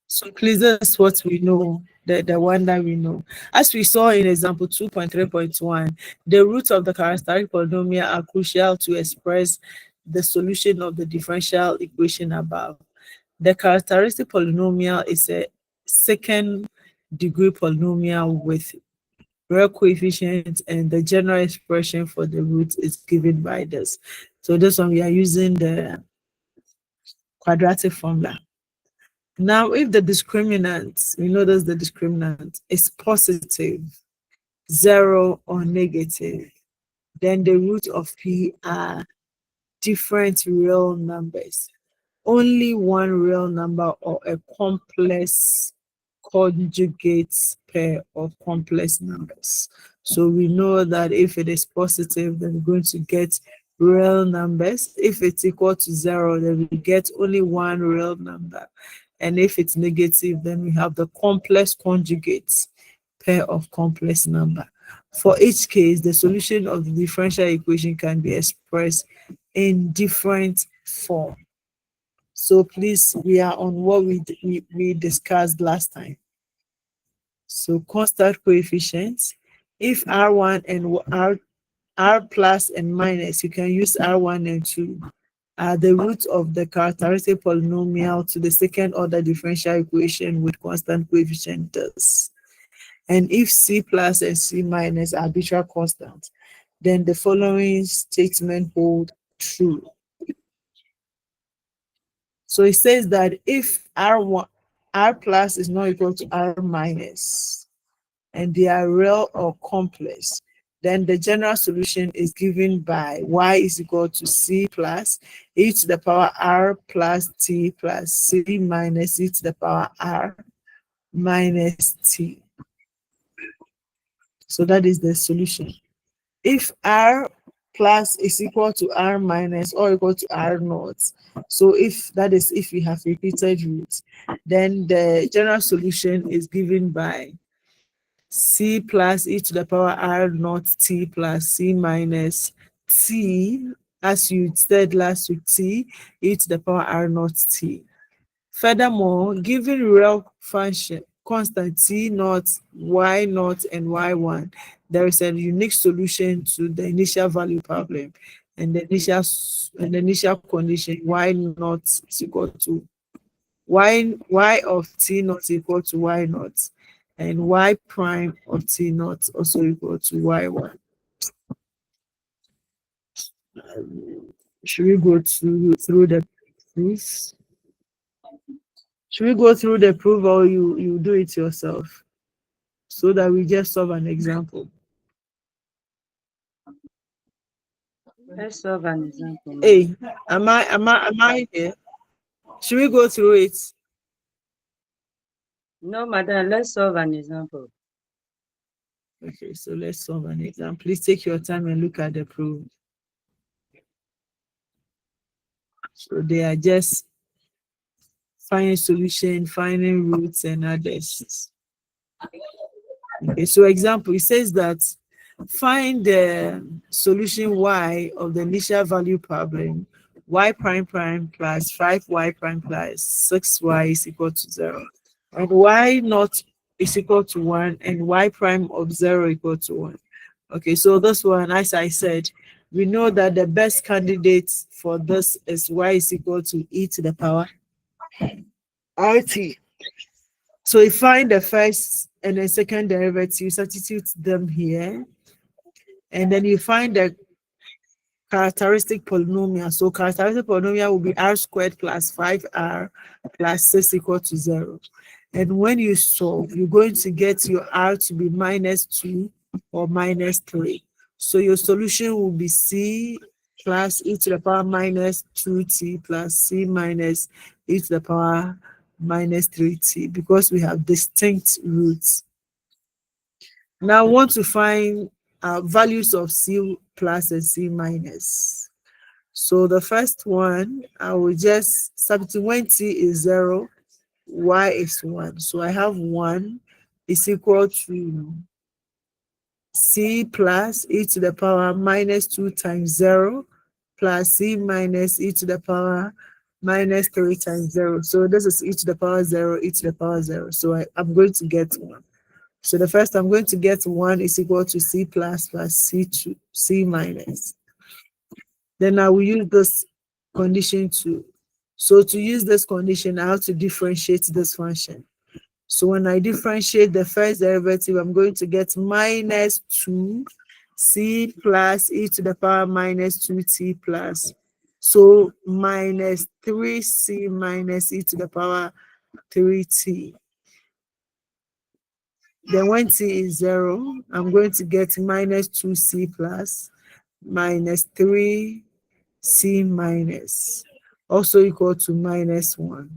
So please, that's what we know, the one that we know. As we saw in example 2.3.1, the roots of the characteristic polynomial are crucial to express the solution of the differential equation above. The characteristic polynomial is a second degree polynomial with real coefficients, and the general expression for the root is given by this. So this one we are using the quadratic formula. Now, if the discriminant, we know that's the discriminant, is positive, 0 or negative, then the root of P are different real numbers. Only one real number or a complex conjugate pair of complex numbers. So we know that if it is positive, then we're going to get real numbers. If it's equal to 0, then we get only one real number. And if it's negative, then we have the complex conjugates pair of complex number. For each case, the solution of the differential equation can be expressed in different form. So please, we are on what we discussed last time. So constant coefficients. If R1 and R plus and minus, you can use R1 and 2. The root of the characteristic polynomial to the second order differential equation with constant coefficient thus. And if C plus and C minus are arbitral constant, then the following statement hold true. So it says that if R plus is not equal to R minus, and they are real or complex, then the general solution is given by y is equal to c plus e to the power r plus t plus c minus e to the power r minus t. So that is the solution. If r plus is equal to r minus or equal to r naught, so if that is if we have repeated roots, then the general solution is given by c plus e to the power r naught t plus c minus t, as you said last week, t e to the power r naught t. Furthermore, given real function constant t naught, y naught, and y1, there is a unique solution to the initial value problem, and the initial condition y naught is equal to y of t naught equal to y naught, and y prime of t naught also equal to y1. Should we go through the proofs? Should we go through the proof, or you do it yourself, so that we just solve an example? Let's solve an example. Hey, am I here? Should we go through it? No, madam, let's solve an example. Okay, so let's solve an example. Please take your time and look at the proof. So they are just finding solution, finding roots and others. Okay, so example, it says that find the solution y of the initial value problem, y prime prime plus 5y prime plus 6y is equal to 0, and y naught is equal to 1, and y prime of 0 equal to 1. Okay, so this one, as I said, we know that the best candidate for this is y is equal to e to the power rt. So you find the first and the second derivative, substitute them here, and then you find the characteristic polynomial. So characteristic polynomial will be r squared plus 5r plus 6 equal to 0. And when you solve, you're going to get your r to be minus 2 or minus 3. So your solution will be c plus e to the power minus 2t plus c minus e to the power minus 3t because we have distinct roots. Now I want to find values of c plus and c minus. So the first one, I will just substitute when t is 0, y is 1. So I have 1 is equal to c plus e to the power minus 2 times 0 plus c minus e to the power minus 3 times 0. So this is e to the power 0, e to the power 0. So I'm going to get 1. So the first I'm going to get 1 is equal to c plus c minus. Then I will use this condition to. So to use this condition, I have to differentiate this function. So when I differentiate the first derivative, I'm going to get minus 2c plus e to the power minus 2t plus. So minus 3c minus e to the power 3t. Then when t is 0, I'm going to get minus 2c plus minus 3c minus, also equal to minus 1.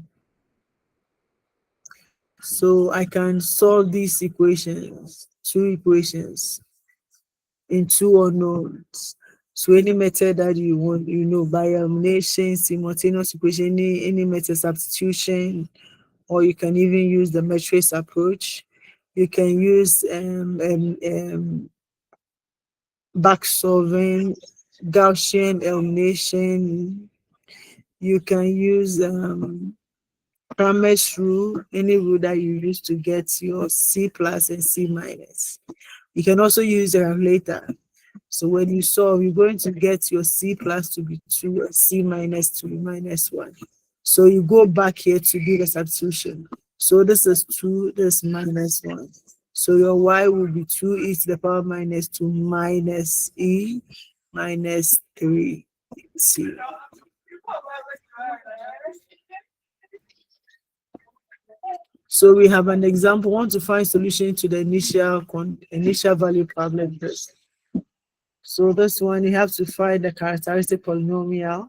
So I can solve these equations, two equations, in two unknowns. So any method that you want, by elimination, simultaneous equation, any method substitution, or you can even use the matrix approach. You can use back solving, Gaussian elimination. You can use Cramer's rule, any rule that you use to get your C plus and C minus. You can also use a calculator. So when you solve, you're going to get your C plus to be 2 and C minus to be minus 1. So you go back here to do the substitution. So this is 2, this minus 1. So your y will be 2e to the power minus 2 minus e minus 3c. So we have an example. We want to find solution to the initial value problem first. So this one, you have to find the characteristic polynomial.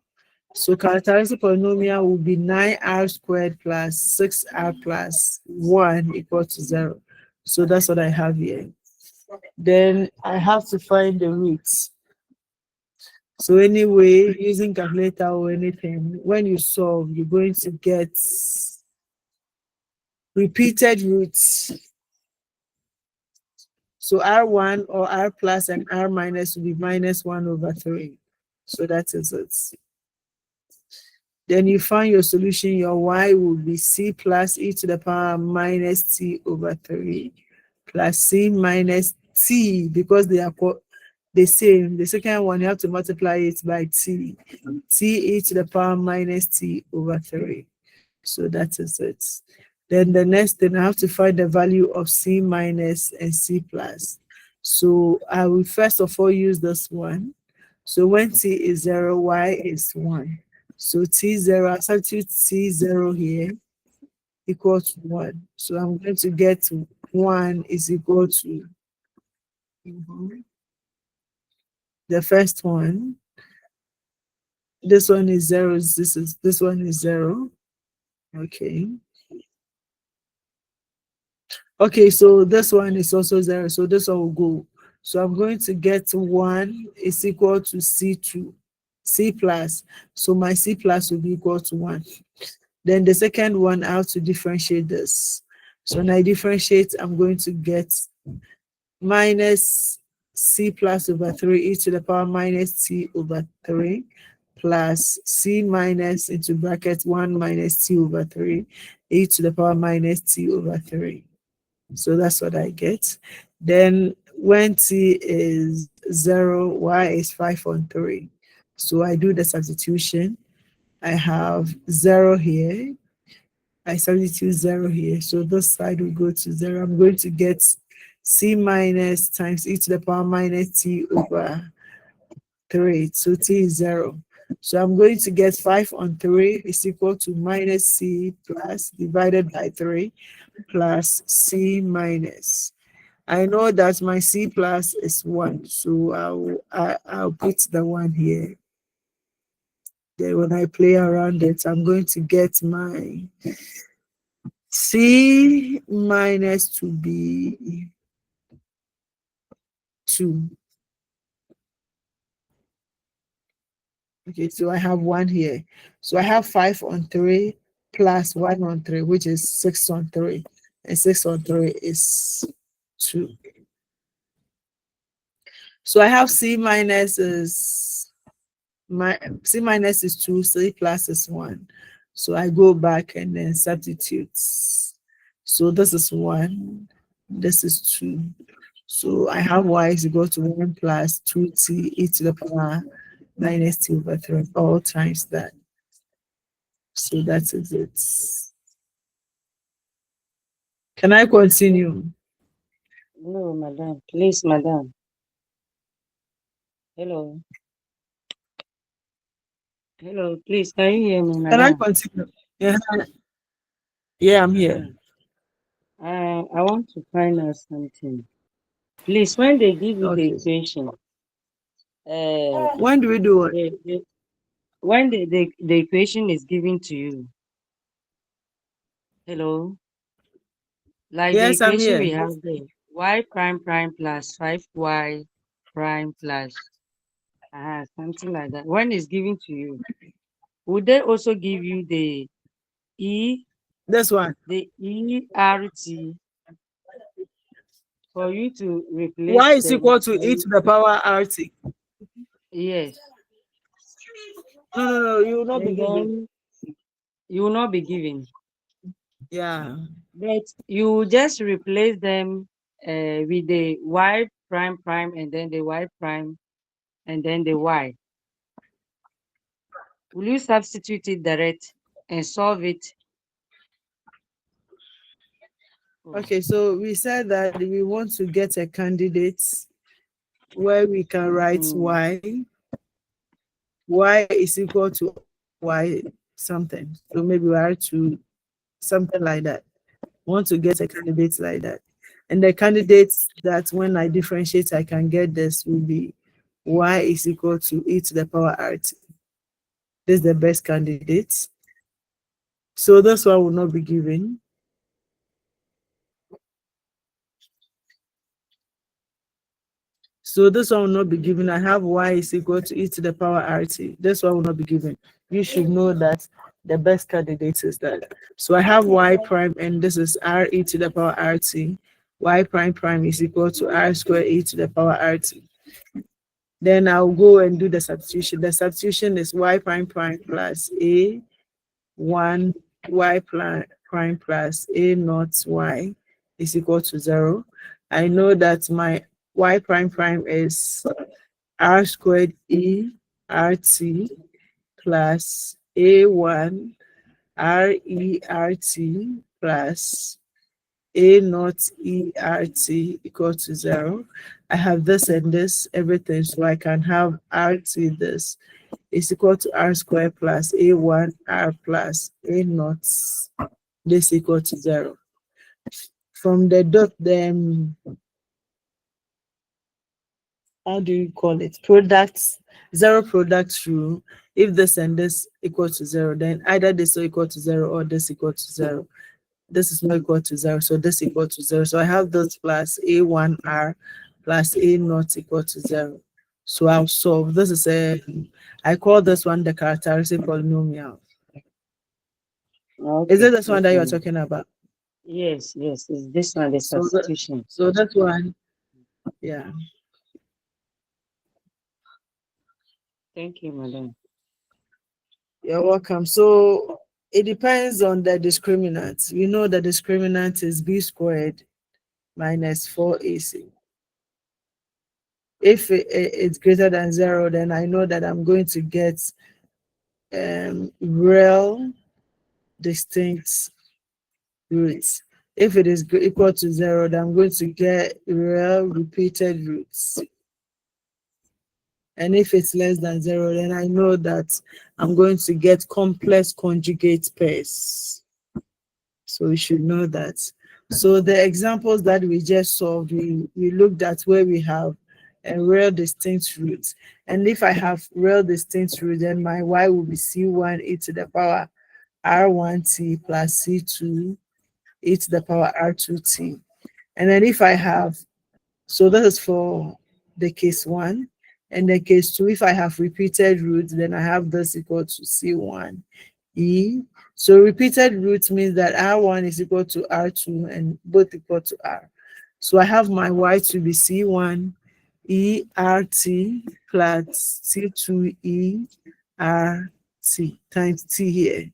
So characteristic polynomial will be 9r squared plus 6r plus 1 equal to 0. So that's what I have here. Then I have to find the roots. So anyway, using calculator or anything, when you solve, you're going to get repeated roots. So R1 or R plus and R minus will be minus 1 over 3. So that is it. Then you find your solution, your y will be c plus e to the power minus t over 3 plus c minus t, because they are the same. The second one, you have to multiply it by t. T e to the power minus t over 3. So that is it. Then the next thing, I have to find the value of c minus and c plus. So I will first of all use this one. So when t is 0, y is 1. So t0, I substitute t0 here equal to 1. So I'm going to get 1 is equal to the first one. This one is 0. This one is 0. Okay. Okay, so this one is also 0. So this one will go. So I'm going to get 1 is equal to C2, C plus. So my C plus will be equal to 1. Then the second one, I have to differentiate this. So when I differentiate, I'm going to get minus C plus over 3 e to the power minus t over 3 plus c minus into bracket 1 minus t over 3 e to the power minus t over 3. So that's what I get. Then when t is 0, y is 5 on 3. So I do the substitution. I have 0 here. I substitute 0 here. So this side will go to 0. I'm going to get c minus times e to the power minus t over 3. So t is 0. So I'm going to get 5 on 3 is equal to minus c plus divided by 3 plus c minus. I know that my c plus is 1, so I'll put the 1 here. Then when I play around it, I'm going to get my C minus 2B 2. Okay, so I have 1 here. So I have 5 on 3 plus 1 on 3, which is 6 on 3. And 6 on 3 is 2. So I have C minus is C minus is 2, C plus is 1. So I go back and then substitute. So this is 1, this is 2. So I have y is equal to 1 plus 2t e to the power minus t over 3, all times that. So that is it. Can I continue? No, madam. Please, madam. Hello. Hello, please. Can you hear me, Can I madam? continue? Yeah, yeah, I'm here. I want to find out something. Please, when they give you the Okay. equation, When do we do it? when the equation is given to you, hello, like the Yes, I'm equation we here. have there, y prime prime plus 5y prime plus something like that. When it's given to you, would they also give you the e This one. the ERT for you to Y replace is them? equal to e to the power RT. Yes, No, you will not be and given. then you will not be given. Yeah. But you just replace them with the y prime prime and then the y prime and then the y. Will you substitute it direct and solve it? Oh. Okay, so we said that we want to get a candidate where we can write y is equal to y something. So maybe y to something like that. Want to get a candidate like that. And the candidates that when I differentiate, I can get this will be y is equal to e to the power rt. This is the best candidate. So this one will not be given. So this one will not be given. I have y is equal to e to the power rt. This one will not be given. You should know that the best candidate is that. So I have y prime, and this is r e to the power rt. Y prime prime is equal to r squared e to the power rt. Then I'll go and do the substitution. The substitution is y prime prime plus a 1 y prime plus a naught y is equal to 0. I know that my y prime prime is r squared e rt plus a1 r e rt plus a naught e rt equal to 0. I have this and this, everything, so I can have rt this is equal to r squared plus a1 r plus a naught this equal to 0. From the dot, then how do you call it? Products, zero product rule. If this and this equal to 0, then either this is equal to 0 or this equal to 0. This is not equal to 0, so this equal to 0. So I have this plus a1r plus a naught equal to 0. So I'll solve. This is I call this one the characteristic polynomial. Okay. Is it this one that you're talking about? Yes, it's this one, the substitution. So that one, yeah. Thank you, madam. You're welcome. So it depends on the discriminant. We know the discriminant is b squared minus 4ac. If it's greater than 0, then I know that I'm going to get real distinct roots. If it is equal to 0, then I'm going to get real repeated roots. And if it's less than 0, then I know that I'm going to get complex conjugate pairs. So we should know that. So the examples that we just solved, we looked at where we have a real distinct root. And if I have real distinct root, then my y will be c1 e to the power r1t plus c2 e to the power r2t. And then if I have, so that is for the case 1. And the case 2, if I have repeated roots, then I have this equal to C1 E. So repeated roots means that R1 is equal to R2 and both equal to R. So I have my Y to be C1 E RT plus C2 E RT times T here.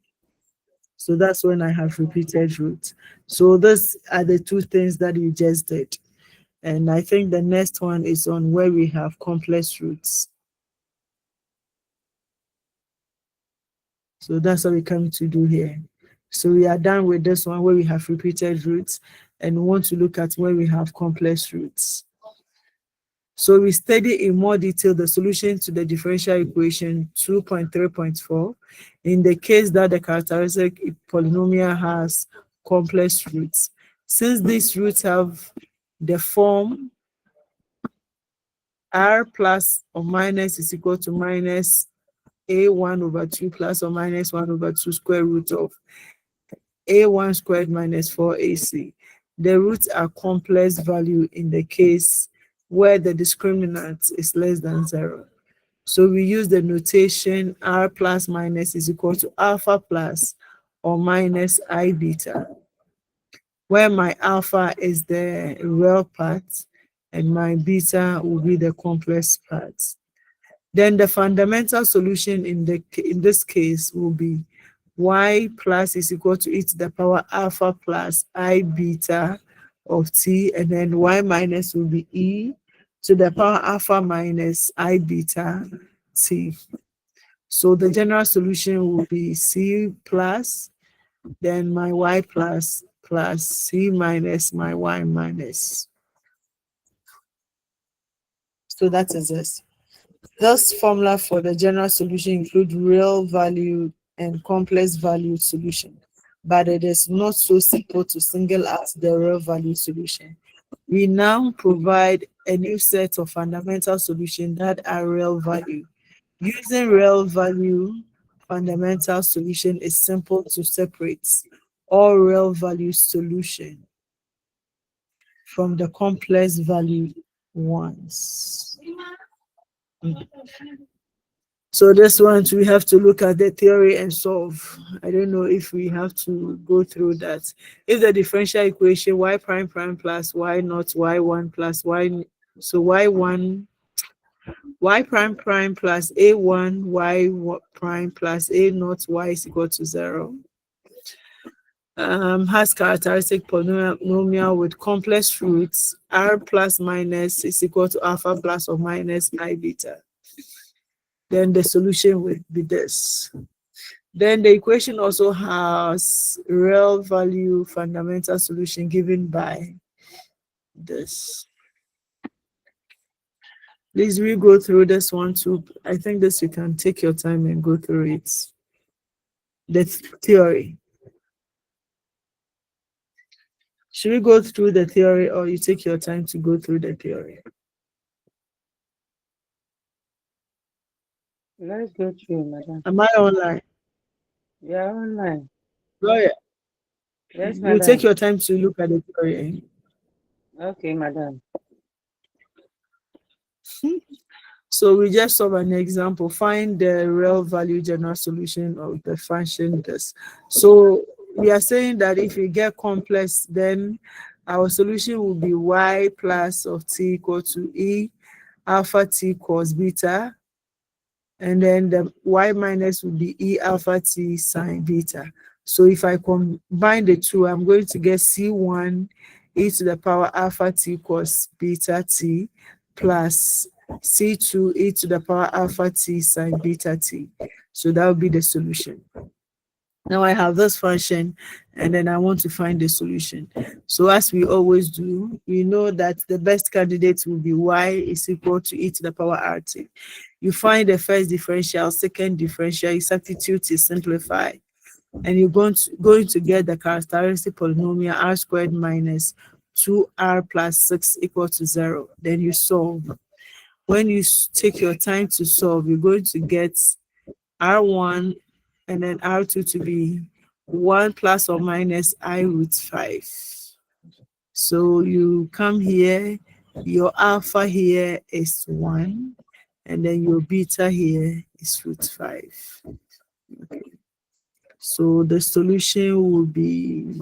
So that's when I have repeated roots. So those are the two things that you just did. And I think the next one is on where we have complex roots. So that's what we come to do here. So we are done with this one where we have repeated roots, and we want to look at where we have complex roots. So we study in more detail the solution to the differential equation 2.3.4 in the case that the characteristic polynomial has complex roots. Since these roots have the form r plus or minus is equal to minus a1 over 2 plus or minus 1 over 2 square root of a1 squared minus 4ac. The roots are complex value in the case where the discriminant is less than 0. So we use the notation r plus minus is equal to alpha plus or minus I beta, where my alpha is the real part and my beta will be the complex part. Then the fundamental solution in this case will be y plus is equal to e to the power alpha plus I beta of t, and then y minus will be e to the power alpha minus I beta t. So the general solution will be c plus, then my y plus c minus my y minus. So that is this. Thus, formula for the general solution include real value and complex value solution, but it is not so simple to single out the real value solution. We now provide a new set of fundamental solutions that are real value. Using real value fundamental solution is simple to separate all real value solution from the complex value ones. So this one, we have to look at the theory and solve. I don't know if we have to go through that. If the differential equation y prime prime plus y naught y1 plus y, so y1, y prime prime plus a1 y prime plus a naught y is equal to 0. Has characteristic polynomial with complex roots r plus minus is equal to alpha plus or minus I beta. Then the solution would be this. Then the equation also has real value fundamental solution given by this. Please we go through this one too. I think this you can take your time and go through it. The theory. Should we go through the theory or you take your time to go through the theory? Let's go through, madam. Am I online? Yeah, online. Lawyer, Yes, you madam. take your time to look at the theory. Okay, madam. So we just saw an example. Find the real value general solution of the function this. So we are saying that if we get complex, then our solution will be y plus of t equal to e alpha t cos beta. And then the y minus will be e alpha t sine beta. So if I combine the two, I'm going to get C1 e to the power alpha t cos beta t plus C2 e to the power alpha t sine beta t. So that will be the solution. Now I have this function and then I want to find the solution. So as we always do, we know that the best candidate will be y is equal to e to the power rt. You find the first differential, second differential, you substitute, you simplify, and you're going to get the characteristic polynomial r squared minus 2r plus 6 equal to 0. Then you solve. When you take your time to solve, you're going to get r1 and then r2 to be 1 plus or minus I root 5. So you come here, your alpha here is 1, and then your beta here is root 5. Okay. So the solution will be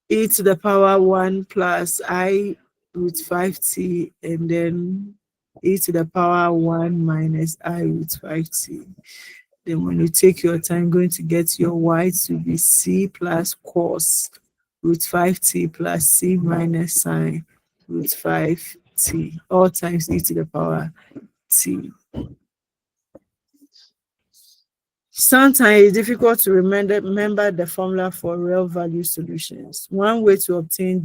e to the power 1 plus I root 5t, and then e to the power 1 minus I root 5t. Then when you take your time, going to get your y to be c plus cos root 5t plus c minus sine root 5t, all times e to the power t. Sometimes it's difficult to remember the formula for real value solutions. One way to obtain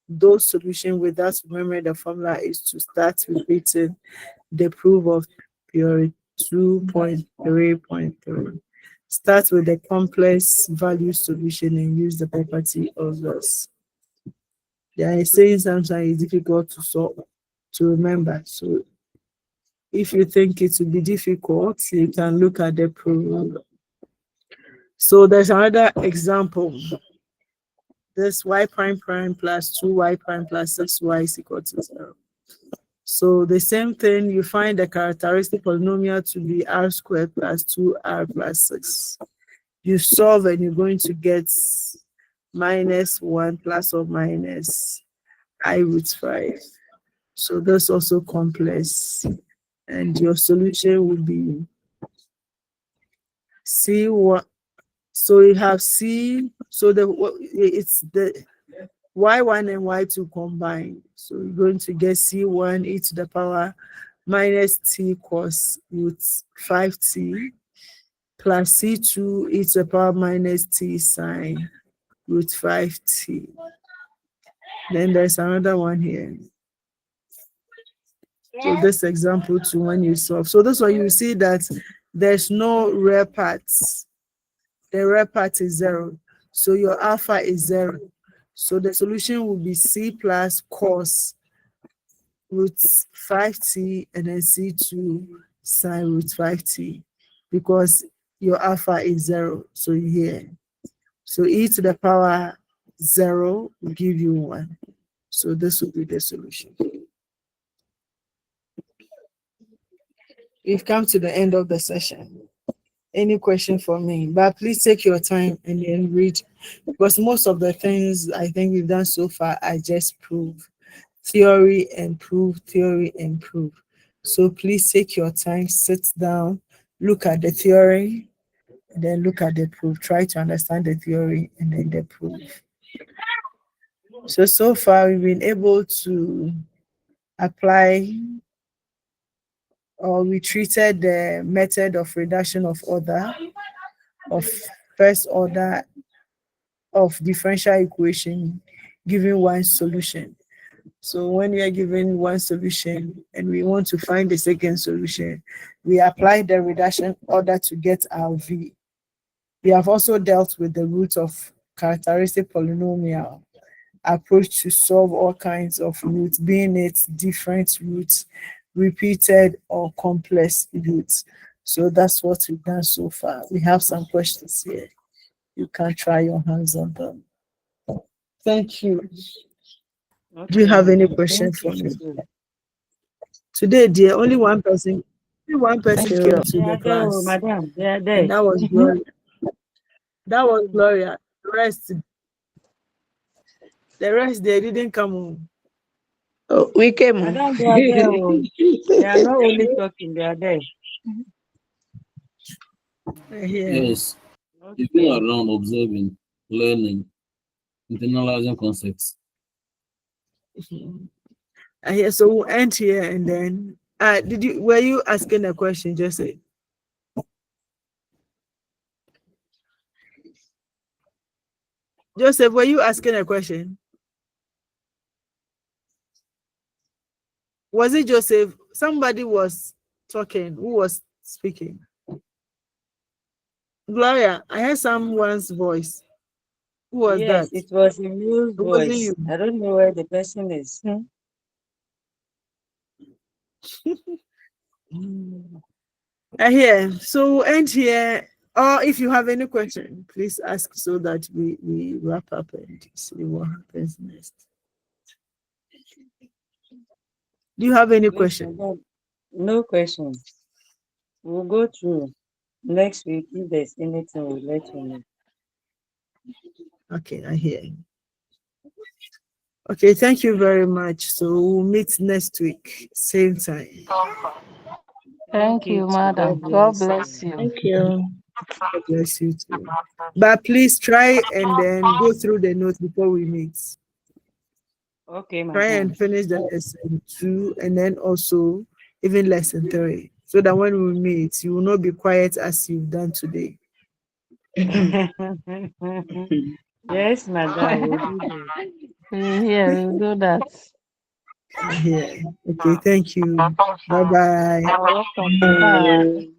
those solutions without remembering the formula is to start repeating the proof of theory 2.3.3. Start with the complex value solution and use the property of loss. They are saying sometimes it's difficult to remember. So if you think it will be difficult, you can look at the proof. So there's another example. This y prime prime plus 2y prime plus 6y is equal to 0. So the same thing, you find the characteristic polynomial to be r squared plus 2r plus 6. You solve and you're going to get minus 1 plus or minus I root 5. So that's also complex. And your solution would be C1. So you have C, so it's the y1 and y2 combined. So you're going to get C1 e to the power minus t cos root 5t plus C2 e to the power minus t sine root 5t. Then there's another one here. So this example too, when you solve. So this one you see that there's no real parts. The real part is 0. So your alpha is 0. So the solution will be C plus cos root 5t and then C2 sine root 5t, because your alpha is 0. So here. So e to the power 0 will give you 1. So this will be the solution. We've come to the end of the session. Any question for me? But please take your time and then read, because most of the things I think we've done so far I just prove. Theory and prove, theory and prove. So please take your time, sit down, look at the theory, and then look at the proof. Try to understand the theory and then the proof. So far we've been able to apply, or we treated the method of reduction of order, of first order of differential equation, giving one solution. So when we are given one solution and we want to find the second solution, we apply the reduction order to get our V. We have also dealt with the root of characteristic polynomial approach to solve all kinds of roots, being it different roots, repeated or complex roots. So that's what we've done so far. We have some questions here. You can try your hands on them. Thank you. Do you have any question for me? Today, dear, only one person came to the class. Madam, they are there. And that was Gloria. That was Gloria. The rest they didn't come home. Oh, we came. Madam, they are there. They are not only talking, they are there. Yes. You've been around observing, learning, internalizing concepts. So we'll end here and then were you asking a question, Joseph? Joseph, were you asking a question? Was it Joseph? Somebody was talking. Who was speaking? Gloria, I heard someone's voice. Who was that? Yes, it was Emile's voice. I don't know where the person is. Here. So we'll end here Or if you have any question, please ask so that we wrap up and see what happens next. Do you have any Yes, question? madam. No question. We'll go through next week. If there's anything, we'll let you know. Okay, I hear you. Okay, thank you very much. So we'll meet next week, same time. Thank you, too. madam. God bless you. Thank you. God bless you too. But please try and then go through the notes before we meet. Okay, Try madam. and finish the lesson 2 and then also even lesson 3. So that when we meet, you will not be quiet as you've done today. Yes, madam. We'll do that. Yeah, we'll do that. Yeah. Okay, thank you. Bye bye. You're welcome. Bye.